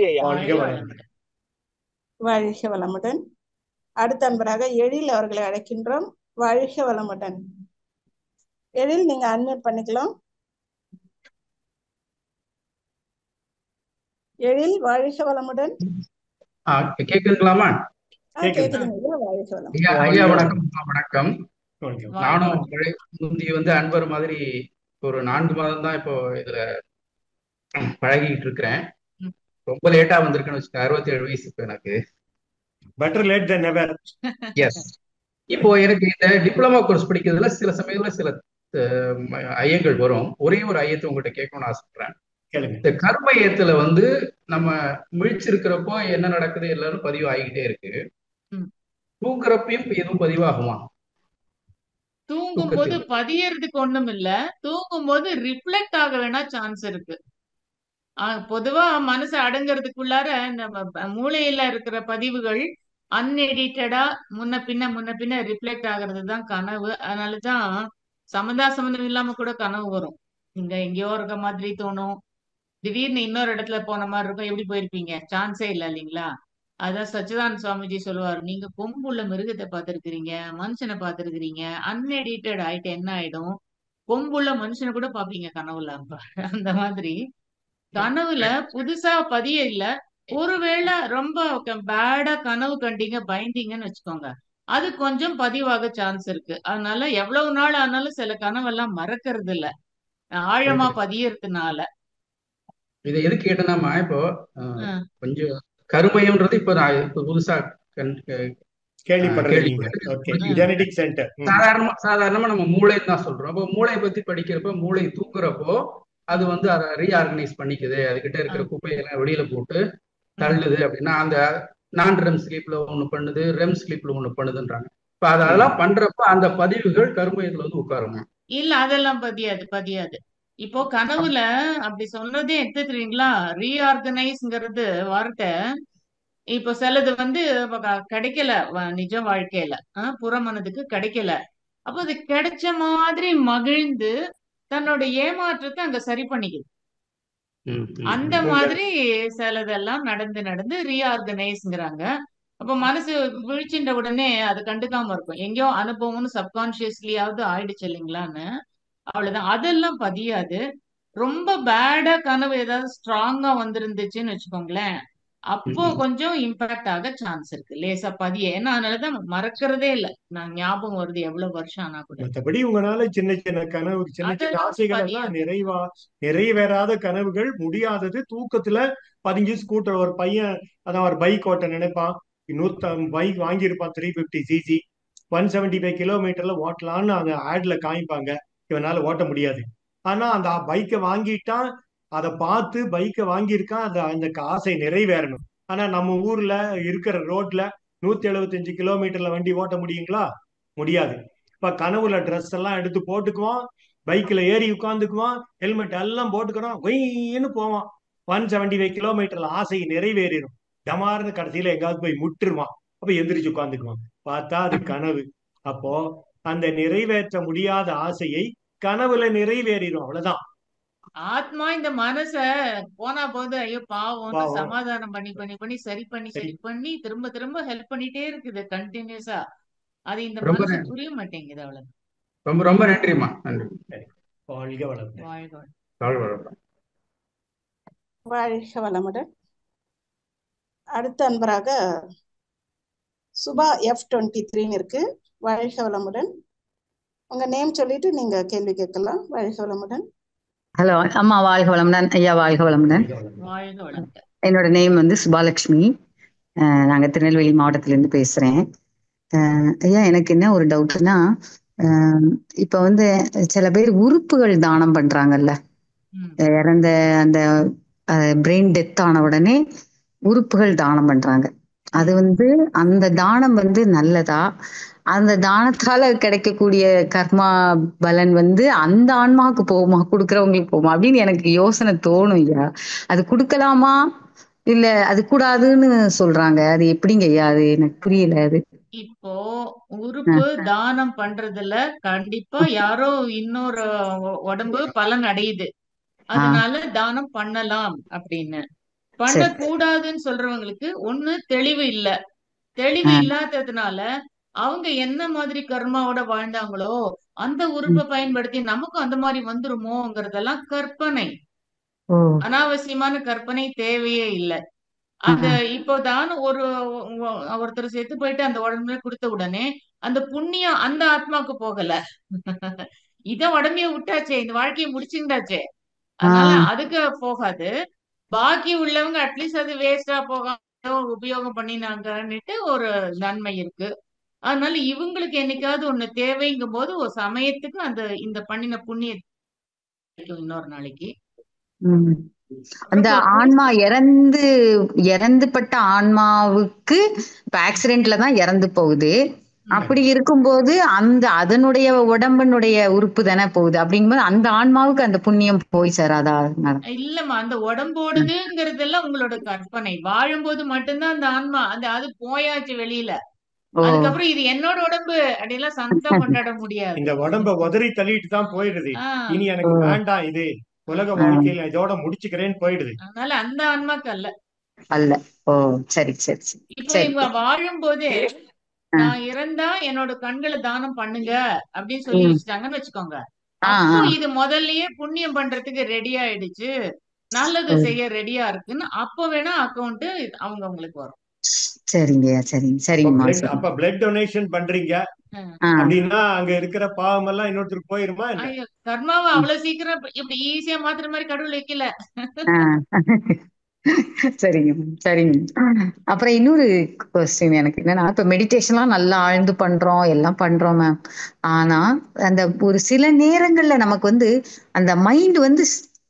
ஐயா. வாழ்க வளமுடன். அடுத்த அன்பராக எழில் அவர்களை அழைக்கின்றோம். வாழ்க வளமுடன். எழில், நீங்க அன்மியூட் பண்ணிக்கலாம். எழில், வாழ்க வளமுடன். கேக்குதுங்களாமா? கேக்குதுங்க ஐயா, வாழ்க வளமுடன். ஐயா வணக்கம். வணக்கம். வணக்கம். நானும் முந்தி அன்பர் மாதிரி ஒரு 4 மாதம் தான் இப்போ இதுல பழகிட்டு இருக்கிறேன். ரொம்ப லேட்டா வந்திருக்கேன்னு வச்சுக்க. 67 வயசு இப்போ எனக்கு. பெட்டர் லேட் தென் நெவர். எஸ். இப்போ எனக்கு இந்த டிப்ளமா கோர்ஸ் படிக்கிறதுல சில சமயத்துல சில ஐயங்கள் வரும். ஒரே ஒரு ஐயத்தை உங்கள்கிட்ட கேட்கணும்னு ஆசைப்படுறேன். இந்த கர்ம ஐயத்துல நம்ம முழிச்சிருக்கிறப்போ என்ன நடக்குது எல்லாரும் பதிவு ஆகிக்கிட்டே இருக்கு. தூங்குறப்பையும் எதுவும் பதிவாகுமா? தூங்கும் போது பதியறதுக்கு ஒண்ணும் இல்ல. தூங்கும் போது ரிஃப்ளெக்ட் ஆக வேணா சான்ஸ் இருக்கு. பொதுவா மனசு அடங்குறதுக்குள்ளார இந்த மூளையில இருக்கிற பதிவுகள் அன்எடிட்டடா முன்ன பின்ன ரிஃப்ளெக்ட் ஆகுறது தான் கனவு. அதனாலதான் சம்பந்தம் இல்லாம கூட கனவு வரும். இங்க எங்கேயோ இருக்க மாதிரி தோணும், திடீர்னு இன்னொரு இடத்துல போன மாதிரி இருக்கும். எப்படி போயிருப்பீங்க? சான்ஸே இல்லை இல்லைங்களா? அதான் சச்சிதானந்த சுவாமிஜி சொல்லுவார், நீங்க கொம்புள்ள மிருகத்தை பார்த்திருக்கிறீங்க, மனுஷனை பார்த்திருக்கிறீங்க, அன்எடிட்டட் ஆயிட்டு என்ன ஆயிடும், கொம்புள்ள மனுஷனை கூட பாப்பீங்க கனவுல. அந்த மாதிரி கனவுல புதுசா பதிய இல்ல. ஒருவேளை ரொம்ப பேடா கனவு கண்டீங்க, பயந்தீங்கன்னு வச்சுக்கோங்க, அது கொஞ்சம் பதிவாக சான்ஸ் இருக்கு. அதனால எவ்வளவு நாள் ஆனாலும் சில கனவெல்லாம் மறக்கிறது இல்ல, ஆழமா பதியறதுனால. இதை எது கேட்டேன்னா, இப்போ கொஞ்சம் கருமையம்ன்றது இப்ப நான் இப்ப புதுசா சாதாரணமா நம்ம மூளைன்னு தான் சொல்றோம். அப்போ மூளையை பத்தி படிக்கிறப்ப மூளை தூங்குறப்போ அது அதை ரீஆர்கனைஸ் பண்ணிக்குது, அதுகிட்ட இருக்கிற குப்பையெல்லாம் வெளியில போட்டு தள்ளுது அப்படின்னா அந்த நான் ரெம் ஸ்லீப்ல ஒண்ணு பண்ணுது, ரெம் ஸ்லீப்ல ஒண்ணு பண்ணுதுன்றாங்க. இப்ப அதெல்லாம் பண்றப்ப அந்த பதிவுகள் கருமையத்துல உட்காருமா? இல்ல, அதெல்லாம் பதியாது. இப்போ கனவுல அப்படி சொன்னதே எடுத்துக்கிறீங்களா, ரீஆர்கனைஸ்ங்கிறது வார்த்தை. இப்போ சிலது கிடைக்கல நிஜ வாழ்க்கையில, புறமனதுக்கு கிடைக்கல. அப்போ அது கிடைச்ச மாதிரி மகிழ்ந்து தன்னோட ஏமாற்றத்தை அங்க சரி பண்ணிக்குது. அந்த மாதிரி சிலதெல்லாம் நடந்து ரீஆர்கனைஸ்ங்கிறாங்க. அப்ப மனசு விழிச்சின்ற உடனே அது கண்டுக்காம இருக்கும், எங்கேயோ அனுபவம்னு சப்கான்சியஸ்லியாவது ஆயிடுச்சு இல்லைங்களான்னு. அவ்வளவுதான், அதெல்லாம் பதியாது. ரொம்ப பேடா கனவு ஏதாவது ஸ்ட்ராங்கா வந்திருந்துச்சுன்னு வச்சுக்கோங்களேன், அப்போ கொஞ்சம் இம்பாக்ட் ஆக சான்ஸ் இருக்கு, லேசா பதிய. ஏன்னா அதனாலதான் மறக்கிறதே இல்லை, நான் ஞாபகம் வருது எவ்வளவு வருஷம் ஆனா கூட. மற்றபடி உங்களால சின்ன சின்ன கனவு, சின்ன சின்ன ஆசைகள் எல்லாம் நிறைவேறாத கனவுகள், முடியாதது தூக்கத்துல பதிஞ்சு ஸ்கூட்டர், ஒரு பையன் அதான் ஒரு பைக் ஓட்ட நினைப்பான், 150 பைக் வாங்கியிருப்பான், 350cc 175 கிலோமீட்டர்ல ஓட்டலான்னு அந்த ஆட்ல காமிப்பாங்க. இவனால ஓட்ட முடியாது. ஆனா அந்த பைக்கை வாங்கிட்டான், அதை பார்த்து பைக்கை வாங்கியிருக்கான், அந்த ஆசை நிறைவேறணும். ஆனா நம்ம ஊர்ல இருக்கிற ரோட்ல 175 கிலோமீட்டர்ல வண்டி ஓட்ட முடியுங்களா? முடியாது. இப்ப கனவுல ட்ரெஸ் எல்லாம் எடுத்து போட்டுக்குவான், பைக்ல ஏறி உட்காந்துக்குவான், ஹெல்மெட் எல்லாம் போட்டுக்கிறான், ஒயின்னு போவான். 175 கிலோமீட்டர்ல ஆசை நிறைவேறிடும். டமார்னு கடைசியில எங்காவது போய் முட்டுருவான். அப்ப எந்திரிச்சு உட்காந்துக்குவான். பார்த்தா அது கனவு. அப்போ அந்த நிறைவேற்ற முடியாத ஆசையை கனவுல நிறைவேறிடும், அவ்வளவுதான். ஆத்மா இந்த மனச போனா போது ஐயோ பாவம் சமாதானம் பண்ணி சரி பண்ணி திரும்ப திரும்ப ஹெல்ப் பண்ணிட்டே இருக்குது கண்டினியூஸா. அது இந்த மனசு புரிய மாட்டேங்குது, அவ்வளவு. ரொம்ப ரொம்ப நன்றிமா. வாழ்க வளமுடன். வாழ்க வளமுடன். அடுத்த அன்பராக சுபா F23 இருக்கு. வாழ்க வளமுடன். உங்க நேம் சொல்லிட்டு நீங்க கேள்வி கேட்கலாம். வாழ்க வளமுடன். ஹலோ அம்மா, வாழ்க வளமுடன். ஐயா வாழ்க வளமுடன். என்னோட நேம் சுபாலட்சுமி. நாங்க திருநெல்வேலி மாவட்டத்துல இருந்து பேசுறேன். ஐயா, எனக்கு என்ன ஒரு டவுட்னா, இப்ப சில பேர் உறுப்புகள் தானம் பண்றாங்கல்ல, இறந்த அந்த பிரெயின் டெத் ஆன உடனே உறுப்புகள் தானம் பண்றாங்க. அது அந்த தானம் நல்லதா? அந்த தானத்தால கிடைக்கக்கூடிய கர்மா பலன் அந்த ஆன்மாவுக்கு போகுமா, கொடுக்கறவங்களுக்கு போகுமா அப்படின்னு எனக்கு யோசனை தோணும் ஐயா. அது கொடுக்கலாமா இல்ல அது கூடாதுன்னு சொல்றாங்க, அது எப்படிங்க ஐயா? அது எனக்கு புரியல. அது இப்போ உறுப்பு தானம் பண்றதுல கண்டிப்பா யாரோ இன்னொரு உடம்பு பலன் அடையுது, அதனால தானம் பண்ணலாம் அப்படின்னு. பண்ணக்கூடாதுன்னு சொல்றவங்களுக்கு ஒண்ணு தெளிவு இல்ல. தெளிவு இல்லாததுனால அவங்க என்ன மாதிரி கர்மாவோட வாழ்ந்தாங்களோ அந்த உறுப்பை பயன்படுத்தி நமக்கும் அந்த மாதிரி வந்துருமோங்கிறதெல்லாம் கற்பனை. ஓ அனாவசியமான கற்பனை தேவையே இல்லை. ஆ அந்த இப்போதான் ஒருத்தர் செத்து போயிட்டு அந்த உடம்புல கொடுத்த உடனே அந்த புண்ணியம் அந்த ஆத்மாக்கு போகல. இத உடம்பைய விட்டாச்சே, இந்த வாழ்க்கையை முடிச்சுட்டாச்சே, ஆ அதனால அதுக்கு போகாது. பாக்கி உள்ளவங்க அட்லீஸ்ட் அது வேஸ்டா போகாம உபயோகம் பண்ணினாங்கன்னுட்டு ஒரு நன்மை இருக்கு. அதனால இவங்களுக்கு என்னைக்காவது ஒண்ணு தேவைங்கும் போது ஒரு சமயத்துக்கு அந்த இந்த பண்ணின புண்ணியம் இன்னொரு நாளைக்கு. ம். அந்த ஆன்மா இறந்துபட்ட ஆன்மாவுக்கு இப்ப ஆக்சிடென்ட்ல தான் இறந்து போகுது. அப்படி இருக்கும்போது அதனுடைய உடம்பினுடைய உறுப்பு தானே போகுது. அப்படிங்கும்போது அந்த ஆன்மாவுக்கு அந்த புண்ணியம் போய் சேராதா மேடம்? இல்லம்மா, அந்த உடம்போடுதுங்கிறதெல்லாம் உங்களோட கற்பனை. வாழும்போது மட்டும்தான் அந்த ஆன்மா அது போயாச்சு வெளியில. ஓ அதுக்கப்புறம் இது என்னோட உடம்பு அப்படிலாம் சந்தம் கொண்டாட முடியாது. இந்த உடம்ப உதறி தள்ளிட்டு தான் போயிடுது. ஆஹ் இனி ஓ எனக்கு வேண்டாம், இது உலக ஆ, வாழ்க்கையில இதோட முடிச்சுக்கிறேன்னு போயிடுது. அதனால அந்த ஆன்மாக்கு அல்ல. அல்ல. ஓ சரி சரி சரி இப்போ சரி. இவங்க வாழும்போதே ஆ, நான் இறந்தா என்னோட கண்களை தானம் பண்ணுங்க அப்படின்னு சொல்லி ம். வச்சுட்டாங்கன்னு வச்சுக்கோங்க. ஆ அப்போ ஆ இது முதல்லயே புண்ணியம் பண்றதுக்கு ரெடி ஆயிடுச்சு, நல்லது ஓ செய்ய ரெடியா இருக்குன்னு அப்போ வேணா அக்கௌண்ட் அவங்க அவங்களுக்கு வரும். சரிங்கய்யா சரிங்க சரிங்கம்மா சரி. அப்ப பிளட் டொனேஷன் பண்றீங்க ஆஹ் ஆ அப்படின்னா அங்க இருக்கிற பாவம் எல்லாம் இன்னொருத்தருக்கு போயிருமா என்ன? ஐயோ, கர்மாவை ம். அவ்வளவு சீக்கிரம் இப்படி ஈஸியா மாத்துற மாதிரி கடவுள் வைக்கல. ஆ சரிங்க சரிங்க. அப்புறம் இன்னொரு கொஸ்டின் எனக்கு என்னன்னா, இப்ப மெடிடேஷன்லாம் நல்லா ஆழ்ந்து பண்றோம், எல்லாம் பண்றோம் மேம். ஆனா அந்த ஒரு சில நேரங்கள்ல நமக்கு அந்த மைண்ட்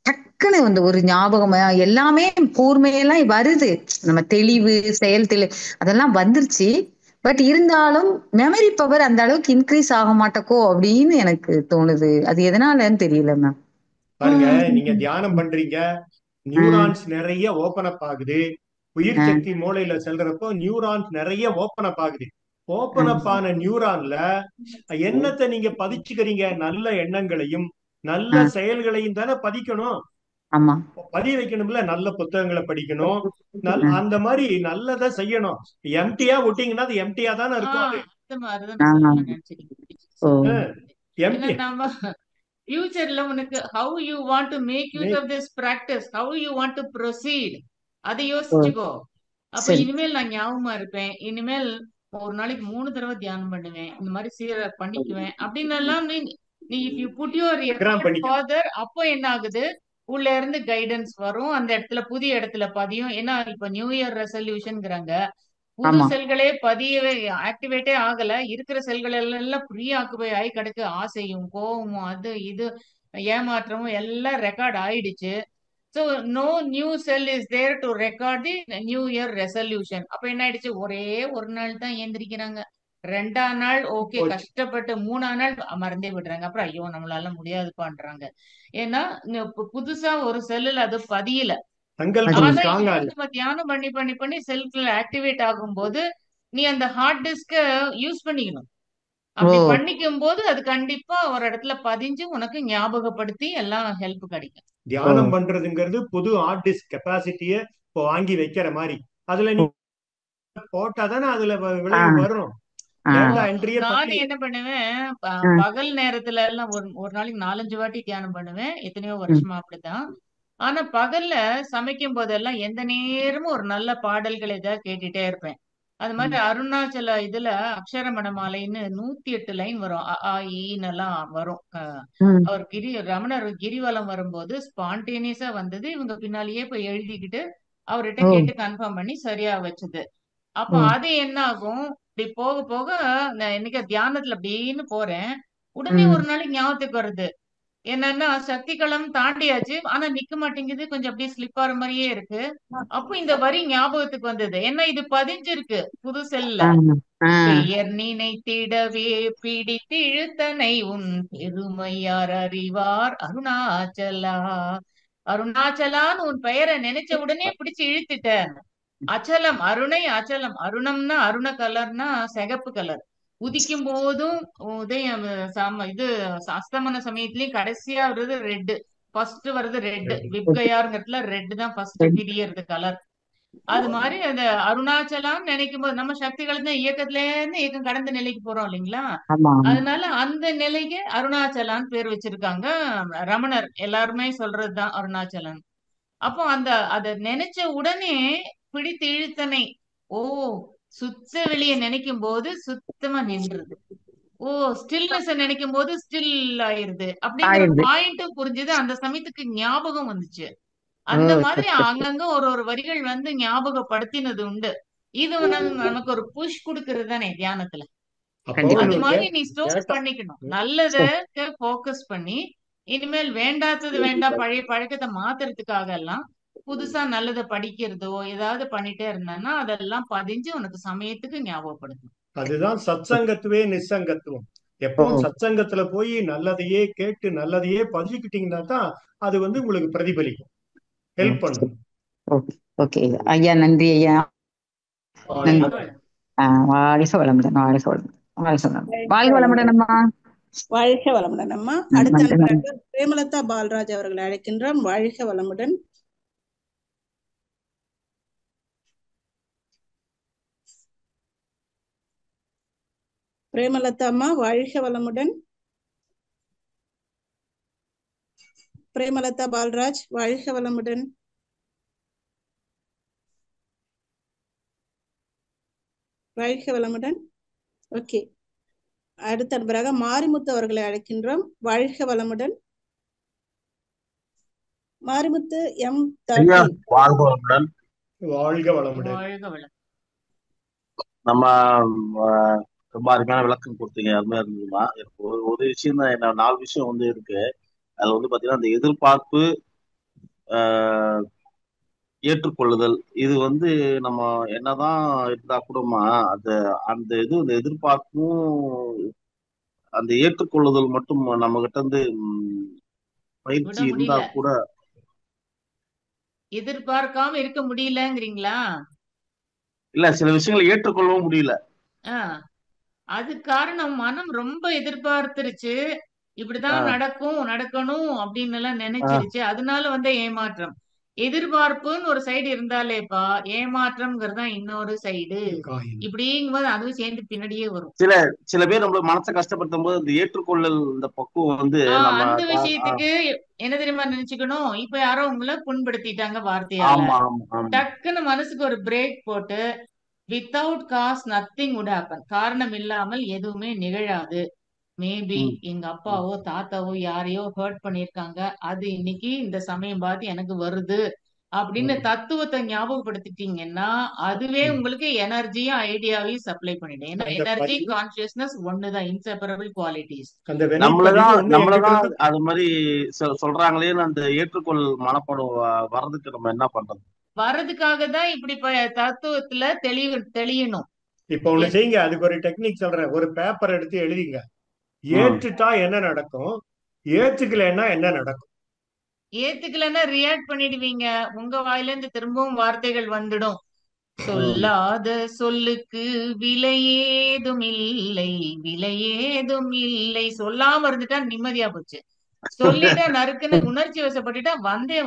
டக்குன்னு ஒரு ஞாபகம் எல்லாமே கூர்மையெல்லாம் வருது. நம்ம தெளிவு செயல் தெளிவு அதெல்லாம் வந்துருச்சு. பட் இருந்தாலும் மெமரி பவர் அந்த அளவுக்கு இன்க்ரீஸ் ஆக மாட்டேக்கோ அப்படின்னு எனக்கு தோணுது. அது எதனாலன்னு தெரியல மேம். பாருங்க, நீங்க தியானம் பண்றீங்க, நியூரான்ஸ் நிறைய ஓபன் அப் ஆகுது. உயிர் சக்தி மூளையில செல்றப்போ நியூரான்ஸ் நிறைய ஓபன் அப் ஆகுது. ஓபன் அப் ஆன நியூரான்ல எண்ணத்தை நீங்க பதிச்சுக்கிறீங்க. நல்ல எண்ணங்களையும் நல்ல செயல்களையும் தானே பதிக்கணும். ஆமா பதிய வைக்கணும்ல. நல்ல புத்தகங்களை படிக்கணும், அந்த மாதிரி நல்லதை செய்யணும். எம்டியா விட்டீங்கன்னா அது எம்டியா தானே இருக்கும். அது அந்த மாதிரிதான் நான் சொல்ல நினைச்சிருக்கேன். எம்டி. நம்ம ஃபியூச்சர்ல உனக்கு how you want to make use of this practice, how you want to proceed, அதை யோசிச்சுக்கோ. அப்ப இனிமேல் நான் ஞாபகமா இருப்பேன். இனிமேல் ஒரு நாளைக்கு 3 தடவை தியானம் பண்ணுவேன், இந்த மாதிரி சீர பண்ணிக்குவேன் அப்படின்னு எல்லாம் நீ if you put your effort father, அப்போ என்ன ஆகுது, உள்ள இருந்து கைடன்ஸ் வரும். அந்த இடத்துல புதிய இடத்துல பதியும். ஏன்னா இப்ப நியூ இயர் ரெசல்யூஷன்ங்கிறாங்க. புது செல்களே பதியவே ஆக்டிவேட்டே ஆகல. இருக்கிற செல்கள் எல்லாம் ப்ரீ ஆக்குபை ஆகி கிடக்கு. ஆசையும் கோபமும் அது இது ஏமாற்றமும் எல்லாம் ரெக்கார்ட் ஆயிடுச்சு. So no new cell is there to record the new year resolution. அப்ப என்ன ஆயிடுச்சு, ஒரே ஒரு நாள் தான் ஏந்திரிக்கிறாங்க. 2ஆம் நாள் ஓகே கஷ்டப்பட்டு, 3ஆம் நாள் மறந்தே விடுறாங்க. அப்புறம் ஐயோ நம்மளால முடியாதுப்பான்றாங்க. ஏன்னா புதுசா ஒரு செல்லுல அது பதியல. நம்ம தியானம் பண்ணி பண்ணி பண்ணி செல்ஃப்ல ஆக்டிவேட் ஆகும்போது நீ அந்த ஹார்ட் டிஸ்க யூஸ் பண்ணிக்கணும். அப்படி பண்ணிக்கும் போது அது கண்டிப்பா ஒரு இடத்துல பதிஞ்சு உனக்கு ஞாபகப்படுத்தி எல்லாம் ஹெல்ப் கிடைக்கும். தியானம் பண்றதுங்கிறது புது ஹார்ட் டிஸ்க் கெப்பாசிட்டிய இப்போ வாங்கி வைக்கிற மாதிரி. அதுல நீ போட்டாதானே அதுல விளைவு வரும். நானும் என்ன பண்ணுவேன், பகல் நேரத்துல எல்லாம் ஒரு நாளைக்கு 4-5 வாட்டி தியானம் பண்ணுவேன். எத்தனையோ வருஷமா அப்படித்தான். ஆனா பகல்ல சமைக்கும் போதெல்லாம் எந்த நேரமும் ஒரு நல்ல பாடல்கள் ஏதாவது கேட்டுட்டே இருப்பேன். அது மாதிரி அருணாச்சல இதுல அக்ஷர மணமாலைன்னு 108 லைன் வரும். எல்லாம் வரும். அவர் ரமணர் கிரிவலம் வரும்போது ஸ்பான்டேனியஸா வந்தது. இவங்க பின்னாலேயே போய் எழுதிக்கிட்டு அவர்கிட்ட கேட்டு கன்ஃபார்ம் பண்ணி சரியா வச்சது. அப்ப அது என்ன ஆகும், இப்படி போக போக நான் என்னைக்கு தியானத்துல அப்படின்னு போறேன், உடனே ஒரு நாளைக்கு ஞாபகத்துக்கு வருது. என்னன்னா சக்தி களம் தாண்டியாச்சு, ஆனா நிக்க மாட்டேங்குது, கொஞ்சம் அப்படியே ஸ்லிப் ஆற மாதிரியே இருக்கு. அப்போ இந்த வரி ஞாபகத்துக்கு வந்தது. ஏன்னா இது பதிஞ்சிருக்கு புது செல்ல. பெயர் நினைத்திடவே பிடித்து இழுத்தனை உன் பெருமையார் அறிவார் அருணாச்சலா. அருணாச்சலான்னு உன் பெயரை நினைச்ச உடனே பிடிச்சு இழுத்துட்டேன். அச்சலம் அருணை அச்சலம். அருணம்னா அருண கலர்னா சிகப்பு கலர். உதிக்கும் போதும் உதயம் இது அஸ்தமன சமயத்திலயும் கடைசியா வருது ரெட். ஃபர்ஸ்ட் வருது ரெட். விப்கயாருங்கிறதுல ரெட் தான் ஃபர்ஸ்ட் பிரியறது கலர். அது மாதிரி அந்த அருணாச்சலம் நினைக்கும் போது நம்ம சக்திகள் இயக்கத்துல இருந்து இயக்கம் கடந்த நிலைக்கு போறோம் இல்லைங்களா? ஆமா அதனால அந்த நிலைக்கு அருணாச்சலான்னு பேர் வச்சிருக்காங்க. ரமணர் எல்லாருமே சொல்றதுதான் அருணாச்சலம். அப்போ அத நினைச்ச உடனே பிடித்து இழுத்தனை. ஓ, சுத்த வெளிய நினைக்கும் போது சுத்தமா நின்றுது. ஓ, ஸ்டில்னஸ் நினைக்கும் போது ஸ்டில் ஆயிருது அப்படிங்கிற ஆயிடுது. பாயிண்ட்டும் புரிஞ்சுது. அந்த சமயத்துக்கு ஞாபகம் வந்துச்சு. அந்த மாதிரி அங்கங்க ஒரு வரிகள் ஞாபகப்படுத்தினது உண்டு. இது நமக்கு ஒரு புஷ் கொடுக்கறது தானே தியானத்துல. அது மாதிரி நீ ஸ்டோர் பண்ணிக்கணும். நல்லத போக்கஸ் பண்ணி இனிமேல் வேண்டாதது வேண்டாம், பழைய பழக்கத்தை மாத்துறதுக்காக எல்லாம் புதுசா நல்லதை படிக்கிறதோ ஏதாவது பண்ணிட்டே இருந்தான்னா அதெல்லாம் பதிஞ்சு உனக்கு சமயத்துக்கு ஞாபகப்படுத்தும். அதுதான் சத்சங்கத்துவே நிசங்கத்துவம். எப்பவும் சத்சங்கத்துல போய் நல்லதையே கேட்டு நல்லதையே பதிஞ்சுக்கிட்டீங்கன்னா தான் அது உங்களுக்கு பிரதிபலிக்கும், ஹெல்ப் பண்ணும். ஓகே ஐயா, நன்றி ஐயா. நன்றி. வாழ்க வளமுடன், வாழ்க வளமுடன், வாழ்க வளமுடன், வாழ்க வளமுடன் அம்மா. வாழ்க வளமுடன் அம்மா. அடுத்த பிரேமலதா பால்ராஜ் அவர்களை அழைக்கின்றோம். வாழ்க வளமுடன். பிரேமலதா அம்மா, வாழ்க வளமுடன். பிரேமலதா பால்ராஜ், வாழ்க வளமுடன். வாழ்க வளமுடன். ஓகே, அடுத்த நண்பராக மாரிமுத்து அவர்களை அழைக்கின்றோம். வாழ்க வளமுடன். மாரிமுத்து எம். வாழ்க வளமுடன். வாழ்க வளமுடன். நம்ம ரொம்ப அருமையான விளக்கம் கொடுத்தீங்க, அருமையா இருந்ததுமா. எனக்கு ஒரு விஷயம் தான், என்ன 4 விஷயம் இருக்கு. அதுல பாத்தீங்கன்னா அந்த எதிர்பார்ப்பு, ஏற்றுக்கொள்ளுதல். இது நம்ம என்னதான் இருந்தா கூடமா அந்த எதிர்பார்ப்பும் அந்த ஏற்றுக்கொள்ளுதல் மட்டும் நம்ம கிட்ட பயிற்சி இருந்தா கூட எதிர்பார்க்காம இருக்க முடியலங்கிறீங்களா? இல்ல, சில விஷயங்களை ஏற்றுக்கொள்ளவும் முடியல. அது காரணம் மனம் ரொம்ப எதிர்பார்த்துருச்சு, இப்படிதான் நடக்கணும் அப்படின்னு எல்லாம் நினைச்சிருச்சு. அதனால ஏமாற்றம். எதிர்பார்ப்புன்னு ஒரு சைடு இருந்தாலேப்பா, ஏமாற்றம்ங்கிறது தான் இன்னொரு சைடு. இப்படிங்கும்போது அதுவும் சேர்ந்து பின்னாடியே வரும். சில பேர் நம்ம மனசை கஷ்டப்படுத்தும் போது அந்த ஏற்றுக்கொள்ளல், இந்த பக்குவம் அந்த விஷயத்துக்கு என்ன தெரியுமா நினைச்சுக்கணும், இப்ப யாரோ உங்களை புண்படுத்திட்டாங்க வார்த்தையால, டக்குன்னு மனசுக்கு ஒரு பிரேக் போட்டு without cause nothing would happen. காரணம் இல்லாமல் எதுவுமே நிகழாது. மேபி எங்க அப்பாவோ தாத்தாவோ யாரையோ ஹர்ட் பண்ணிருக்காங்க, அது இன்னைக்கு இந்த சமயம் பார்த்து எனக்கு வருது அப்படின்னு தத்துவத்தை ஞாபகப்படுத்திட்டீங்கன்னா அதுவே உங்களுக்கு எனர்ஜியும் ஐடியாவையும் சப்ளை பண்ணிடும். ஏன்னா எனர்ஜி கான்சியஸ்னஸ் ஒண்ணுதான், இன்செப்பரபிள் குவாலிட்டிஸ். நம்மளதான் அது மாதிரி சொல்றாங்களே, அந்த ஏற்றுக்கொள் மனப்படம் வர்றதுக்கு நம்ம என்ன பண்றது? வர்றதுக்காக தான் இப்படி தத்துவத்துல தெளியணும். இப்ப ஒண்ணு செய்யுங்க, அதுக்கு ஒரு டெக்னிக் சொல்றேன். ஒரு பேப்பர் எடுத்து எழுதிங்க. ஏற்றுட்டா என்ன நடக்கும், ஏத்துக்கலன்னா என்ன நடக்கும்? ஏத்துக்கலன்னா ரியாக்ட் பண்ணிடுவீங்க. உங்க வாயில இருந்து திரும்பவும் வார்த்தைகள் வந்துடும். சொல்லாத சொல்லுக்கு விலையேதும் இல்லை, விலையேதும் இல்லை. சொல்லாம இருந்துட்டா நிம்மதியா போச்சு. சொல்லிட்டா நறுக்குன்னு உணர்ச்சி வசப்பட்டுட்டா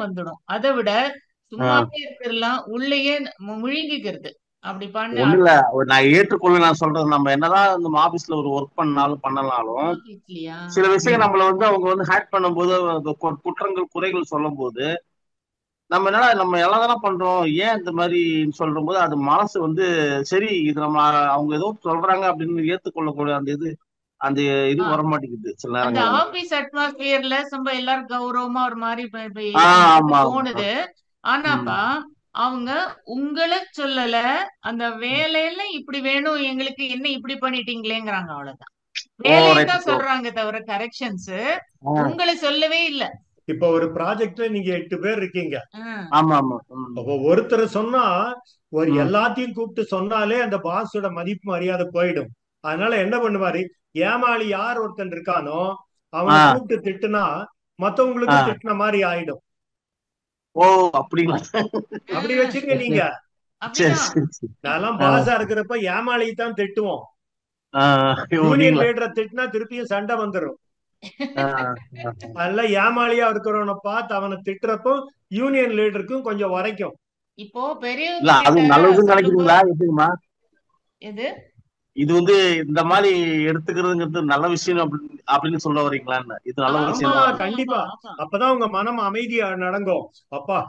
வந்துடும். அதை விட சும்மாவே இருக்கிறலாம், உள்ளேயே முழுங்கிக்கிறது. அப்படி பண்ண இல்ல, நான் ஏற்றுக்கொள்ள நான் சொல்றது, நம்ம என்னதான் இந்த ஆபீஸ்ல ஒரு ஒர்க் பண்ணாலும் சில விஷயம் நம்மள அவங்க ஹேக் பண்ணும்போது, குற்றங்கள் குறைகள் சொல்லும் போது நம்ம எல்லாம் தானே பண்றோம், ஏன் இந்த மாதிரி சொல்லும் போது அது மனசு சரி, இது நம்ம அவங்க ஏதோ சொல்றாங்க அப்படின்னு ஏற்றுக்கொள்ளக்கூடிய அந்த இது வர மாட்டேங்குது சில நேரங்கள். ஆபீஸ் அட்மாஸ்பியர்ல ரொம்ப எல்லாரும் கௌரவமா ஒரு மாதிரி தோணுது. ஆனாப்பா அவங்க உங்களை சொல்லல, அந்த வேலையில இப்படி வேணும் எங்களுக்கு, என்ன இப்படி பண்ணிட்டீங்களேங்கிறாங்க, அவ்வளவுதான். வேலையை தான் சொல்றாங்க தவிர கரெக்ஷன்ஸ் உங்களை சொல்லவே இல்ல. இப்ப ஒரு ப்ராஜெக்ட்ல நீங்க 8 பேர் இருக்கீங்க. அப்போ ஒருத்தர் சொன்னா எல்லாத்தையும் கூப்பிட்டு சொன்னாலே அந்த பாஸோட மதிப்பு மரியாதை போயிடும். அதனால என்ன பண்ணுவாரு, ஏமாளி யார் ஒருத்தன் இருக்கானோ அவனை கூப்பிட்டு திட்டுனா மத்தவங்களுக்கு திட்டின மாதிரி ஆயிடும். ஓ, அப்படிங்களா? அப்படி வச்சுங்க நீங்க. நான்லாம் பாஸா இருக்கிறப்ப ஏமாளியை தான் திட்டுவோம். யூனியன் லீடரை திட்டினா திருப்பியும் சண்டை வந்துடும். அதெல்லாம் ஏமாளியா இருக்கிறவனை பார்த்து அவனை திட்டுறப்போ யூனியன் லீடருக்கும் கொஞ்சம் வரைக்கும். இப்போ இல்ல பெரியவங்க அது கிட்ட நல்லதுன்னு சொல்லும்போது நினைக்கிறீங்களா எப்படிங்கம்மா? எது இது வந்து இந்த மாதிரி எடுத்துக்கிறதுங்கிறது நல்ல விஷயம் அப்படின்னு சொல்ல வரீங்களான்னு? இது நல்ல ஆமா விஷயம் ஆமா தான். ஆமா ஆமா கண்டிப்பா. ஆமா அப்பதான் உங்க மனம் அமைதியா நடங்கும். அப்பா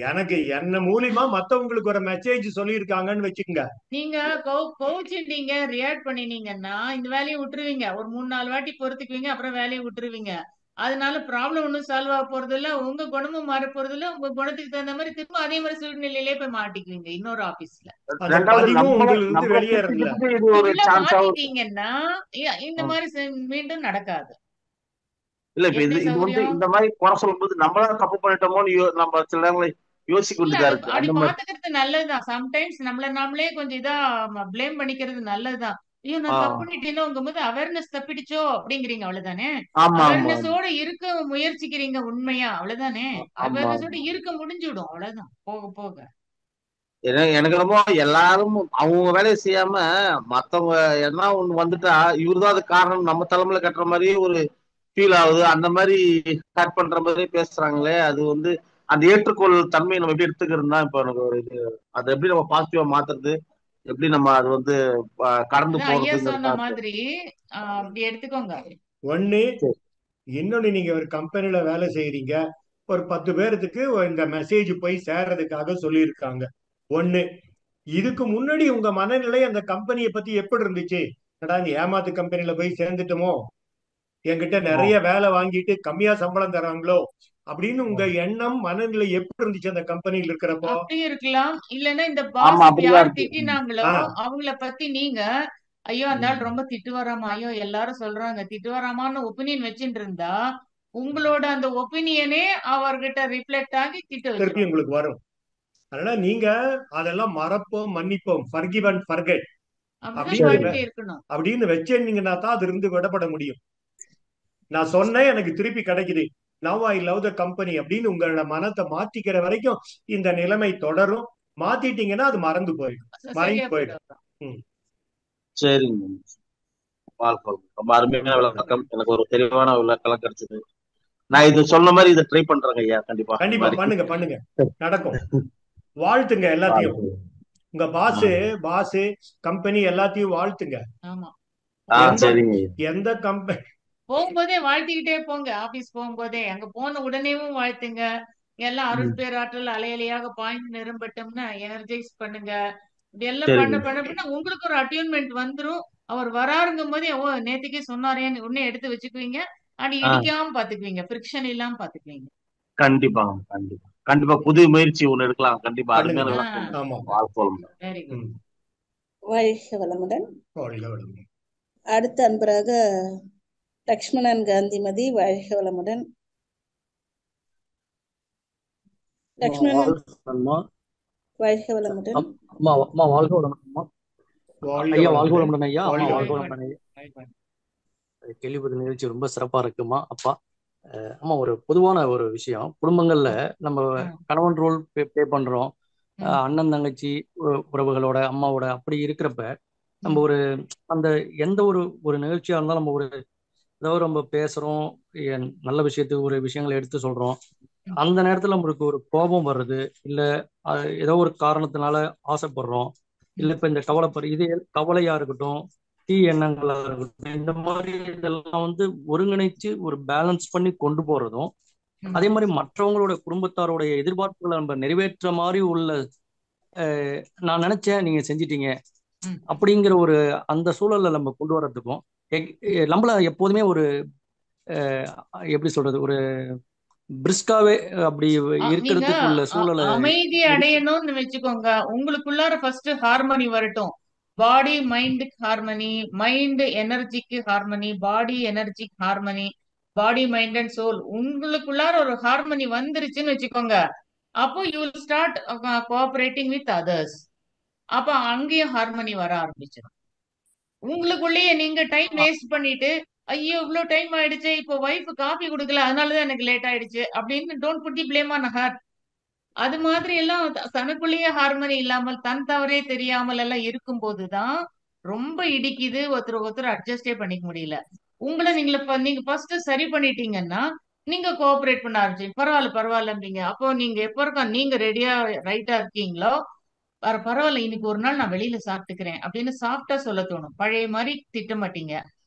எனக்கு என்ன மூலியமா மத்தவங்களுக்கு ஒரு மெசேஜ் சொல்லியிருக்காங்கன்னு வச்சுக்கோங்க. நீங்க கோவிச்சுட்டீங்க, ரியாக்ட் பண்ணினீங்கன்னா இந்த வேலையை விட்டுருவீங்க. ஒரு 3-4 வாட்டி பொறுத்துக்குவீங்க, அப்புறம் வேலையை விட்டுருவீங்க. அதனால ப்ராப்ளம் ஒன்றும் சால்வ் ஆக போறது இல்ல. உங்க குணமும் மாற போறது இல்ல. உங்க குணத்துக்கு தகுந்த மாதிரி திரும்ப அதே மாதிரி சூழ்நிலையிலே போய் மாட்டிக்குவீங்க இன்னொரு ஆபீஸ்ல. அந்த ரெண்டாவது பதிவும் உங்களுக்கு இருந்து நம்மள வெளியேறதுல. திருத்திக்கிறதுக்கு இது ஒரு உள்ள சான்ஸாவும் இருக்கும். மாட்டிட்டீங்கன்னா இந்த மாதிரி மீண்டும் நடக்காது. இல்ல இப்ப எப்படி இது வந்து சௌரியம்? இந்த மாதிரி குறை சொல்லும்போது நம்மளா தப்பு பண்ணிட்டோமோன்னு நம்ம சில நேரங்களை யோசிக்க இல்ல வேண்டியதா அது இருக்கு. அப்படி அந்த மாதிரி பாத்துக்கிறது நல்லதுதான். சம்டைம்ஸ் நம்மள நாமளே கொஞ்சம் இதா ப்ளேம் பண்ணிக்கிறது நல்லதுதான். ஐயோ நான் தப்பு பண்ணிட்டேனோ உங்கும்போது அவேர்னஸ் தப்பிடுச்சோ அப்படிங்கிறீங்க, அவ்வளவுதானே. ஆமா ஆமா அவேர்னஸோட இருக்க முயற்சிக்கிறீங்க உண்மையா, அவ்வளவுதானே. ஆமா அவேர்னஸோட ஆமா. இருக்க முடிஞ்சுடும், அவ்வளவுதான். போக போக எனக்கு ரொம்ப எல்லாரும் அவங்க வேலையை செய்யாம மத்தவங்க என்ன ஒண்ணு வந்துட்டா இவருதான் அது காரணம் நம்ம தலைமையில கட்டுற மாதிரியே ஒரு ஃபீல் ஆகுது. அந்த மாதிரி ஸ்டார்ட் பண்ற மாதிரி பேசுறாங்களே, அது வந்து அந்த ஏற்றுக்கொள் தன்மையை நம்ம எப்படி எடுத்துக்கிறது தான் இப்ப எனக்கு ஒரு இது. அதை எப்படி நம்ம பாசிட்டிவா மாத்துறது, எப்படி நம்ம அது வந்து கடந்து அதான் ஐயா போறதுங்கிறது சொன்ன தான் இருக்கு. மாதிரி அப்படி எடுத்துக்கோங்க. ஒண்ணு சரி. இன்னொன்னு, நீங்க ஒரு கம்பெனில வேலை செய்யறீங்க, ஒரு 10 பேருக்கு இந்த மெசேஜ் போய் சேர்றதுக்காக சொல்லியிருக்காங்க. ஒண்ணு, இதுக்கு முன்னாடி உங்க மனநிலை அந்த கம்பெனியை பத்தி எப்படி இருந்துச்சு? இந்த ஏமாத்து கம்பெனில போய் சேர்ந்துட்டோமோ, என்கிட்ட நிறைய வேலை வாங்கிட்டு கம்மியா சம்பளம் தராங்களோ அப்படின்னு உங்க எண்ணம் மனநிலை எப்படி இருந்துச்சு அந்த கம்பெனில இருக்கிறப்போ? அப்படியும் இருக்கலாம். இல்லைன்னா இந்த ஆமா பாஸ் இப்ப அப்படிதான் யாரு இருக்கு. திட்டினாங்களோ ஆ, அவங்கள பத்தி நீங்க ஐயோ அந்த ஆள் ரொம்ப திட்டு வராமா, ஐயோ எல்லாரும் சொல்றாங்க திட்டு வராமான்னு ஒப்பீனியன் வச்சுட்டு இருந்தா உங்களோட அந்த ஒப்பீனியனே அவர்கிட்ட ரிஃப்ளெக்ட் ஆகி திட்ட திருப்பி வச்சிரும். உங்களுக்கு வரும். அதனால நீங்க அதெல்லாம் மறப்போம், மன்னிப்போம், forgive and forget அப்படிதான் அப்படின்னு பண்ணிட்டே இருக்கணும். அப்படின்னு வச்சிருந்தீங்கன்னா தான் அது இருந்து விடப்பட முடியும். நான் சொன்னேன், எனக்கு திருப்பி கிடைக்குது, now I love the company அப்படின்னு உங்களோட மனத்தை மாத்திக்கிற வரைக்கும் இந்த நிலைமை தொடரும். மாத்திட்டீங்கன்னா அது மறந்து போயிடும், சரியா மறைந்து போயிடும். போயிடும். ம். சரிங்க. ரொம்ப அருமையான விளக்கம். எனக்கு ஒரு தெளிவான விளக்கம் கிடைச்சது. நான் இது சொன்ன மாதிரி இதை ட்ரை பண்றேங்க ஐயா. கண்டிப்பா இந்த கண்டிப்பா மாதிரி பண்ணுங்க பண்ணுங்க, நடக்கும். வாழ்த்துங்க எல்லாத்தையும். உங்க பாஸ் கம்பெனி எல்லாத்தையும் வாழ்த்துங்க. ஆமா, எந்த சரிங்க. எந்த கம்பெனி போகும்போதே வாழ்த்திக்கிட்டே போங்க. ஆபீஸ் போகும்போதே அங்க போன உடனேவும் வாழ்த்துங்க. எல்லாம் அருள் பேராற்றல் அலையலையாக பாயிண்ட் நிரம்பட்டோம்னா எனர்ஜைஸ் பண்ணுங்க. இப்படி எல்லாம் பண்ண சரிங்க. பண்ண பண்ண உங்களுக்கு ஒரு அட்யூன்மெண்ட் வந்துரும். அவர் வராருங்கும் போதே ஓ நேத்துக்கே சொன்னாரேன்னு உடனே எடுத்து வச்சுக்குவீங்க. அண்ட் இடிக்காம பாத்துக்குவீங்க, ஃபிரிக்ஷன் இல்லாம பாத்துக்குவீங்க. கண்டிப்பா கண்டிப்பா கண்டிப்பா புது முயற்சி ஒண்ணு எடுக்கலாம். கண்டிப்பா பண்ணுங்க. அருமையான விளக்கம். ஆமா. வாழ்த்துவோம். Very good. வாழ்க வளமுடன். வாழ்க வளமுடன். அடுத்த அன்பராக லக்ஷ்மணன் காந்திமதி. வாழ்க வளமுடன். லக்ஷ்மணன் வாழ்க வளமுடன். அம்மா வாழ்க வளமுடன். ஐயா வாழ்க வளமுடன் ஐயா. அம்மா வாழ்க வளமுடன் ஐயா. கேள்வி பதில் நிகழ்ச்சி ரொம்ப சிறப்பா இருக்குமா அப்பா. அம்மா ஒரு பொதுவான ஒரு விஷயம், குடும்பங்கள்ல நம்ம கணவன் ரோல் பே பண்றோம், அண்ணன் தங்கச்சி உறவுகளோட அம்மாவோட அப்படி இருக்கிறப்ப நம்ம ஒரு அந்த எந்த ஒரு நிகழ்ச்சியா இருந்தாலும் நம்ம ஒரு ஏதோ நம்ம பேசுறோம், நல்ல விஷயத்துக்கு ஒரு விஷயங்களை எடுத்து சொல்றோம், அந்த நேரத்துல நம்மளுக்கு ஒரு கோபம் வருது, இல்ல ஏதோ ஒரு காரணத்தினால ஆசைப்படுறோம், இல்ல இப்ப இந்த இது கவலையா இருக்கட்டும், எண்ணங்களா இருக்கட்டும், இந்த மாதிரி இதெல்லாம் வந்து ஒருங்கிணைச்சு ஒரு பேலன்ஸ் பண்ணி கொண்டு போறதும், அதே மாதிரி மற்றவங்களோட குடும்பத்தாரோடைய எதிர்பார்ப்புகளை நம்ம நிறைவேற்ற மாதிரி உள்ள நான் நினைச்சேன் நீங்க செஞ்சிட்டீங்க அப்படிங்கிற ஒரு அந்த சூழல்ல நம்ம கொண்டு வர்றதுக்கும் நம்மள எப்போதுமே ஒரு எப்படி சொல்றது, ஒரு பிரிஸ்காவே அப்படி இருக்கிறதுக்கு உள்ள சூழலை அமைதி அடையணும்னு வச்சுக்கோங்க. உங்களுக்குள்ளார ஃபர்ஸ்ட் ஹார்மனி வரட்டும். பாடி மைண்டுக்கு ஹார்மனி, மைண்ட் எனர்ஜிக்கு ஹார்மனி, பாடி எனர்ஜிக்கு harmony, body mind and soul உங்களுக்குள்ளார ஒரு ஹார்மனி வந்துருச்சுன்னு வச்சுக்கோங்க. அப்போ you will start cooperating with others. அப்ப அங்கேயும் ஹார்மனி வர ஆரம்பிச்சிடும். உங்களுக்குள்ளேயே நீங்க டைம் வேஸ்ட் பண்ணிட்டு ஐயோ இவ்வளவு டைம் ஆயிடுச்சு, இப்போ ஒய்ஃப் காஃபி கொடுக்கல அதனாலதான் எனக்கு லேட் ஆயிடுச்சு அப்படின்னு don't put the blame on her. அது மாதிரி எல்லாம் தனக்குள்ளேயே ஹார்மனி இல்லாமல் தன் தவறே தெரியாமல் எல்லாம் இருக்கும் போதுதான் ரொம்ப இடிக்குது, ஒருத்தர் அட்ஜஸ்டே பண்ணிக்க முடியல. உங்களை நீங்க ஃபர்ஸ்ட் சரி பண்ணிட்டீங்கன்னா நீங்க கோஆபரேட் பண்ண ஆரம்பிச்சீங்க. பரவாயில்ல பரவாயில்லம்பீங்க. அப்போ நீங்க எப்ப இருக்கா நீங்க ரெடியா ரைட்டா இருக்கீங்களோ, பரவாயில்ல இன்னைக்கு ஒரு நாள் நான் வெளியில சாப்பிட்டுக்கிறேன் அப்படின்னு சாப்பிட்டா சொல்ல தோணும். பழைய மாதிரி திட்ட மாட்டீங்க.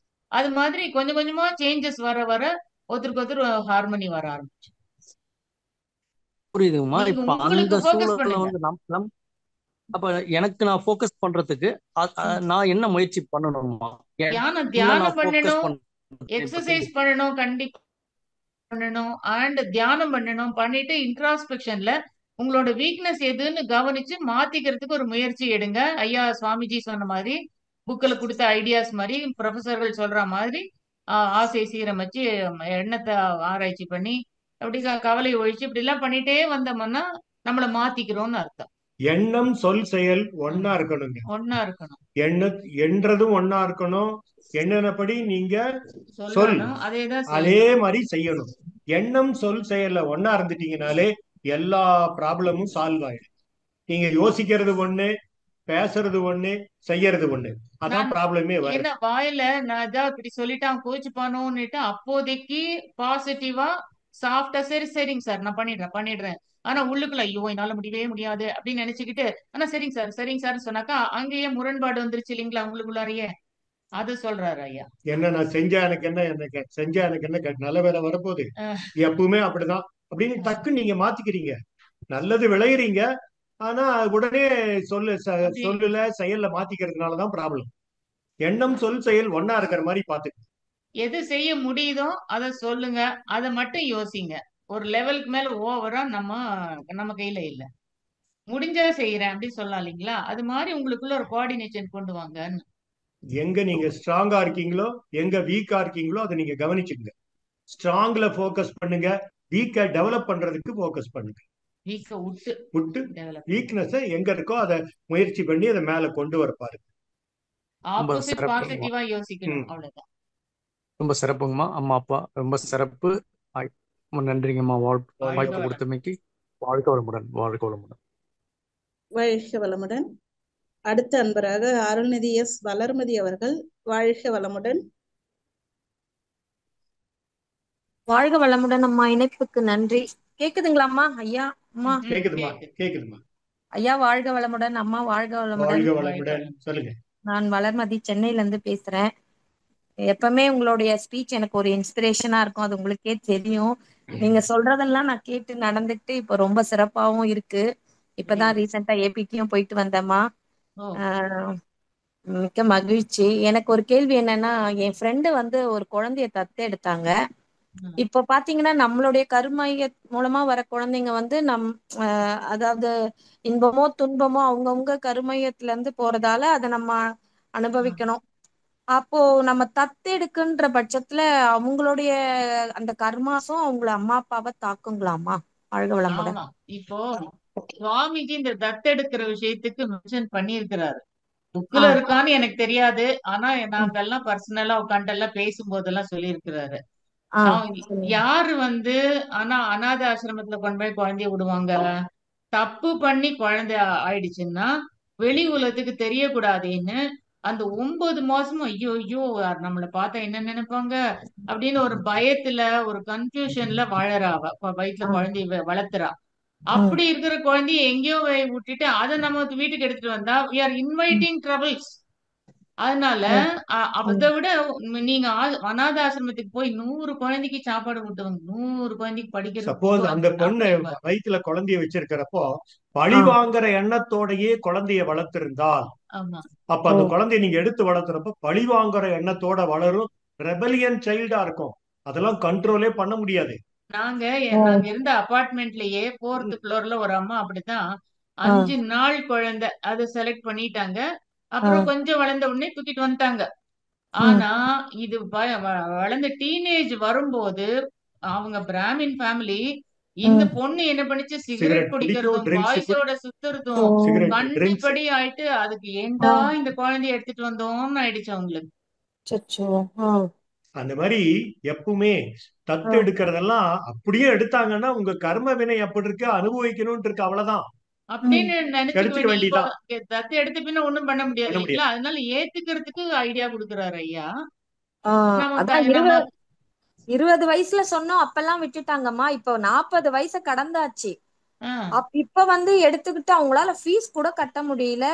அது மாதிரி கொஞ்சம் கொஞ்சமா சேஞ்சஸ் வர வர ஒருத்தருக்கு ஒருத்தர் ஹார்மனி வர ஆரம்பிச்சு. புரியுதுங்கம்மா. நீங்க இப்ப உங்களுக்கு அந்த ஃபோக்கஸ் சூழல்ல பண்ணுங்க. வந்து அப்ப எனக்கு நான் ஃபோக்கஸ் பண்றதுக்கு நான் என்ன முயற்சி பண்ணணும்மா? என்ன தியானம் நான் ஃபோக்கஸ் பண்ணணும், பண்றேன் எக்ஸசைஸ் பண்ணணும், கண்டிப்பா பண்ணணும், அண்ட் தியானம் பண்ணணும். பண்ணிட்டு இன்ட்ராஸ்பெக்ஷன்ல உங்களோட வீக்னஸ் எதுன்னு கவனிச்சு மாத்திக்கிறதுக்கு ஒரு முயற்சி எடுங்க. ஐயா சுவாமிஜி சொன்ன மாதிரி புக்கில் கொடுத்த ஐடியாஸ் மாதிரி ப்ரொஃபஸர்கள் சொல்ற மாதிரி ஆசை சீரமைச்சு எண்ணத்தை ஆராய்ச்சி பண்ணி அப்படி கவலை ஒழிச்சு இப்படி எல்லாம் பண்ணிட்டே வந்தோம்னா நம்மளை மாத்திக்கிறோம்னு அர்த்தம். எண்ணம் சொல் செயல் ஒன்னா இருக்கணுங்க. ஒன்னா இருக்கணும். என்றதும் ஒன்னா இருக்கணும். எண்ணனபடி நீங்க சொல் சொல்லணும், அதேதான் அதே மாதிரி செய்யணும். எண்ணம் சொல் செயல்ல ஒன்னா இருந்துட்டீங்கனாலே எல்லா ப்ராப்ளமும் சால்வ் ஆயிடும். நீங்க யோசிக்கிறது ஒண்ணு, பேசுறது ஒண்ணு, செய்யறது ஒண்ணு, அதான் ப்ராப்ளமே வரும். என்ன வாயில நான் ஏதாவது இப்படி சொல்லிட்டான் கோச்சுப்பானோன்னுட்டு அப்போதைக்கு பாசிட்டிவா சாஃப்டா சரி சரிங்க சார் நான் பண்ணிடுறேன். ஆனா உள்ளுக்குள்ள ஐயோ என்னால முடியவே முடியாது அப்படின்னு நினைச்சுக்கிட்டு ஆனா சரிங்க சார் சொன்னாக்கா அங்கேயே முரண்பாடு வந்துருச்சு இல்லைங்களா உங்களுக்குள்ளாரையே. அது சொல்றாரு ஐயா. என்ன நான் செஞ்சா எனக்கு என்ன நல்ல வேலை வரப்போகுது, எப்பவுமே அப்படிதான் அப்படின்னு டக்குன்னு நீங்க மாத்திக்கிறீங்க. நல்லது விளையிறீங்க, ஆனா உடனே சொல்லுல செயல்ல மாத்திக்கிறதுனாலதான் ப்ராப்ளம். எண்ணம் சொல் செயல் ஒன்னா இருக்கிற மாதிரி பாத்துக்க. எது செய்ய முடியுதோ அதை சொல்லுங்க, அதை மட்டும் யோசிங்க. ஒரு லெவலுக்கு மேல ஓவரா நம்ம கையில இல்ல. முடிஞ்சதை செய்யறேன் அப்படின்னு சொல்லலாம் இல்லைங்களா. அது மாதிரி உங்களுக்குள்ள ஒரு கோஆர்டினேஷன் கொண்டு வாங்கன்னு. எங்க நீங்க ஸ்ட்ராங்கா இருக்கீங்களோ, எங்க வீக்கா இருக்கீங்களோ அதை நீங்க கவனிச்சுங்க. ஸ்ட்ராங்ல போக்கஸ் பண்ணுங்க, வீக்கை டெவலப் பண்றதுக்கு போக்கஸ் பண்ணுங்க. விட்டு வீக்னஸ் எங்க இருக்கோ அதை முயற்சி பண்ணி அதை மேல கொண்டு வர பாருங்க. ஆப்போசிட் பாசிட்டிவா யோசிக்கணும், அவ்வளவுதான். ரொம்ப சிறப்புங்கம்மா. அம்மா அப்பா ரொம்ப சிறப்பு. நன்றிங்கம்மா. வாய்ப்பு கொடுத்தமைக்கு வாழ்க வளமுடன். வாழ்க வளமுடன். வாழ்க வளமுடன். அடுத்த அன்பராக அருள்நிதி எஸ் வளர்மதி அவர்கள். வாழ்க வளமுடன். வாழ்க வளமுடன் அம்மா. இணைப்புக்கு நன்றி. கேக்குதுங்களா அம்மா? ஐயா அம்மா கேக்குதுமா. ஐயா வாழ்க வளமுடன். அம்மா வாழ்க வளமுடன். சொல்லுங்க. நான் வளர்மதி சென்னையில இருந்து பேசுறேன். எப்பவுமே உங்களுடைய ஸ்பீச் எனக்கு ஒரு இன்ஸ்பிரேஷனா இருக்கும், அது உங்களுக்கே தெரியும். நீங்க சொல்றதெல்லாம் நான் கேட்டு நடந்துட்டு இப்ப ரொம்ப சிறப்பாவும் இருக்கு. இப்பதான் ரீசெண்டா ஏபிடியும் போயிட்டு வந்தேம்மா. மிக்க மகிழ்ச்சி. எனக்கு ஒரு கேள்வி என்னன்னா, என் ஃப்ரெண்டு வந்து ஒரு குழந்தைய தத்து எடுத்தாங்க. இப்ப பாத்தீங்கன்னா நம்மளுடைய கருமைய மூலமா வர குழந்தைங்க வந்து அதாவது இன்பமோ துன்பமோ அவங்கவுங்க கருமையத்துல இருந்து போறதால அதை நம்ம அனுபவிக்கணும். அப்போ நம்ம தத்தெடுக்குன்ற பட்சத்துல அவங்களுடைய அந்த கர்மாசும் அவங்கள அம்மா அப்பாவை தாக்குங்களாமா? வாழ்க வளமுடன். இப்போ சுவாமிஜி இந்த தத்தெடுக்கிற விஷயத்துக்கு மென்ஷன் பண்ணியிருக்கிறாரு. புக்ல இருக்கான்னு எனக்கு தெரியாது, ஆனா நாங்கெல்லாம் பர்சனலா உட்காண்டெல்லாம் பேசும்போதெல்லாம் சொல்லியிருக்கிறாரு. யாரு வந்து அனாத ஆசிரமத்துல கொண்டு போய் குழந்தைய விடுவாங்க? தப்பு பண்ணி குழந்தை ஆயிடுச்சுன்னா வெளி உலகத்துக்கு தெரியக்கூடாதுன்னு அந்த 9 மாசமும் ஐயோ ஐயோ நம்மளை பார்த்தா என்ன நினைப்பாங்க அப்படின்னு ஒரு பயத்துல ஒரு கன்ஃபியூஷன்ல வாழறாவ. வயிற்றுல குழந்தைய வளர்த்துறா. அப்படி இருக்கிற குழந்தைய எங்கேயோ விட்டுட்டு அதை நம்ம வீட்டுக்கு எடுத்துட்டு வந்தா we are inviting troubles. அதனால அதை விட நீங்க அநாத ஆசிரமத்துக்கு போய் 100 குழந்தைக்கு சாப்பாடு ஊட்டுவாங்க, 100 குழந்தைக்கு படிக்கிறது. சப்போஸ் அந்த பொண்ணு வயிற்றுல குழந்தைய வச்சிருக்கிறப்போ பழி வாங்குற எண்ணத்தோடயே குழந்தைய வளர்த்திருந்தால், அப்ப அந்த குழந்தைய நீங்க எடுத்து வளர்த்துறப்ப பழி வாங்குற எண்ணத்தோட வளரும், ரெபலியன் சைல்டா இருக்கும். அதெல்லாம் கண்ட்ரோலே பண்ண முடியாது. நாங்க இருந்த அபார்ட்மெண்ட்லயே 4th ஃப்ளோர்ல ஒரு அம்மா அப்படித்தான் 5 நாள் குழந்தை அதை செலக்ட் பண்ணிட்டாங்க. அப்புறம் கொஞ்சம் வளர்ந்த உடனே தூக்கிட்டு வந்துட்டாங்க. ஆனா இது வளர்ந்த டீனேஜ் வரும்போது அவங்க பிராமின் ஃபேமிலி, இந்த பொண்ணு என்ன பண்ணிச்சு, சிகரெட் குடிக்கிறதும் பாய்ஸோட சுத்துறதும் கண்டிப்படி ஆயிட்டு அதுக்கு ஏண்டா இந்த குழந்தைய எடுத்துட்டு வந்தோம்னு ஆயிடுச்சு அவங்களுக்கு. அந்த மாதிரி எப்பவுமே தத்து எடுக்கிறதெல்லாம் அப்படியே எடுத்தாங்கன்னா உங்க கர்ம வினை அப்படி இருக்கு, அனுபவிக்கணும்னு இருக்கு, அவ்வளவுதான் அப்படின்னு நினைச்சுக்க வேண்டியதான். தத்து எடுத்த பின்ன ஒண்ணும் பண்ண முடியாது இல்லைங்களா. அதனால ஏத்துக்கிறதுக்கு ஐடியா கொடுக்குறாரு ஐயா. 20 வயசுல சொன்னோம், அப்பெல்லாம் விட்டுட்டாங்கம்மா. இப்போ 40 வயசை கடந்தாச்சு. இப்ப வந்து எடுத்துக்கிட்டு அவங்களால ஃபீஸ் கூட கட்ட முடியல.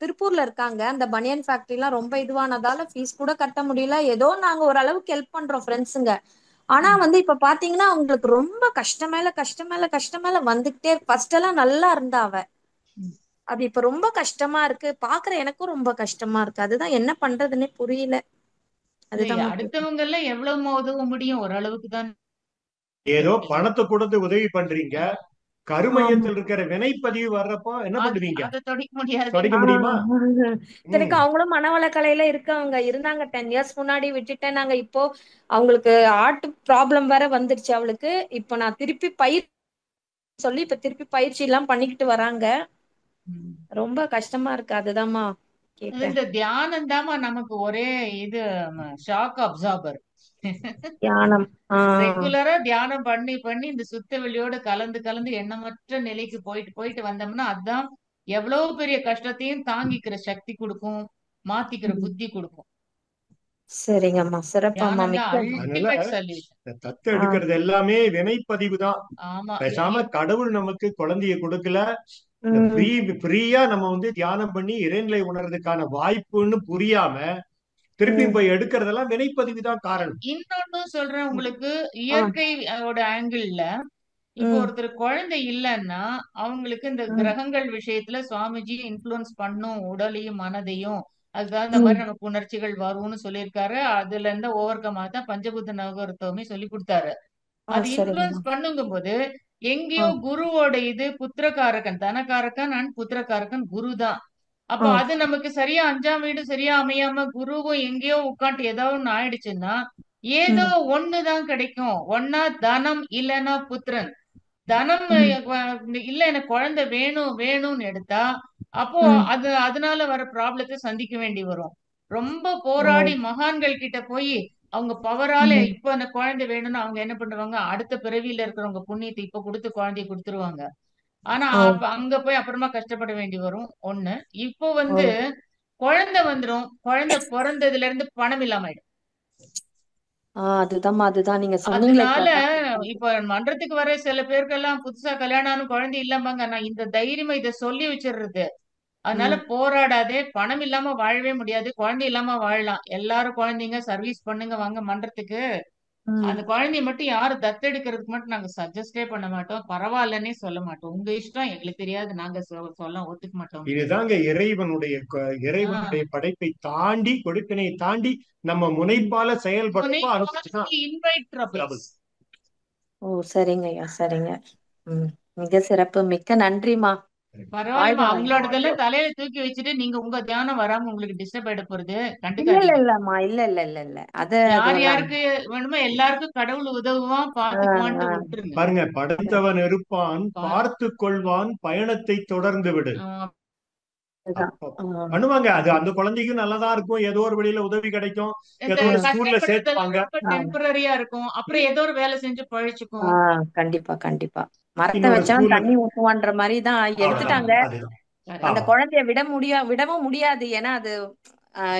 திருப்பூர்ல இருக்காங்க. அந்த பனியன் ஃபேக்டரி எல்லாம் ரொம்ப இதுவானதால ஃபீஸ் கூட கட்ட முடியல. ஏதோ நாங்க ஓரளவுக்கு ஹெல்ப் பண்றோம் ஃப்ரெண்ட்ஸுங்க. ஆனா வந்து இப்ப பாத்தீங்கன்னா அவங்களுக்கு ரொம்ப கஷ்டம் மேல கஷ்டம் மேல கஷ்டம் மேல வந்துகிட்டே. ஃபர்ஸ்ட் எல்லாம் நல்லா இருந்தா அவ. அது இப்ப ரொம்ப கஷ்டமா இருக்கு. பாக்குற எனக்கும் ரொம்ப கஷ்டமா இருக்கு. அதுதான் என்ன பண்றதுன்னே புரியல. அதுதான் அடுத்தவங்க எல்லாம் எவ்வளவு உதவ முடியும்? ஓரளவுக்கு தான். ஏதோ பணத்தை கொடுத்து உதவி பண்றீங்க. கருமையத்தில் இருக்கிற வினைப்பதிவு வர்றப்போ என்ன பண்ணுவீங்க? அதை தொடிக்க முடியாது. தொடிக்க முடியுமா? எனக்கு அவங்களும் மனவளக்கலையில இருக்கவங்க இருந்தாங்க. 10 இயர்ஸ் முன்னாடி விட்டுட்டேன் நாங்க. இப்போ அவங்களுக்கு ஹார்ட் ப்ராப்ளம் வேற வந்துருச்சு அவளுக்கு. இப்போ நான் திருப்பி சொல்லி இப்ப திருப்பி பயிற்சி எல்லாம் பண்ணிக்கிட்டு வராங்க. ரொம்ப கஷ்டமா இருக்கு. அதுதான்மா கேட்டேன். இந்த தியானம் தாமா நமக்கு ஒரே இது ஷாக் அப்சார்பர். தியானம் ரெகுலரா தியானம் பண்ணி பண்ணி இந்த சுத்த வெளியோட கலந்து கலந்து எண்ணமற்ற நிலைக்கு போயிட்டு போயிட்டு வந்தோம்னா அதுதான் எவ்வளவு பெரிய கஷ்டத்தையும் தாங்கிக்கிற சக்தி கொடுக்கும், மாத்திக்கிற புத்தி கொடுக்கும். சரிங்கம்மா, சிறப்பாம்மா. தத்து எடுக்கிறது எல்லாமே வினைப்பதிவு தான். பேசாம கடவுள் நமக்கு குழந்தைய கொடுக்கல, ஃப்ரீயா நம்ம வந்து தியானம் பண்ணி இறைநிலை உணர்றதுக்கான வாய்ப்புன்னு புரியாம திருப்பி போய் எடுக்கிறதெல்லாம் வினைப்பதிவு தான் காரணம். இன்னொன்னு சொல்றேன் உங்களுக்கு, இயற்கையோட ஆங்கிள். இப்போ ஒருத்தர் குழந்தை இல்லைன்னா அவங்களுக்கு இந்த கிரகங்கள் விஷயத்துல சுவாமிஜி இன்ஃபுளுன்ஸ் பண்ணும் உடலையும் மனதையும். அதுக்காக இந்த மாதிரி நமக்கு உணர்ச்சிகள் வரும்னு சொல்லியிருக்காரு. அதுல இருந்து ஓவர் கம் தான் பஞ்சபூத நவகரத்துவமே சொல்லி கொடுத்தாரு. அது இன்ஃபுளுன்ஸ் பண்ணுங்கும் போது எங்கேயோ குருவோட இது புத்திரகாரகன், தனகாரகன் அண்ட் புத்திரகாரகன் குரு தான். அப்போ அது நமக்கு சரியா 5ஆம் வீடு சரியா அமையாம குருவும் எங்கேயோ உட்காந்து ஏதாவது ஒண்ணு ஆயிடுச்சுன்னா ஏதோ ஒண்ணுதான் கிடைக்கும். ஒன்னா தனம் இல்லைன்னா புத்திரன். தனம் இல்ல எனக்கு குழந்தை வேணும் வேணும்னு எடுத்தா அப்போ அதனால வர ப்ராப்ளத்தை சந்திக்க வேண்டி வரும். ரொம்ப போராடி மகான்கள் கிட்ட போய் அவங்க பவரால இப்ப அந்த குழந்தை வேணும்னு அவங்க என்ன பண்ணுவாங்க, அடுத்த பிறவியில இருக்கிறவங்க புண்ணியத்தை இப்ப கொடுத்து குழந்தைய கொடுத்துருவாங்க. ஆனா அங்க போய் அப்புறமா கஷ்டப்பட வேண்டி வரும். ஒண்ணு. இப்போ வந்து குழந்தை வந்துடும், குழந்தை பிறந்ததுல இருந்து பணம் இல்லாம ஆயிடும். அதுதான் நீங்க அதனால இப்ப மன்றத்துக்கு வர சில பேருக்கெல்லாம் புதுசா கல்யாணம் குழந்தை இல்லாமங்க. நான் இந்த தைரியமா இதை சொல்லி வச்சிடுறது. அதனால போராடாதே. பணம் இல்லாம வாழவே முடியாது, குழந்தை இல்லாம வாழலாம். எல்லாரும் குழந்தைங்க சர்வீஸ் பண்ணுங்க வாங்க மன்றத்துக்கு. அந்த குழந்தைய மட்டும் யாரும் தத்தெடுக்கிறதுக்கு மட்டும் நாங்க சஜஸ்டே பண்ண மாட்டோம், பரவாயில்லன்னே சொல்ல மாட்டோம். உங்க இஷ்டம், எங்களுக்கு தெரியாது, நாங்க சொல்ல ஒத்துக்க மாட்டோம். இதுதாங்க இறைவனுடைய படைப்பை தாண்டி கொடுப்பினை தாண்டி நம்ம முனைப்பால செயல்படுறப்ப இன்வைட் ட்ரபிள். சரிங்க ஐயா, சரிங்க. மிக சிறப்பு, மிக்க நன்றிமா. பரவாயில்ல, அவங்களோடதெல்லாம் தலையில தூக்கி வச்சுட்டு நீங்க உங்க தியானம் வராம உங்களுக்கு டிஸ்டர்ப் ஆயிட போறது. இல்லம்மா, இல்ல அது யார் யாருக்கு வேணுமோ எல்லாருக்கும் கடவுள் உதவுவான், பாத்துக்குவான்ட்டு விட்டுருங்க. பாருங்க, படைத்தவன் இருப்பான், பார்த்து கொள்வான், பயணத்தை தொடர்ந்து விடு பண்ணுவாங்க. அது அந்த குழந்தைக்கும் நல்லதா இருக்கும், ஏதோ ஒரு வழியில உதவி கிடைக்கும், ஏதோ ஒரு ஸ்கூல்ல சேர்த்துவாங்க, டெம்பரரியா இருக்கும், அப்புறம் ஏதோ ஒரு வேலை செஞ்சு பழிச்சுக்கும். கண்டிப்பா மரத்தை வச்சவன் தண்ணி ஊத்துவான்ற மாதிரிதான் எடுத்துட்டாங்க. அந்த குழந்தைய விடவும் முடியாது. ஏன்னா அது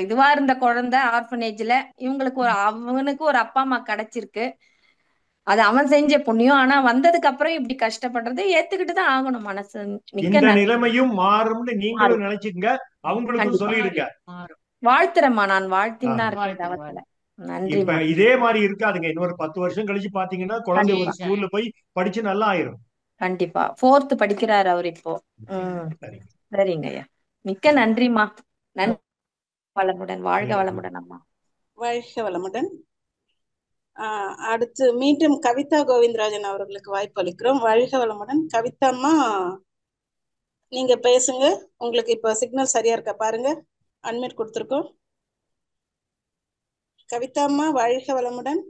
இதுவா இருந்த குழந்தை ஆர்பனேஜ்ல, இவங்களுக்கு அவனுக்கு ஒரு அப்பா அம்மா கிடைச்சிருக்கு. அது அவன் செஞ்ச புண்ணியம். ஆனா வந்ததுக்கு அப்புறம் இப்படி கஷ்டப்படுறது ஏத்துக்கிட்டு தான் ஆகணும். மனசு இந்த நிலைமையும் மாறும்னு நீங்களும் நினைச்சுங்க, அவங்களுக்கும் சொல்லிடுங்க. வாழ்த்துறேம்மா, நான் வாழ்த்தின்னு தான் இருக்கேன் தவத்துல. நன்றி. இப்ப இதே மாதிரி இருக்காதுங்க. இன்னொரு 10 வருஷம் கழிச்சு பாத்தீங்கன்னா குழந்தை ஒரு ஸ்கூல்ல போய் படிச்சு நல்லா ஆயிரும். கண்டிப்பா 4th படிக்கிறாரு அவர் இப்போ. சரிங்க ஐயா, மிக்க நன்றிமா. நன்றி. வளமுடன், வாழ்க வளமுடன் அம்மா. வாழ்க வளமுடன். அடுத்து மீண்டும் கவிதா கோவிந்தராஜன் அவர்களுக்கு வாய்ப்பு அளிக்கிறோம். வாழ்க வளமுடன். கவிதா அம்மா, நீங்க பேசுங்க. உங்களுக்கு இப்ப சிக்னல் சரியா இருக்கா பாருங்க. அன்மியூட் கொடுத்துருக்கோம். கவிதா அம்மா, வாழ்க வளமுடன்.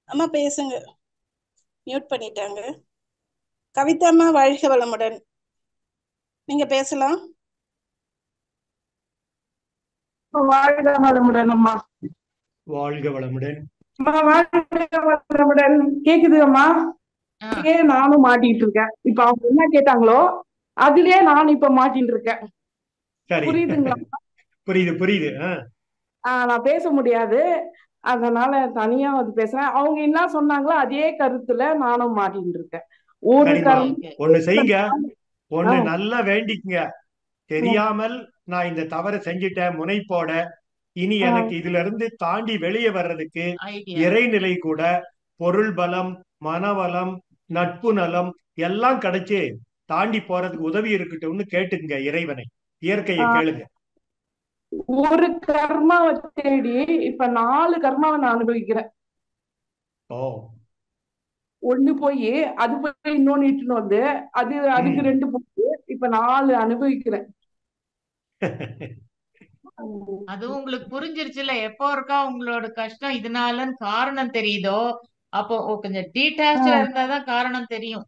அம்மா பேசுங்க, மியூட் பண்ணிட்டாங்க. கவிதா அம்மா, வாழ்க வளமுடன், நீங்க பேசலாம். வாழ்க வளமுடன் அம்மா. வாழ்க வளமுடன். வாழ்க வளமுடன். கேக்குது அம்மா? நானும் மாட்டிட்டு இருக்கேன். இப்ப அவங்க என்ன கேட்டாங்களோ அதுலயே நான் இப்ப மாட்டிட்டு இருக்கேன். புரியுதுங்களா? புரியுது புரியுது. நான் பேச முடியாது, அதனால தனியா வந்து பேசுறேன். அவங்க என்ன சொன்னாங்களோ அதே கருத்துல நானும் மாட்டிட்டு இருக்கேன். ஒரு சரிம்மா, கர்மம் ஒண்ணு செய்யுங்க, ஒண்ணு நல்லா வேண்டிக்குங்க. தெரியாமல் நான் இந்த தவறை செஞ்சுட்டேன் முனைப்போட, இனி எனக்கு இதுல இருந்து தாண்டி வெளியே வர்றதுக்கு ஐடியா இறைநிலை கூட பொருள் பலம், மனவளம், நட்பு நலம் எல்லாம் கிடைச்சு தாண்டி போறதுக்கு உதவி இருக்கட்டும்னு கேட்டுக்குங்க இறைவனை, இயற்கையை கேளுங்க. ஒரு கர்மாவை தேடி இப்ப 4 கர்மாவை நான் அனுபவிக்கிறேன். ஓ, ஒண்ணு போய் அது போய் இன்னொன்னு இட்டுன்னு வந்து அதுக்கு 2 போய் இப்ப 4 அனுபவிக்கிறேன். அது உங்களுக்கு புரிஞ்சிருச்சுல, எப்போ இருக்கா உங்களோட கஷ்டம் இதனாலன்னு காரணம் தெரியுதோ அப்போ கொஞ்சம் டீட்டாச்டா இருந்தாதான் காரணம் தெரியும்.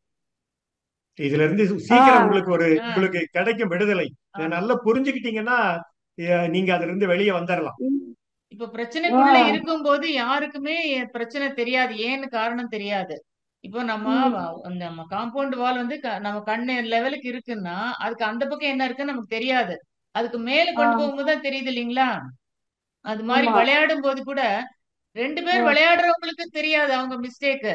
இதுல இருந்து சீக்கிரம் உங்களுக்கு கிடைக்கும் விடுதலை. இதை நல்லா புரிஞ்சுக்கிட்டீங்கன்னா நீங்க அதுல இருந்து வெளியே வந்துடலாம். இப்ப பிரச்சனைக்குள்ள இருக்கும்போது யாருக்குமே பிரச்சனை தெரியாது, ஏன்னு காரணம் தெரியாது. இப்போ நம்ம காம்பவுண்ட் வால் வந்து நம்ம கண்ணு லெவலுக்கு இருக்குன்னா அதுக்கு அந்த பக்கம் என்ன இருக்குன்னு நமக்கு தெரியாது, அதுக்கு மேல கொண்டு போகும்போது தான் தெரியுது இல்லைங்களா? அது மாதிரி விளையாடும் போது கூட 2 பேர் விளையாடுறவங்களுக்கு தெரியாது அவங்க மிஸ்டேக்,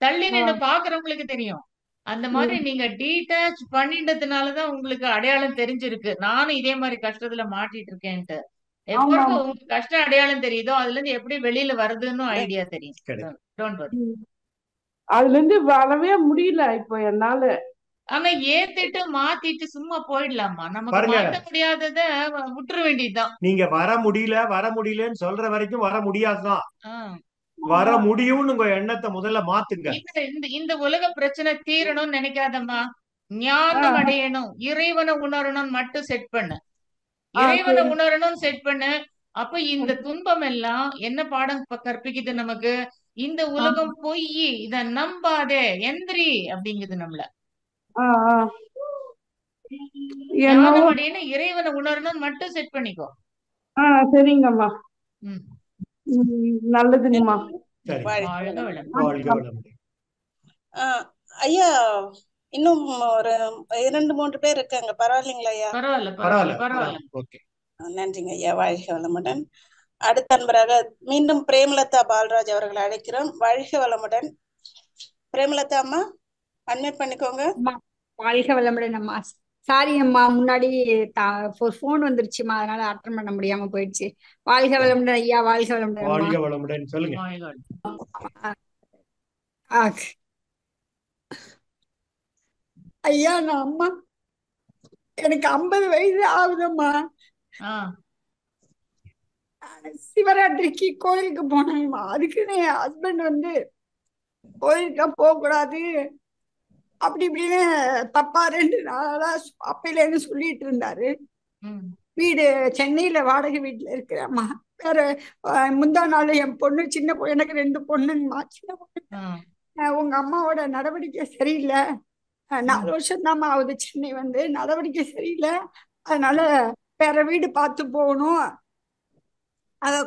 தள்ளி நின்று பாக்குறவங்களுக்கு தெரியும். அந்த மாதிரி நீங்க டீடாச் பண்ணிட்டதுனாலதான் உங்களுக்கு அடையாளம் தெரிஞ்சிருக்கு. நானும் இதே மாதிரி கஷ்டத்துல மாட்டிட்டு இருக்கேன்ட்டு. எப்போ உங்களுக்கு கஷ்டம் அடையாளம் தெரியுதோ அதுல இருந்து எப்படி வெளியில வருதுன்னு ஐடியா தெரியும். Don't worry. அதுல இருந்து வரவே முடியல இப்போ என்னால. ஆனா ஏத்திட்டு மாத்திட்டு சும்மா போயிடலாமா? நமக்கு மாத்த முடியாதத விட்டுற வேண்டியதுதான். நீங்க வர முடியலன்னு சொல்ற வரைக்கும் வர முடியாதுதான், வர முடியும்னு உங்க எண்ணத்தை முதல்ல மாத்துங்க. இந்த உலக பிரச்சனை தீரணும்னு நினைக்காதம்மா, ஞானம் அடையணும், இறைவனை உணரணும் மட்டும் செட் பண்ணு. இறைவனை உணரணும்னு செட் பண்ணு. அப்ப இந்த துன்பம் எல்லாம் என்ன பாடம் கற்பிக்குது நமக்கு? இந்த உலகம் பொய், இத நம்பாதே, எந்திரி அப்படிங்குது நம்மள. ஞானம் அடையணும், இறைவனை உணரணும் மட்டும் செட் பண்ணிக்கோ. சரிங்கம்மா, நல்லதுங்கம்மா. ஐயா, இன்னும் ஒரு 2-3 பேர் இருக்காங்க, பரவாயில்லைங்களா ஐயா? பரவாயில்ல. நன்றிங்க ஐயா, வாழ்க வளமுடன். அடுத்த அன்பராக மீண்டும் பிரேமலதா பால்ராஜ் அவர்களை அழைக்கிறோம். வாழ்க வளமுடன். பிரேமலதா அம்மா, அட்மிட் பண்ணிக்கோங்க. வாழ்க வளமுடன் அம்மா. சாரி அம்மா, முன்னாடி போன் வந்துருச்சுமா, அதனால அட்டன் பண்ண முடியாம போயிடுச்சு. வாழ்க வளமுடன் ஐயா. வாழ்க வளமுடன். வாழ்க வளமுடன். சொல்லுங்க ஐயா. நான் அம்மா, எனக்கு 50 வயசு ஆகுதம்மா. சிவராத்திரிக்கு கோயிலுக்கு போனாங்கம்மா. அதுக்குன்னு என் ஹஸ்பண்ட் வந்து கோயிலுக்கா போக கூடாது அப்படி இப்படின்னு தப்பா 2 நாளா அப்பையில இருந்து சொல்லிட்டு இருந்தாரு. வீடு சென்னையில வாடகை வீட்டுல இருக்கிறேம்மா. வேற முந்தா நாள் என் பொண்ணு, சின்ன பொண்ணு, எனக்கு 2 பொண்ணுங்கம்மா, சின்ன பொண்ணு. உங்க அம்மாவோட நடவடிக்கை சரியில்லை, 4 வருஷம் தான்மா ஆகுது சென்னை வந்து, நடவடிக்கை சரியில்லை, அதனால வேற வீடு பார்த்து போகணும்,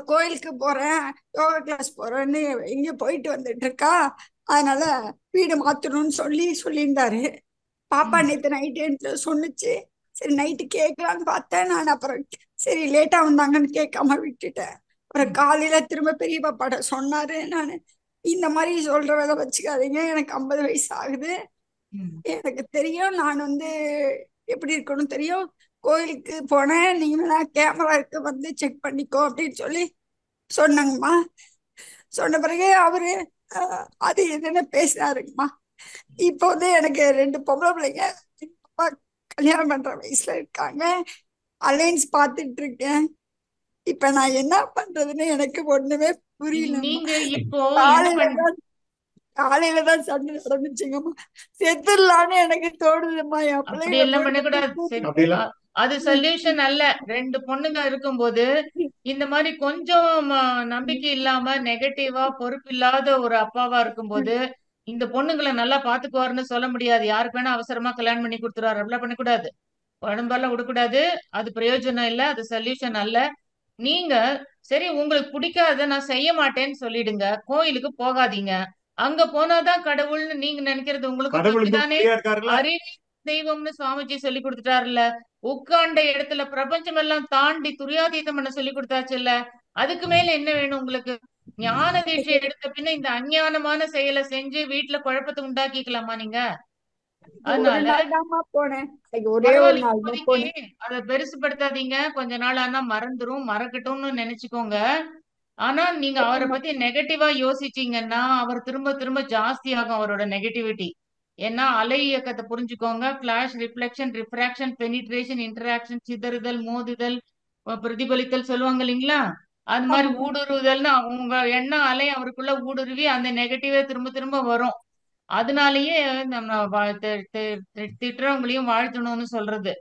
கோயிலுக்கு போறேன், யோகா கிளாஸ் போறேன்னு எங்க போயிட்டு வந்துட்டு இருக்கா, அதனால வீடு மாத்தணும்னு சொல்லியிருந்தாரு. பாப்பா நேற்று நைட்டு சொன்னுச்சு. சரி நைட்டு கேட்கலான்னு பார்த்தேன் நான். அப்புறம் சரி லேட்டா வந்தாங்கன்னு கேட்காம விட்டுட்டேன். அப்புறம் காலையில திரும்ப பெரிய பாப்பாட சொன்னாரு. நான் இந்த மாதிரி சொல்ற வேலை வச்சுக்காதீங்க, எனக்கு 50 வயசு ஆகுது, எனக்கு தெரியும், நான் வந்து எப்படி இருக்கணும் தெரியும், கோயிலுக்கு போனேன், நீங்க கேமரா இருக்கு வந்து செக் பண்ணிக்கோ அப்படின்னு சொல்லி சொன்னாங்கம்மா. சொன்ன பிறகு அவரு அது என்னன்னு பேசினாருங்கம்மா. இப்போ வந்து எனக்கு 2 பொம்பளை பிள்ளைங்க, கல்யாணம் பண்ற வயசுல இருக்காங்க, அலைன்ஸ் பார்த்துட்டு இருக்கேன். இப்ப நான் என்ன பண்றதுன்னு எனக்கு ஒண்ணுமே புரியல. காலையிலதான் சண்டை நடந்துச்சுங்கம்மா. செத்துடலான்னு எனக்கு தோணுதும்மா. அப்படி எல்லாம் பண்ணக்கூடாது, அது சொல்யூஷன் அல்ல. 2 பொண்ணுங்க இருக்கும்போது இந்த மாதிரி கொஞ்சம் நம்பிக்கை இல்லாம நெகட்டிவா பொறுப்பு இல்லாத ஒரு அப்பாவா இருக்கும்போது இந்த பொண்ணுங்களை நல்லா பாத்துக்குவாருன்னு சொல்ல முடியாது. யாருக்கு வேணா அவசரமா கல்யாணம் பண்ணி கொடுத்துருவாரு, அப்படிலாம் பண்ணக்கூடாது, உடம்பெல்லாம் விடக்கூடாது. அது பிரயோஜனம் இல்ல, அது சொல்யூஷன் அல்ல. நீங்க சரி உங்களுக்கு பிடிக்காத நான் செய்ய மாட்டேன்னு சொல்லிடுங்க, கோயிலுக்கு போகாதீங்க. அங்க போனாதான் கடவுள்னு நீங்க நினைக்கிறது உங்களுக்கு தெய்வம்னு சுவாமிஜி சொல்லி கொடுத்துட்டாருல்ல. உட்கார்ந்த இடத்துல பிரபஞ்சம் எல்லாம் தாண்டி துரியாதீதம் பண்ண சொல்லி கொடுத்தாச்சுல்ல. அதுக்கு மேல என்ன வேணும் உங்களுக்கு? ஞான தீட்சை எடுத்த பின்ன இந்த அஞ்ஞானமான செயலை செஞ்சு வீட்டுல குழப்பத்தை உண்டாக்கிக்கலாமா நீங்க? ஒரு அதனால நாள் தான்மா போனேன், ஒரே ஒரு பரவாயில்ல, நாள் தான் இப்போதைக்கு போனேன். அதை பெருசுபடுத்தாதீங்க. கொஞ்ச நாள் ஆனா மறந்துரும், மறக்கட்டும்னு நினைச்சுக்கோங்க. ஆனா நீங்க அவரை பத்தி நெகட்டிவா யோசிச்சீங்கன்னா அவர் திரும்ப திரும்ப ஜாஸ்தி ஆகும் அவரோட நெகட்டிவிட்டி. ஏன்னா அலை இயக்கத்தை புரிஞ்சுக்கோங்க. Flash, reflection, refraction, penetration, interaction, சிதறுதல், மோதுதல், பிரதிபலித்தல் சொல்லுவாங்க இல்லைங்களா? அது மாதிரி ஆமாங்க. ஊடுருவுதல்னு உங்க எண்ணம் அலை அவருக்குள்ள ஊடுருவி அந்த நெகட்டிவே திரும்ப திரும்ப வரும். அதனாலயே நம்ம திட்டுறவங்களையும் வாழ்த்தணும்னு சொல்றது.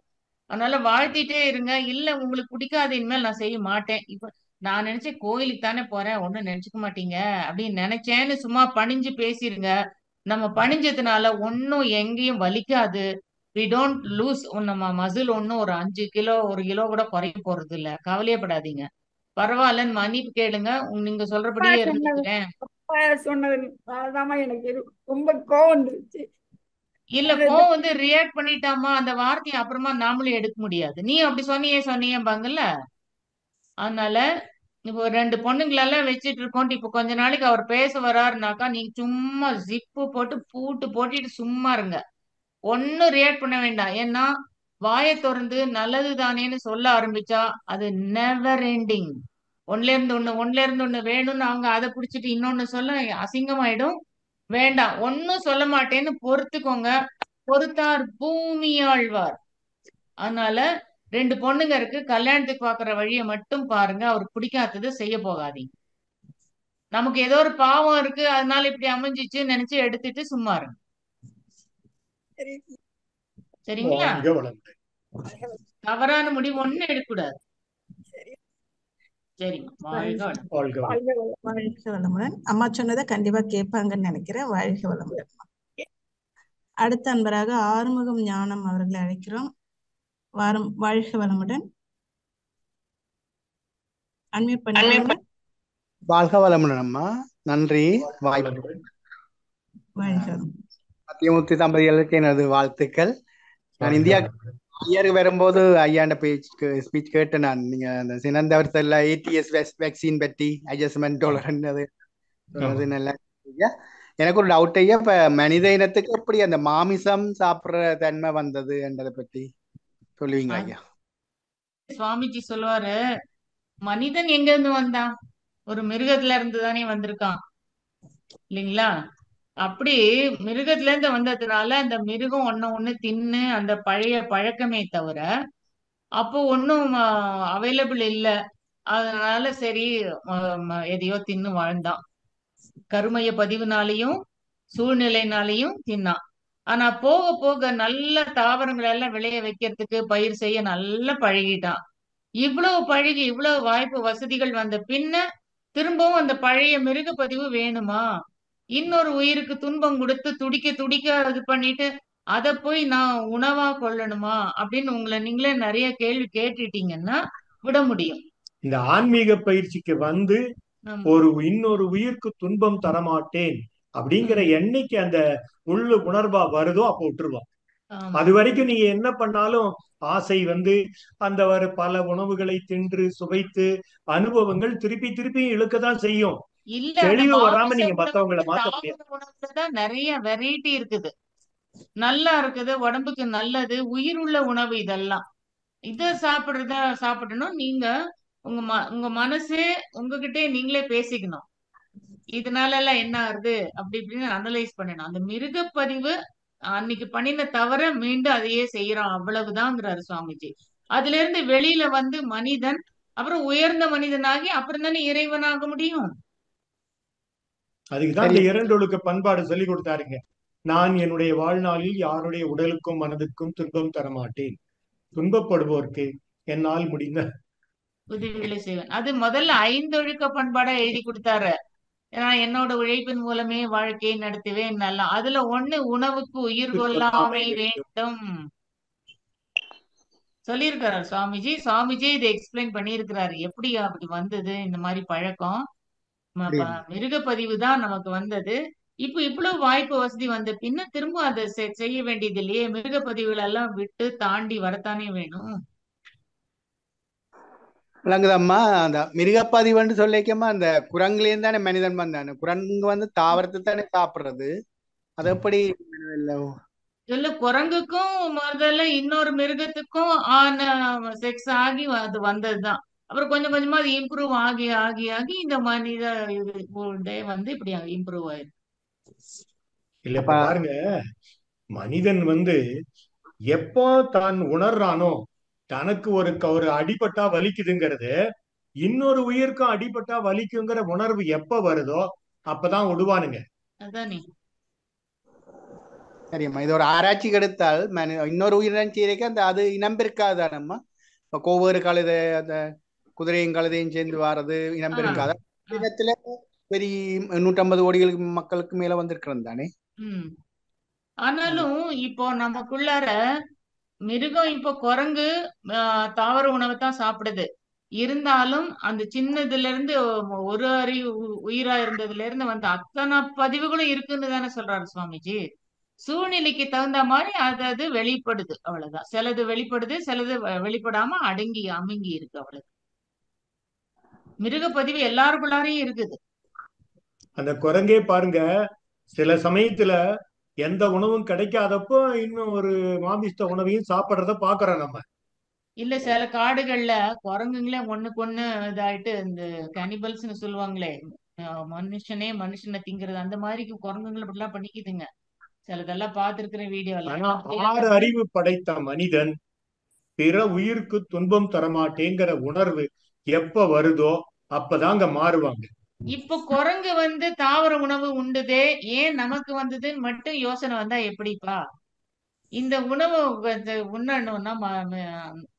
அதனால வாழ்த்திட்டே இருங்க. இல்ல உங்களுக்கு பிடிக்காது, இனிமேல் நான் செய்ய மாட்டேன். இப்ப நான் நினைச்சேன் கோயிலுக்கு தானே போறேன், ஒண்ணும் நினைச்சுக்க மாட்டீங்க அப்படின்னு நினைச்சேன்னு சும்மா பணிஞ்சு பேசிருங்க. நம்ம பணிஞ்சதுனால ஒன்னும் எங்கேயும் வலிக்காது. We don't lose. நம்ம மசில் ஒன்னும் ஒரு 5 கிலோ 1 கிலோ கூட குறைய போறது இல்ல. கவலையப்படாதீங்க. பரவாயில்லன்னு மன்னிப்பு கேளுங்க. நீங்க அப்பா சொல்றபடியே சொன்னது இருந்துக்கிறேன். அப்பா சொன்னதுனாலதாம்மா எனக்கு ரொம்ப கோவம் வந்துருச்சு. இல்ல அது கோவம் வந்து ரியாக்ட் பண்ணிட்டாமா அந்த வார்த்தையை அப்புறமா நாமளும் எடுக்க முடியாது. நீ அப்படி சொன்னியேம்பாங்கல்ல. அதனால இப்போ 2 பொண்ணுங்களெல்லாம் வச்சுட்டு இருக்கோம். இப்ப கொஞ்ச நாளைக்கு அவர் பேச வராருனாக்கா நீங்க சும்மா ஜிப்பு போட்டு பூட்டு போட்டுட்டு சும்மா இருங்க. ஒன்னும் ரியாக்ட் பண்ண வேண்டாம். ஏன்னா வாயை திறந்து நல்லது தானேன்னு சொல்ல ஆரம்பிச்சா அது நெவர் எண்டிங். ஒண்ணுல இருந்து ஒண்ணு வேணும்னு அவங்க அதை பிடிச்சிட்டு இன்னொன்னு சொல்ல அசிங்கமாயிடும். வேண்டாம், ஒன்னும் சொல்ல மாட்டேன்னு பொறுத்துக்கோங்க. பொறுத்தார் பூமி ஆழ்வார். அதனால 2 பொண்ணுங்க இருக்கு, கல்யாணத்துக்கு பாக்குற வழியை மட்டும் பாருங்க. அவருக்கு பிடிக்காததை செய்ய போகாதீங்க. நமக்கு ஏதோ ஒரு பாவம் இருக்கு அதனால இப்படி அமைஞ்சிச்சுன்னு நினைச்சு எடுத்துட்டு சும்மா இருங்க. சரி. சரிங்களா? வாழ்க வளமுடன். தவறான முடிவு ஒண்ணு எடுக்கக்கூடாது. சரி. சரிம்மா, வாழ்க வளமுடன். வாழ்க வளமுடன். வாழ்க வளமுடன். அம்மா சொன்னதை கண்டிப்பா கேட்பாங்கன்னு நினைக்கிறேன். வாழ்க வளமுடன். அடுத்த அன்பராக ஆறுமுகம் ஞானம் அவர்களை அழைக்கிறோம். வாழ்க வளமுடன். அன்மியூட் பண்ணிக்கோங்க. வாழ்க வளமுடன் அம்மா, நன்றி வாய்ப்பு. வாழ்க வளமுடன். சத்தியமூர்த்தி தம்பதிகளுக்கு எனது வாழ்த்துக்கள். நான் இந்தியா ஐயாருக்கு வரும்போது ஐயாண்ட ஸ்பீச் கேட்டேன். நான் நீங்க அந்த சினந்த வருஷத்துல ஏடிஎஸ் வேக்சின் பற்றி அட்ஜஸ்ட்மெண்ட் அது நல்லா. எனக்கு ஒரு டவுட் ஐயா, இப்ப மனித இனத்துக்கு எப்படி அந்த மாமிசம் சாப்பிடுற தன்மை வந்தது என்றதை பற்றி சொல்லுவீங்க ஐயா? சுவாமிஜி சொல்லுவாரு, மனிதன் எங்க இருந்து வந்தான்? ஒரு மிருகத்துல இருந்து தானே வந்திருக்கான் இல்லைங்களா? அப்படி மிருகத்துல இருந்து வந்ததுனால அந்த மிருகம் ஒண்ணு தின்னு அந்த பழைய பழக்கமே தவிர அப்போ ஒன்னும் அவைலபிள் இல்ல. அதனால சரி எதையோ தின்னு வாழ்ந்தான். கருமைய பதிவுனாலையும் சூழ்நிலைனாலையும் தின்னான். ஆனா போக போக நல்ல தாவரங்களை எல்லாம் விளைய வைக்கிறதுக்கு பயிர் செய்ய நல்லா பழகிட்டான். இவ்வளவு பழகி இவ்வளவு வாய்ப்பு வசதிகள் வந்த பின்ன திரும்பவும் அந்த பழைய மிருக பதிவு வேணுமா? இன்னொரு உயிருக்கு துன்பம் கொடுத்து துடிக்க துடிக்க இது பண்ணிட்டு அதை போய் நான் உணவா கொள்ளணுமா அப்படின்னு உங்களை நீங்களே நிறைய கேள்வி கேட்டுட்டீங்கன்னா விட முடியும். இந்த ஆன்மீக பயிற்சிக்கு வந்து இன்னொரு உயிருக்கு துன்பம் தரமாட்டேன் அப்படிங்கிற என்னைக்கு அந்த உள்ள உணர்வா வருதோ அப்போ விட்டுருவோம். அது வரைக்கும் நீங்க என்ன பண்ணாலும் ஆசை வந்து அந்த பல உணவுகளை தின்று சுவைத்து அனுபவங்கள் திருப்பி திருப்பி இழுக்கதான் செய்யும். தெளிவு வராம நீங்க மத்தவங்களை மாத்த முடியாது. உணவுலதான் நிறைய வெரைட்டி இருக்குது, நல்லா இருக்குது, உடம்புக்கு நல்லது, உயிர் உள்ள உணவு. இதெல்லாம் இத சாப்பிடணும். நீங்க உங்க மனசே உங்ககிட்டே நீங்களே பேசிக்கணும். இதனால எல்லாம் என்ன ஆகுது அப்படி இப்படின்னு அனலைஸ் பண்ணணும். அந்த மிருகப்பதிவு அன்னைக்கு பண்ணின தவிர மீண்டும் அதையே செய்யறோம், அவ்வளவுதான்ங்கிறாரு சுவாமிஜி. அதுல இருந்து வெளியில வந்து மனிதன் அப்புறம் உயர்ந்த மனிதனாகி அப்புறம் தானே இறைவனாக முடியும். அதுக்குதான் இந்த இரண்டொழுக்க பண்பாடு சொல்லி கொடுத்தாருங்க. நான் என்னுடைய வாழ்நாளில் யாருடைய உடலுக்கும் மனதுக்கும் துன்பம் தரமாட்டேன், துன்பப்படுவோருக்கு என்னால் முடிந்த உதவிகளை செய்வேன். அது முதல்ல 5 ஒழுக்க பண்பாடா எழுதி கொடுத்தாரு. நான் என்னோட உழைப்பின் மூலமே வாழ்க்கையை நடத்துவேன். நல்லா அதுல ஒண்ணு உணவுக்கு உயிர் கொள்ளாமை வேண்டும் சொல்லியிருக்கிறார் சுவாமிஜி. சுவாமிஜி இதை எக்ஸ்பிளைன் பண்ணியிருக்கிறாரு எப்படி அப்படி வந்தது இந்த மாதிரி பழக்கம். மிருகப்பதிவு தான் நமக்கு வந்தது. இப்ப இவ்வளவு வாய்ப்பு வசதி வந்த பின்ன திரும்ப அதை செய்ய வேண்டியது இல்லையே. மிருக பதிவுகள் எல்லாம் விட்டு தாண்டி வரத்தானே வேணும். விளங்குதம்மா. அந்த மிருகப்பதிவுன்னு சொல்லிக்கமா அந்த குரங்குலேயும் தானே மனிதன் வந்தானு. குரங்கு வந்து தாவரத்தை தானே சாப்பிடுறது. அது எப்படி இல்ல, குரங்குக்கும் முதல்ல இன்னொரு மிருகத்துக்கும் ஆன செக்ஸ் ஆகி அது வந்ததுதான். அப்புறம் கொஞ்சம் கொஞ்சமா அது இம்ப்ரூவ் ஆகி ஆகி ஆகி இந்த மனித வந்து இப்படி இம்ப்ரூவ் ஆயிருக்கு. இல்ல இப்ப பாருங்க, மனிதன் வந்து எப்போ தான் உணர்றானோ தனக்கு ஒரு அடிபட்டா வலிக்குதுங்கிறது, இன்னொரு உயிருக்கும் அடிபட்டா வலிக்குங்கிற உணர்வு எப்ப வருதோ அப்பதான் விடுவானுங்க. அதானே. சரிம்மா, இது ஒரு ஆராய்ச்சி எடுத்தால் இன்னொரு உயிரினம் சீரைக்கு அந்த அது இனம் பெருக்காதானம்மா. இப்ப கோவேறு கழுதை அந்த குதிரையும் கழுதையும் சேர்ந்து வாரது இனம் பெருக்காத இடத்துல பெரிய 150 கோடிகளுக்கு மக்களுக்கு மேல வந்திருக்கிறது தானே. ஆனாலும் இப்போ நமக்குள்ளார மிருகம் இப்போ குரங்கு தாவர உணவை தான் சாப்பிடுது. இருந்தாலும் அந்த சின்னதுல இருந்து ஒரு உயிரா இருந்ததுல இருந்து வந்து அத்தனை பதிவுகளும் இருக்குன்னு தானே சொல்றாரு சுவாமிஜி. சூழ்நிலைக்கு தகுந்த மாதிரி அது வெளிப்படுது, அவ்வளவுதான். சிலது வெளிப்படுது, சிலது வெளிப்படாம அடங்கி அமுங்கி இருக்கு, அவ்வளவு. மிருக பதிவு எல்லாருக்குள்ளாரையும் இருக்குது. அந்த குரங்கே பாருங்க, சில சமயத்துல எந்த உணவும் கிடைக்காதப்போ இன்னும் ஒரு மாமிச உணவையும் சாப்பிடுறத பாக்குறோம் நம்ம. இல்ல, சில காடுகள்ல குரங்குங்களே ஒண்ணுக்கு ஒண்ணு இதாயிட்டு இந்த கனிபல்ஸ்னு சொல்லுவாங்களே, மனுஷனை திங்கிறது, அந்த மாதிரி குரங்குகள் அப்படிலாம் பண்ணிக்குதுங்க. சிலதெல்லாம் பார்த்திருக்கிறேன் வீடியோல. ஆனா 6 அறிவு படைத்த மனிதன் பிற உயிருக்கு துன்பம் தரமாட்டேங்கிற உணர்வு எப்ப வருதோ அப்பதாங்க மாறுவாங்க. இப்ப குரங்கு வந்து தாவர உணவு உண்டுதே, ஏன் நமக்கு வந்ததுன்னு மட்டும் யோசனை வந்தா எப்படிப்பா? இந்த உணவு உண்ணணும்னா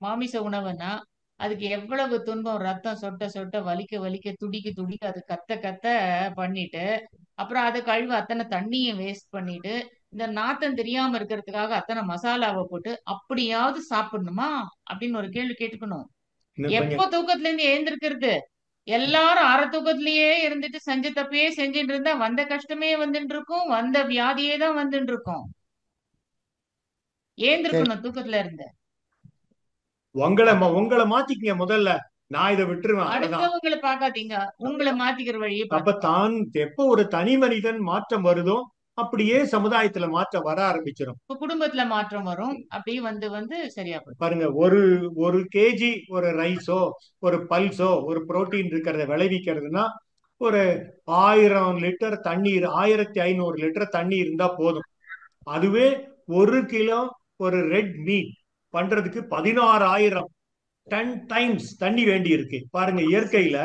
மாமிச உணவுன்னா அதுக்கு எவ்வளவு துன்பம், ரத்தம் சொட்ட சொட்ட வலிக்க வலிக்க துடிக்க துடிக்க அது கத்த கத்த பண்ணிட்டு, அப்புறம் அதை கழுவ அத்தனை தண்ணியை வேஸ்ட் பண்ணிட்டு, இந்த நாத்தம் தெரியாம இருக்கிறதுக்காக அத்தனை மசாலாவை போட்டு அப்படியாவது சாப்பிடணுமா அப்படின்னு ஒரு கேள்வி கேட்டுக்கணும். எப்ப தூக்கத்துல இருந்து எழுந்திருக்கிறது? எல்லாரும் அரை தூக்கத்திலேயே இருந்துட்டு செஞ்ச தப்பையே செஞ்சுட்டு இருந்தா வந்த கஷ்டமே வந்துட்டு இருக்கும், வந்த வியாதியே தான் வந்துட்டு இருக்கும். ஏந்திருக்கணும் தூக்கத்துல இருந்து. உங்களை மாத்திக்கங்க முதல்ல. நான் இதை விட்டுருவேன். அடுத்தவங்களை பாக்காதீங்க, உங்களை மாத்திக்கிற வழியை. அப்ப தான் எப்ப ஒரு தனி மனிதன் மாற்றம் வருதோ அப்படியே சமுதாயத்துல மாற்றம் வர ஆரம்பிச்சிடும். குடும்பத்துல மாற்றம் வரும். அப்படியே வந்து வந்து சரியா பாருங்க, ஒரு கேஜி ஒரு ரைஸோ ஒரு பல்ஸோ ஒரு புரோட்டீன் இருக்கிறத விளைவிக்கிறதுனா ஒரு 1000 லிட்டர் தண்ணீர், 1500 லிட்டர் தண்ணி இருந்தா போதும். அதுவே 1 கிலோ ஒரு ரெட் மீட் பண்றதுக்கு 16,000 10 டைம்ஸ் தண்ணி வேண்டி இருக்கு. பாருங்க, இயற்கையில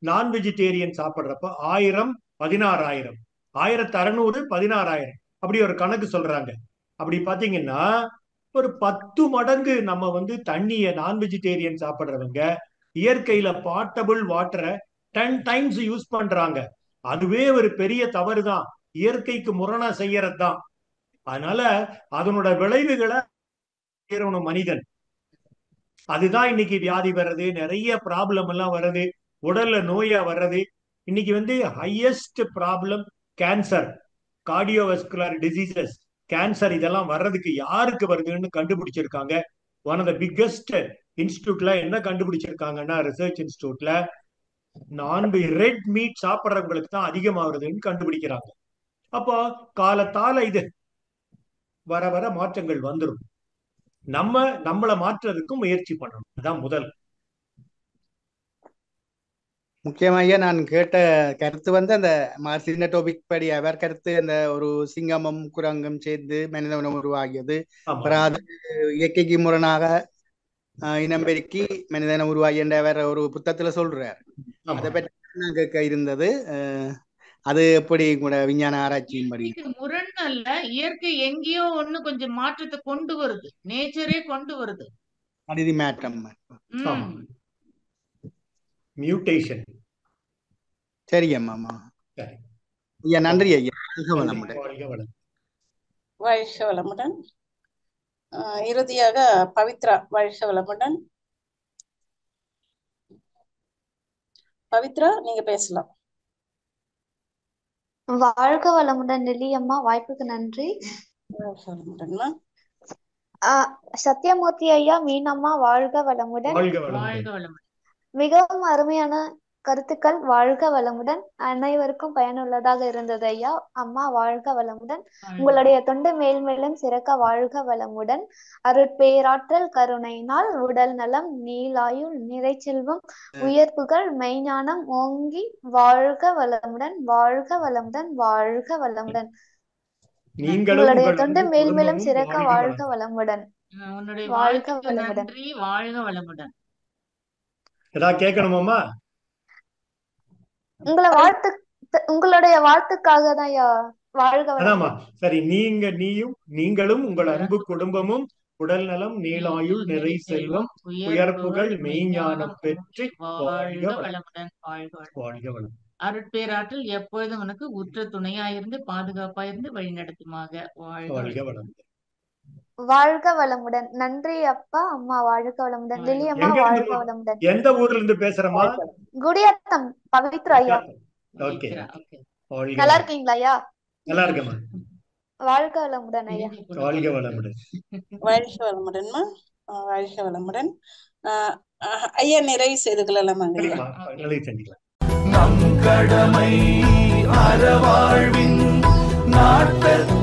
நான் வெஜிடேரியன் சாப்பிடுறப்ப 1000 16,000, 1600 16,000 அப்படி ஒரு கணக்கு சொல்றாங்க. அப்படி பாத்தீங்கன்னா ஒரு 10 மடங்கு நம்ம வந்து தண்ணிய நான் வெஜிடேரியன் சாப்பிடுறவங்க இயற்கையில பாட்டபிள் வாட்டரை 10 டைம்ஸ் யூஸ் பண்றாங்க. அதுவே ஒரு பெரிய தவறு தான், இயற்கைக்கு முரணா செய்யறது தான். அதனால அதனோட விளைவுகளை மனிதன், அதுதான் இன்னைக்கு வியாதி வர்றது, நிறைய ப்ராப்ளம் எல்லாம் வர்றது, உடல்ல நோயா வர்றது. இன்னைக்கு வந்து highest problem cancer, cardiovascular diseases, cancer இதெல்லாம் வர்றதுக்கு யாருக்கு வருதுன்னு கண்டுபிடிச்சிருக்காங்க. ஒன் ஆஃப் த பிக்கஸ்ட் இன்ஸ்டிடியூட்ல என்ன கண்டுபிடிச்சிருக்காங்கன்னா, ரிசர்ச் இன்ஸ்டிடியூட்ல ரெட் மீட் சாப்பிட்றவங்களுக்கு தான் அதிகமாகுதுன்னு கண்டுபிடிக்கிறாங்க. அப்போ காலத்தால இது வர வர மாற்றங்கள் வந்துடும். நம்மளை மாற்றுறதுக்கு முயற்சி பண்ணணும். அதான் முதல். முக்கியமாக நான் கேட்ட கருத்து வந்து அந்த சின்ன டாபிக் படி அவர் கருத்து அந்த ஒரு சிங்கமும் குரங்கும் சேர்ந்து மனித உணவு உருவாகியது. அப்புறம் அது இயற்கைக்கு முரணாக இனம் பெருக்கி மனிதன உருவாகி என்ற அவர் ஒரு புத்தகத்துல சொல்றார். அதை பற்றி கேட்க இருந்தது. அது எப்படி கூட விஞ்ஞான ஆராய்ச்சியின் படி முரண் அல்ல, இயற்கை எங்கேயோ ஒண்ணு கொஞ்சம் மாற்றத்தை கொண்டு வருது, நேச்சரே கொண்டு வருது. அடிதி மாற்றம், மியூட்டேஷன். சரி அம்மா. ஐயா நன்றி ஐயா. வாழ்க வளமுடன். இறுதியாக பவித்ரா, வாழ்க வளமுடன். பவித்ரா, நீங்க பேசலாம். வாழ்க வளமுடன் நெல்லியம்மா, வாய்ப்புக்கு நன்றி. சத்யமூர்த்தி ஐயா, மீனம்மா, வாழ்க வளமுடன். மிகவும் அருமையான கருத்துக்கள், வாழ்க வளமுடன். அனைவருக்கும் பயனுள்ளதாக இருந்தது ஐயா. அம்மா வாழ்க வளமுடன். உங்களுடைய தொண்டு மேல்மேலும் சிறக்க வாழ்க வளமுடன். அருட்பேராற்றல் கருணையினால் உடல் நலம், நீலாயுள், நிறைச்செல்வம், உயர்ப்புகள், மெய்ஞானம் ஓங்கி வாழ்க வளமுடன், வாழ்க வளமுடன், வாழ்க வளமுடன். உங்களுடைய தொண்டு மேல்மேலும் சிறக்க வாழ்க வளமுடன். வாழ்க வளமுடன். வாழ்க வளமுடன். ஏதாவது கேட்கணுமாமா? உங்களுடைய வாழ்த்துக்காக தான் வாழ்க வளமுடன். சரி, நீங்களும் உங்கள் அன்பு குடும்பமும் உடல் நலம், நீளாயுள், நிறை செல்வம், உயர்ப்புகள், மெய்ஞானம் பெற்று வாழ்க வளமுடன். வாழ்க வளம். அருட்பேராற்றல் எப்பொழுதும் உனக்கு உற்ற துணையாயிருந்து பாதுகாப்பாயிருந்து வழி நடத்துமாக. வாழ்க வளமுடன். வாழ்க வளமுடன். நன்றி அப்பா, அம்மா வாழ்க வளமுடன். லிலியம்மா வாழ்க வளமுடன். எந்த ஊர்ல இருந்து பேசுறமா? குடியாத்தம் பவித்ரா ஐயா. ஓகே, நல்லா இருக்கீங்களா ஐயா? நல்லா இருக்கேம்மா. வாழ்க வளமுடன் ஐயா. வாழ்க வளமுடன். வாழ்க வளமுடன்மா. வாழ்க வளமுடன். ஐயா நிறைவு செய்து கொள்ளலாமா? நம் கடமை அறவாழ்வின் நாட்டற்கு